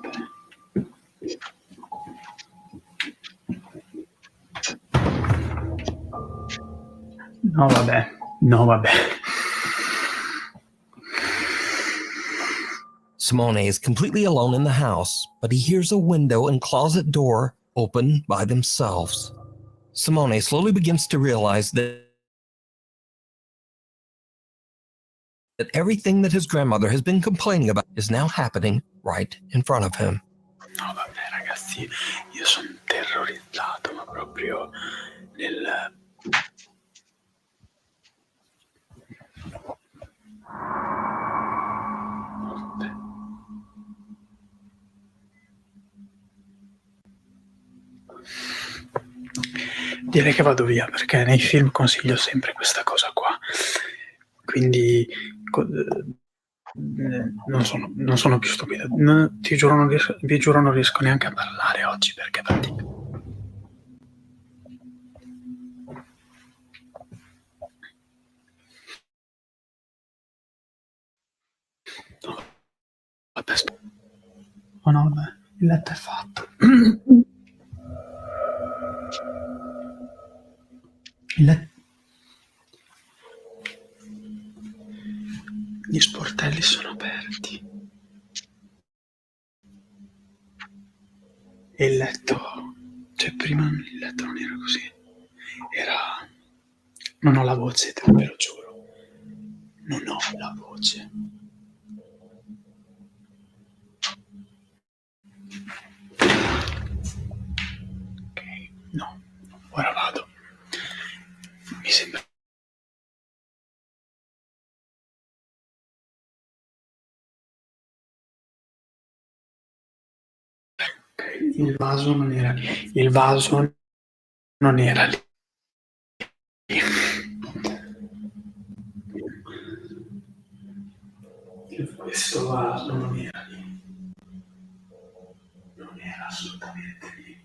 Speaker 18: No, vabbè.
Speaker 14: Simone is completely alone in the house, but he hears a window and closet door open by themselves. Simone slowly begins to realize that everything that his grandmother has been complaining about is now happening right in front of him.
Speaker 18: No, vabbè, ragazzi, io sono terrorizzato, ma proprio nel... Direi che vado via, perché nei film consiglio sempre questa cosa qua. Quindi non sono più stupido. Ti giuro, vi giuro, non riesco neanche a parlare oggi perché fatico. Oh no, vabbè, il letto è fatto. Gli sportelli sono aperti. E il letto, cioè prima il letto non era così. Era... Non ho la voce, te lo giuro. Non ho la voce. Ok, no, ora vado. Mi sembra... Il vaso non era lì. Il vaso non era lì. Questo vaso non era lì. Non era assolutamente lì.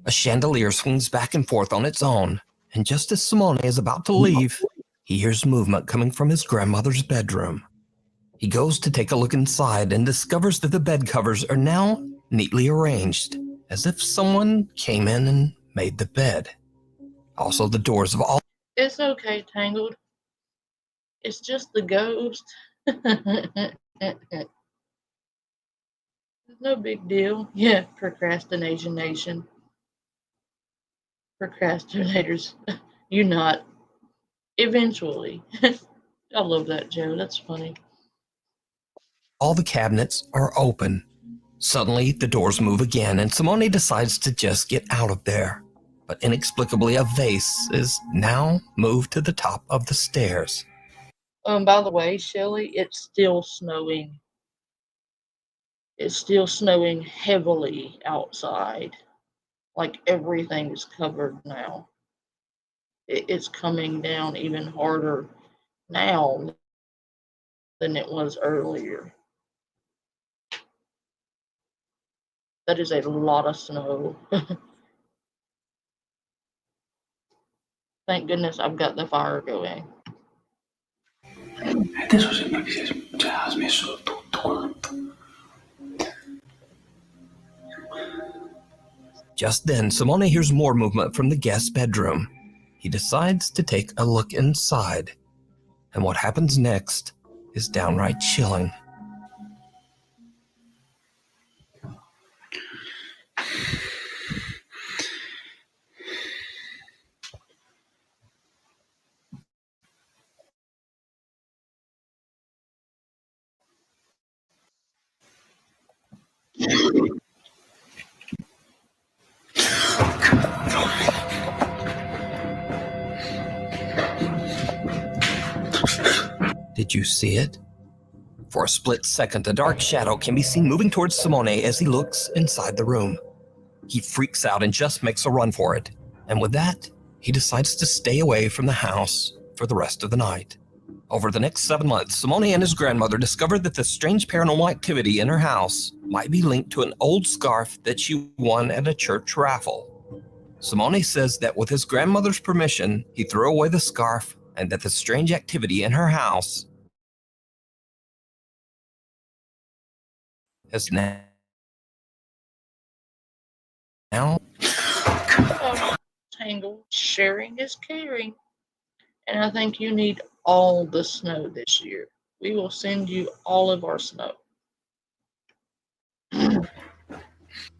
Speaker 14: A chandelier swings back and forth on its own, and just as Simone is about to leave, he hears movement coming from his grandmother's bedroom. He goes to take a look inside and discovers that the bed covers are now neatly arranged, as if someone came in and made the bed. Also, the doors of all...
Speaker 1: It's okay, Tangled. It's just the ghost. It's no big deal. Yeah, procrastination nation. Procrastinators. You not. Eventually. I love that, Joe. That's funny.
Speaker 14: All the cabinets are open. Suddenly, the doors move again, and Simone decides to just get out of there. But inexplicably, a vase is now moved to the top of the stairs.
Speaker 1: By the way, Shelly, it's still snowing. It's still snowing heavily outside. Like everything is covered now. it's coming down even harder now than it was earlier. That is a lot of snow. Thank goodness I've got the fire going.
Speaker 18: Adesso sembra che ha smesso tutto quanto.
Speaker 14: Just then, Simone hears more movement from the guest bedroom. He decides to take a look inside. And what happens next is downright chilling. Did you see it? For a split second, a dark shadow can be seen moving towards Simone as he looks inside the room. He freaks out and just makes a run for it. And with that, he decides to stay away from the house for the rest of the night. Over the next 7 months, Simone and his grandmother discovered that the strange paranormal activity in her house might be linked to an old scarf that she won at a church raffle. Simone says that with his grandmother's permission, he threw away the scarf and that the strange activity in her house has now
Speaker 1: Tangled, sharing is caring. And I think you need all the snow this year. We will send you all of our snow.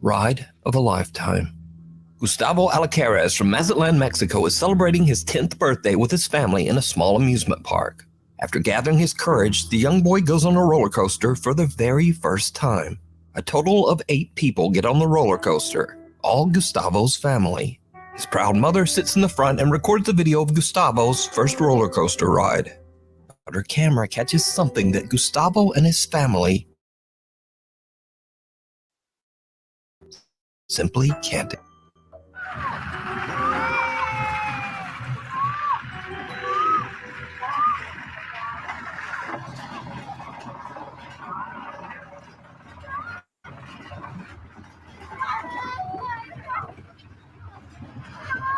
Speaker 14: Ride of a lifetime. Gustavo Alacares from Mazatlan, Mexico is celebrating his 10th birthday with his family in a small amusement park. After gathering his courage, the young boy goes on a roller coaster for the very first time. A total of 8 people get on the roller coaster, all Gustavo's family. His proud mother sits in the front and records a video of Gustavo's first roller coaster ride. But her camera catches something that Gustavo and his family simply can't.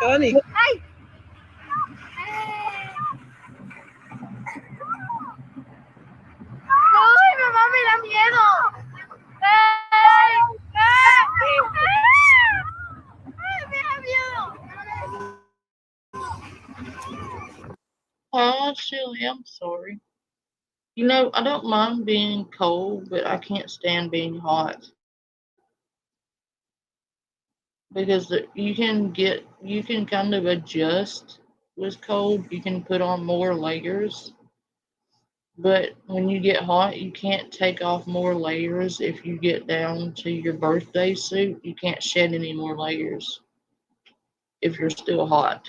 Speaker 3: Honey.
Speaker 4: ¡Ay! ¡Ay, mamá, me da miedo! ¡Ay! ¡Ay! ¡Ay, me da miedo!
Speaker 1: Oh, Shelly, I'm sorry. You know, I don't mind being cold, but I can't stand being hot. Because you can kind of adjust with cold. You can put on more layers. But when you get hot, you can't take off more layers. If you get down to your birthday suit, you can't shed any more layers if you're still hot.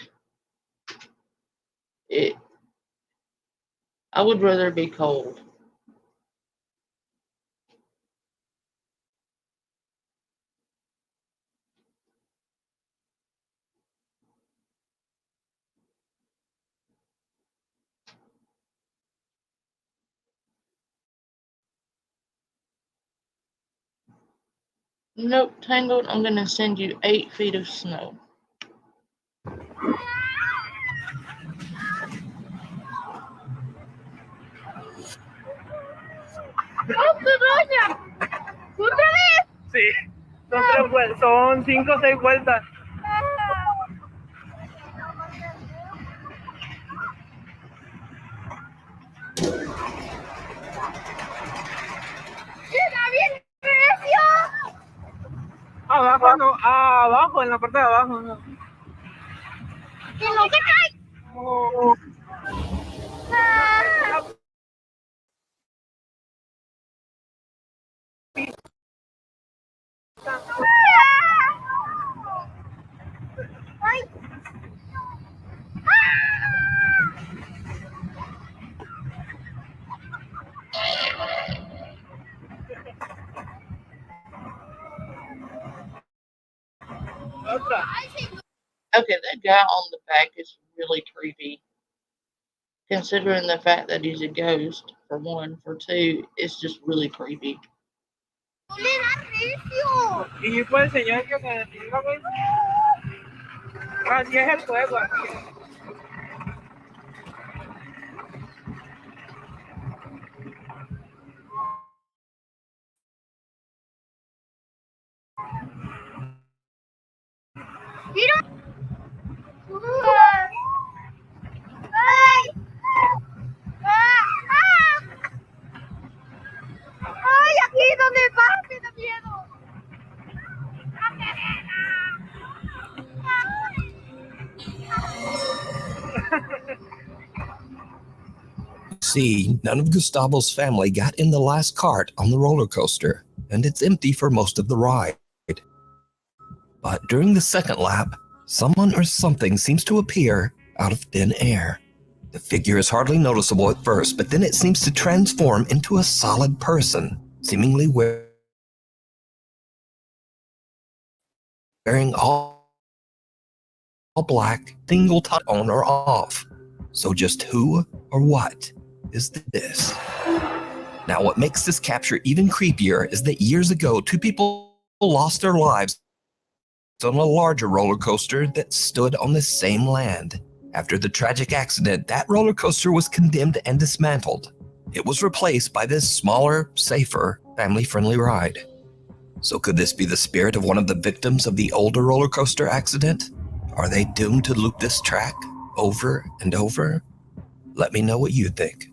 Speaker 1: I would rather be cold. Nope, Tangled, I'm gonna send you 8 feet of snow.
Speaker 7: Sí, son 5 o 6 vueltas. Abajo no, abajo, en la parte de abajo no.
Speaker 4: ¡Que no se cae!
Speaker 7: Oh.
Speaker 4: ¡Ay!
Speaker 1: Okay, that guy on the back is really creepy. Considering the fact that he's a ghost, for one. For two, it's just really creepy.
Speaker 7: Y puede enseñar que se detenga, güey. Así es el juego.
Speaker 8: ¡Ay, aquí donde vas! ¡Me da miedo!
Speaker 14: See, none of Gustavo's family got in the last cart on the roller coaster, and it's empty for most of the ride. But during the second lap, someone or something seems to appear out of thin air. The figure is hardly noticeable at first, but then it seems to transform into a solid person, seemingly wearing all black, single touch on or off. So just who or what is this? Now, what makes this capture even creepier is that years ago, two people lost their lives on a larger roller coaster that stood on the same land. After the tragic accident, that roller coaster was condemned and dismantled. It was replaced by this smaller, safer, family-friendly ride. So could this be the spirit of one of the victims of the older roller coaster accident? Are they doomed to loop this track over and over? Let me know what you think.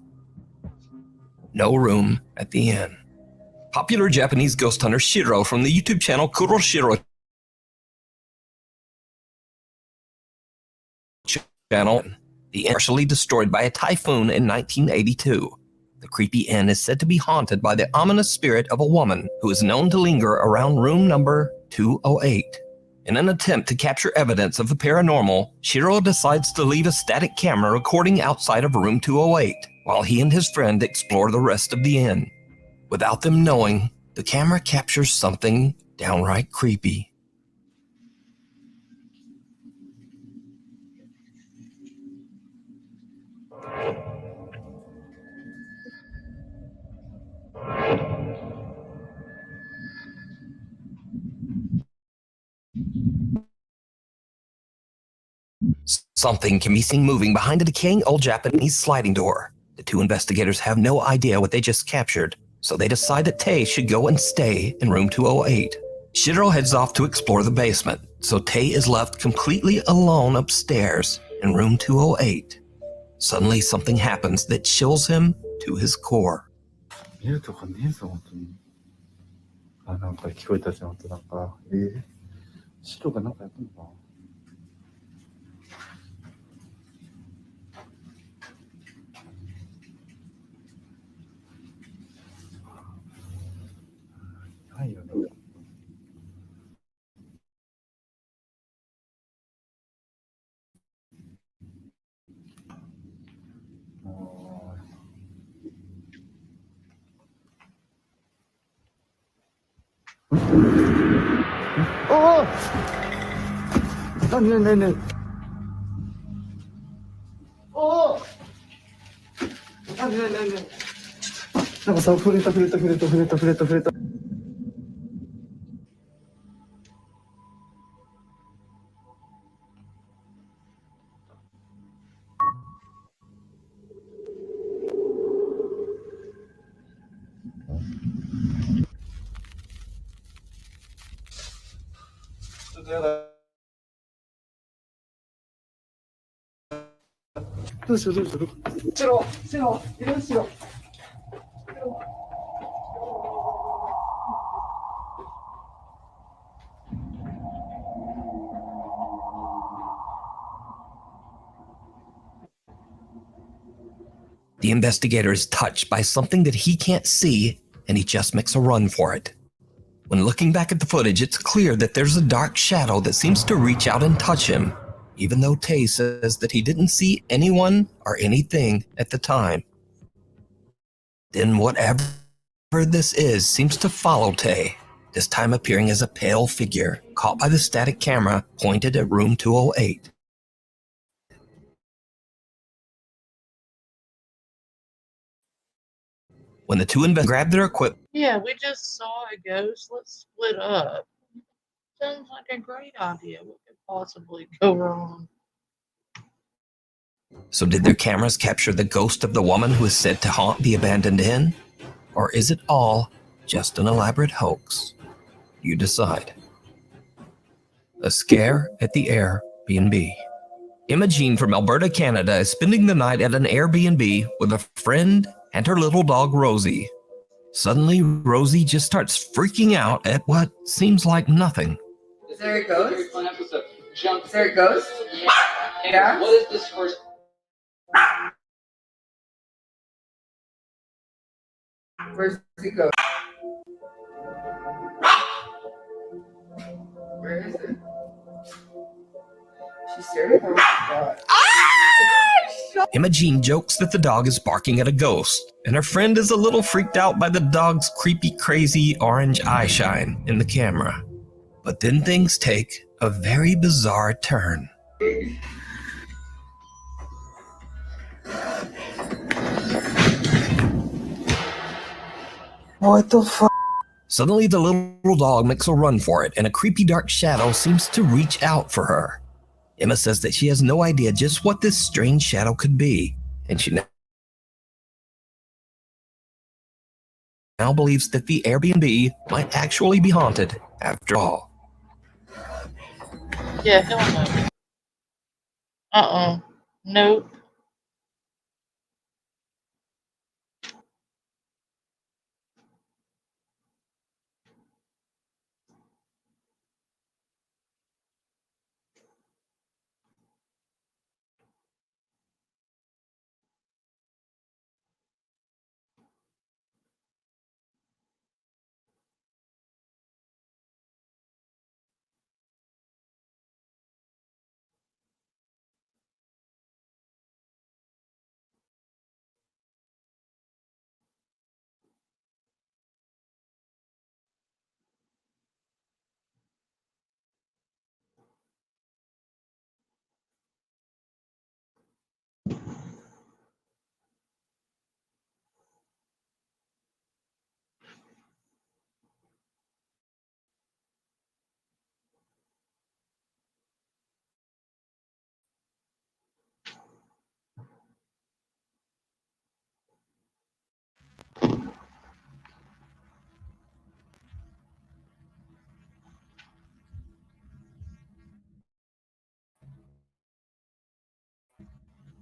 Speaker 14: No room at the inn. Popular Japanese ghost hunter Shiro from the YouTube channel Kuroshiro channel, the inn partially destroyed by a typhoon in 1982. The creepy inn is said to be haunted by the ominous spirit of a woman who is known to linger around room number 208. In an attempt to capture evidence of the paranormal, Shiro decides to leave a static camera recording outside of room 208 while he and his friend explore the rest of the inn. Without them knowing, the camera captures something downright creepy. Something can be seen moving behind a decaying old Japanese sliding door. The two investigators have no idea what they just captured, so they decide that Tae should go and stay in room 208. Shiro heads off to explore the basement, so Tae is left completely alone upstairs in room 208. Suddenly something happens that chills him to his core.
Speaker 21: 見るとかねえぞ、本当に。あ、なんか聞こえたじゃん、本当なんか。白がなんかやったのかな。ないよね。
Speaker 3: おおねえねえねえおおねえねえねえなんかさ触れたちょっとやだどうしようシロいるシロ
Speaker 14: The investigator is touched by something that he can't see, and he just makes a run for it. When looking back at the footage, it's clear that there's a dark shadow that seems to reach out and touch him, even though Tae says that he didn't see anyone or anything at the time. Then whatever this is seems to follow Tae, this time appearing as a pale figure caught by the static camera pointed at room 208. When the two investors grabbed their equipment,
Speaker 1: Yeah, we just saw a ghost. Let's split up. Sounds like a great idea. What could possibly go wrong?
Speaker 14: so did their cameras capture the ghost of the woman who is said to haunt the abandoned inn? Or is it all just an elaborate hoax? You decide. A scare at the Airbnb. Imogene from Alberta, Canada is spending the night at an Airbnb with a friend and her little dog Rosie. Suddenly, Rosie just starts freaking out at what seems like nothing.
Speaker 9: Is there a ghost? Is there a ghost? Yeah. What is this first? Where's the ghost? Where is it? She stared at her.
Speaker 14: Imogene jokes that the dog is barking at a ghost, and her friend is a little freaked out by the dog's creepy, crazy orange eye shine in the camera. But then things take a very bizarre turn.
Speaker 6: What the fuck?
Speaker 14: Suddenly, the little dog makes a run for it, and a creepy dark shadow seems to reach out for her. Emma says that she has no idea just what this strange shadow could be, and she now believes that the Airbnb might actually be haunted after all.
Speaker 1: Yeah, hell no. Nope.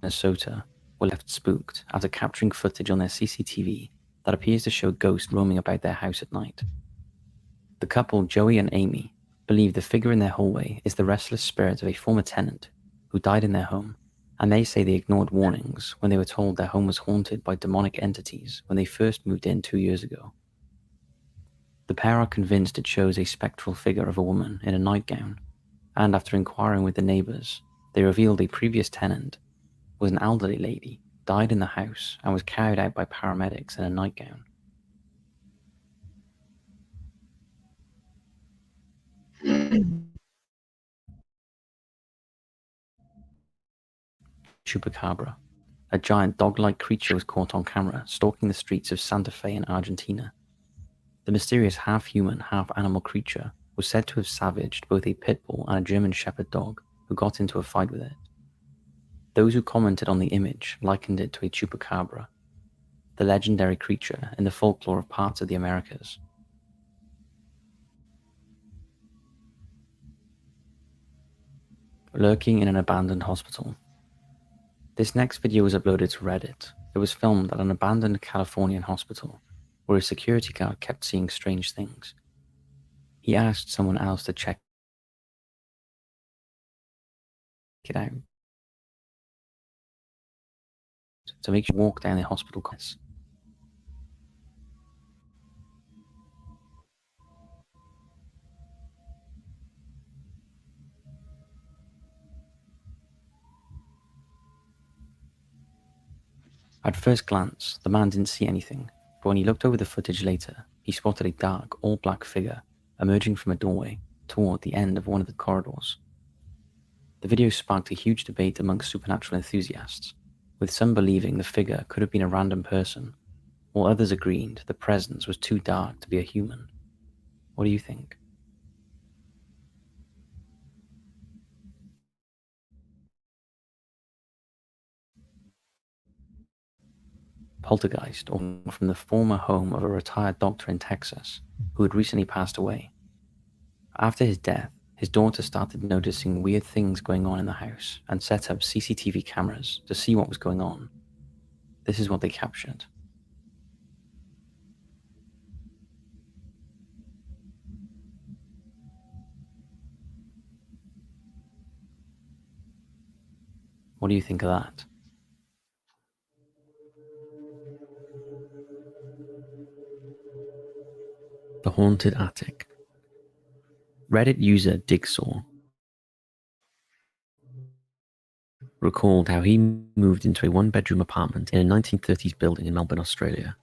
Speaker 19: Minnesota were left spooked after capturing footage on their CCTV that appears to show ghosts roaming about their house at night. The couple, Joey and Amy, believe the figure in their hallway is the restless spirit of a former tenant who died in their home, and they say they ignored warnings when they were told their home was haunted by demonic entities when they first moved in 2 years ago. The pair are convinced it shows a spectral figure of a woman in a nightgown, and after inquiring with the neighbors, they revealed a previous tenant was an elderly lady, died in the house, and was carried out by paramedics in a nightgown. Chupacabra, a giant dog-like creature, was caught on camera stalking the streets of Santa Fe in Argentina. The mysterious half-human, half-animal creature was said to have savaged both a pit bull and a German shepherd dog who got into a fight with it. Those who commented on the image likened it to a chupacabra, the legendary creature in the folklore of parts of the Americas. Lurking in an abandoned hospital. This next video was uploaded to Reddit. It was filmed at an abandoned Californian hospital, where a security guard kept seeing strange things. He asked someone else to check it out, to make sure walk down the hospital corridors. At first glance, the man didn't see anything, but when he looked over the footage later, he spotted a dark, all-black figure emerging from a doorway toward the end of one of the corridors. The video sparked a huge debate amongst supernatural enthusiasts, with some believing the figure could have been a random person, while others agreed the presence was too dark to be a human. What do you think? Poltergeist, or from the former home of a retired doctor in Texas who had recently passed away. After his death, his daughter started noticing weird things going on in the house and set up CCTV cameras to see what was going on. This is what they captured. What do you think of that? The Haunted Attic. Reddit user Digsaw recalled how he moved into a one-bedroom apartment in a 1930s building in Melbourne, Australia.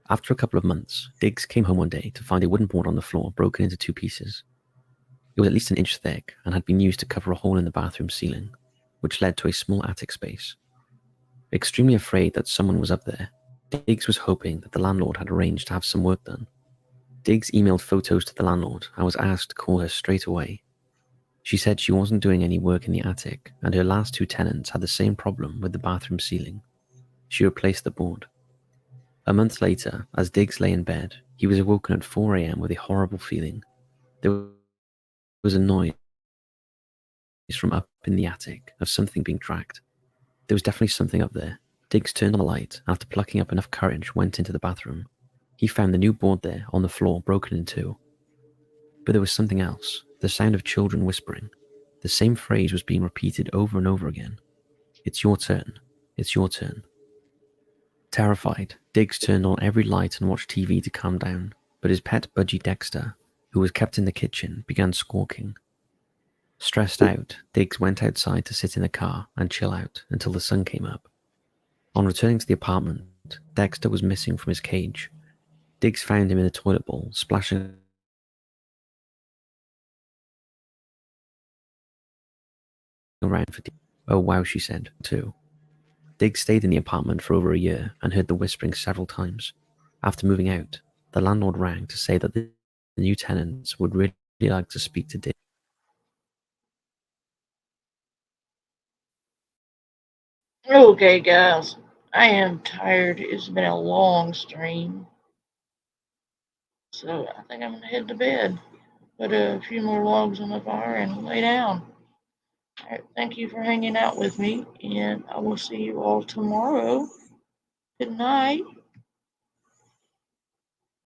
Speaker 19: After a couple of months, Diggs came home one day to find a wooden board on the floor broken into two pieces. It was at least an inch thick and had been used to cover a hole in the bathroom ceiling, which led to a small attic space. Extremely afraid that someone was up there, Diggs was hoping that the landlord had arranged to have some work done. Diggs emailed photos to the landlord and was asked to call her straight away. She said she wasn't doing any work in the attic, and her last two tenants had the same problem with the bathroom ceiling. She replaced the board. A month later, as Diggs lay in bed, he was awoken at 4 a.m. with a horrible feeling. There was a noise from up in the attic of something being dragged. There was definitely something up there. Diggs turned on the light and after plucking up enough courage went into the bathroom. He found the new board there on the floor broken in two. But there was something else, the sound of children whispering. The same phrase was being repeated over and over again. It's your turn. It's your turn. Terrified, Diggs turned on every light and watched TV to calm down, but his pet budgie Dexter, who was kept in the kitchen, began squawking. Stressed out, Diggs went outside to sit in the car and chill out until the sun came up. On returning to the apartment, Dexter was missing from his cage. Diggs found him in a toilet bowl, splashing around for "Oh wow," she said, too. Diggs stayed in the apartment for over a year and heard the whispering several times. After moving out, the landlord rang to say that the new tenants would really like to speak to Diggs.
Speaker 1: Okay, guys. I am tired. It's been a long stream. So I think I'm going to head to bed. Put a few more logs on the fire and lay down. All right, thank you for hanging out with me, and I will see you all tomorrow. Good night.